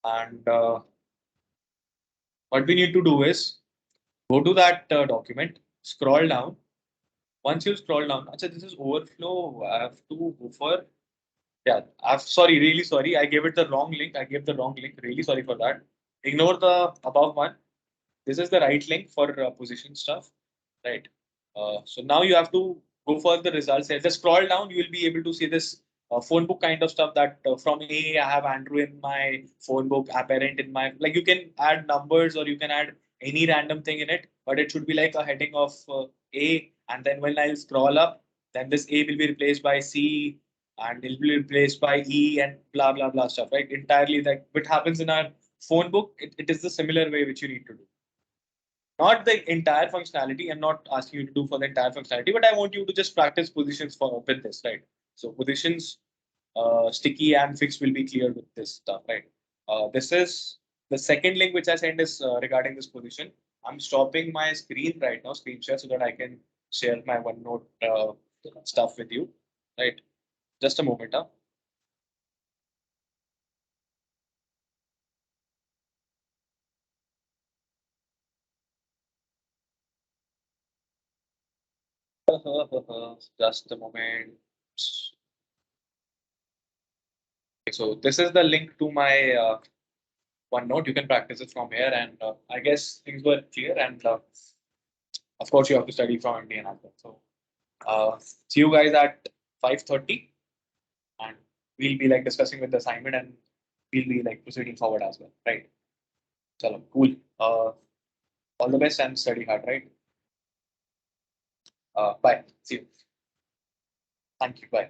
A: and what we need to do is go to that document, scroll down. Once you scroll down, actually, this is Overflow. I have to go for. Yeah, I'm sorry, really sorry. I gave it the wrong link. I gave the wrong link. Really sorry for that. Ignore the above one. This is the right link for position stuff, right? So now you have to go for the results here. Just scroll down, you will be able to see this phone book kind of stuff that from A, I have Andrew in my phone book, apparent in my, like you can add numbers or you can add any random thing in it, but it should be like a heading of A. And then when I'll scroll up, then this A will be replaced by C and it will be replaced by E and blah, blah, blah stuff, right? Entirely like what happens in our phone book, it is the similar way which you need to do. Not the entire functionality. I'm not asking you to do for the entire functionality, but I want you to just practice positions for with this, right? So positions, sticky and fixed will be clear with this stuff, right? This is the second link which I sent is regarding this position. I'm stopping my screen right now, screen share, so that I can share my OneNote stuff with you, right? Just a moment, huh? Just a moment. Okay, so this is the link to my OneNote. You can practice it from here, and I guess things were clear. And of course, you have to study from Indian as well. So see you guys at 5:30, and we'll be like discussing with the assignment, and we'll be like proceeding forward as well, right? So cool. All the best and study hard, right? Bye. See you. Thank you. Bye.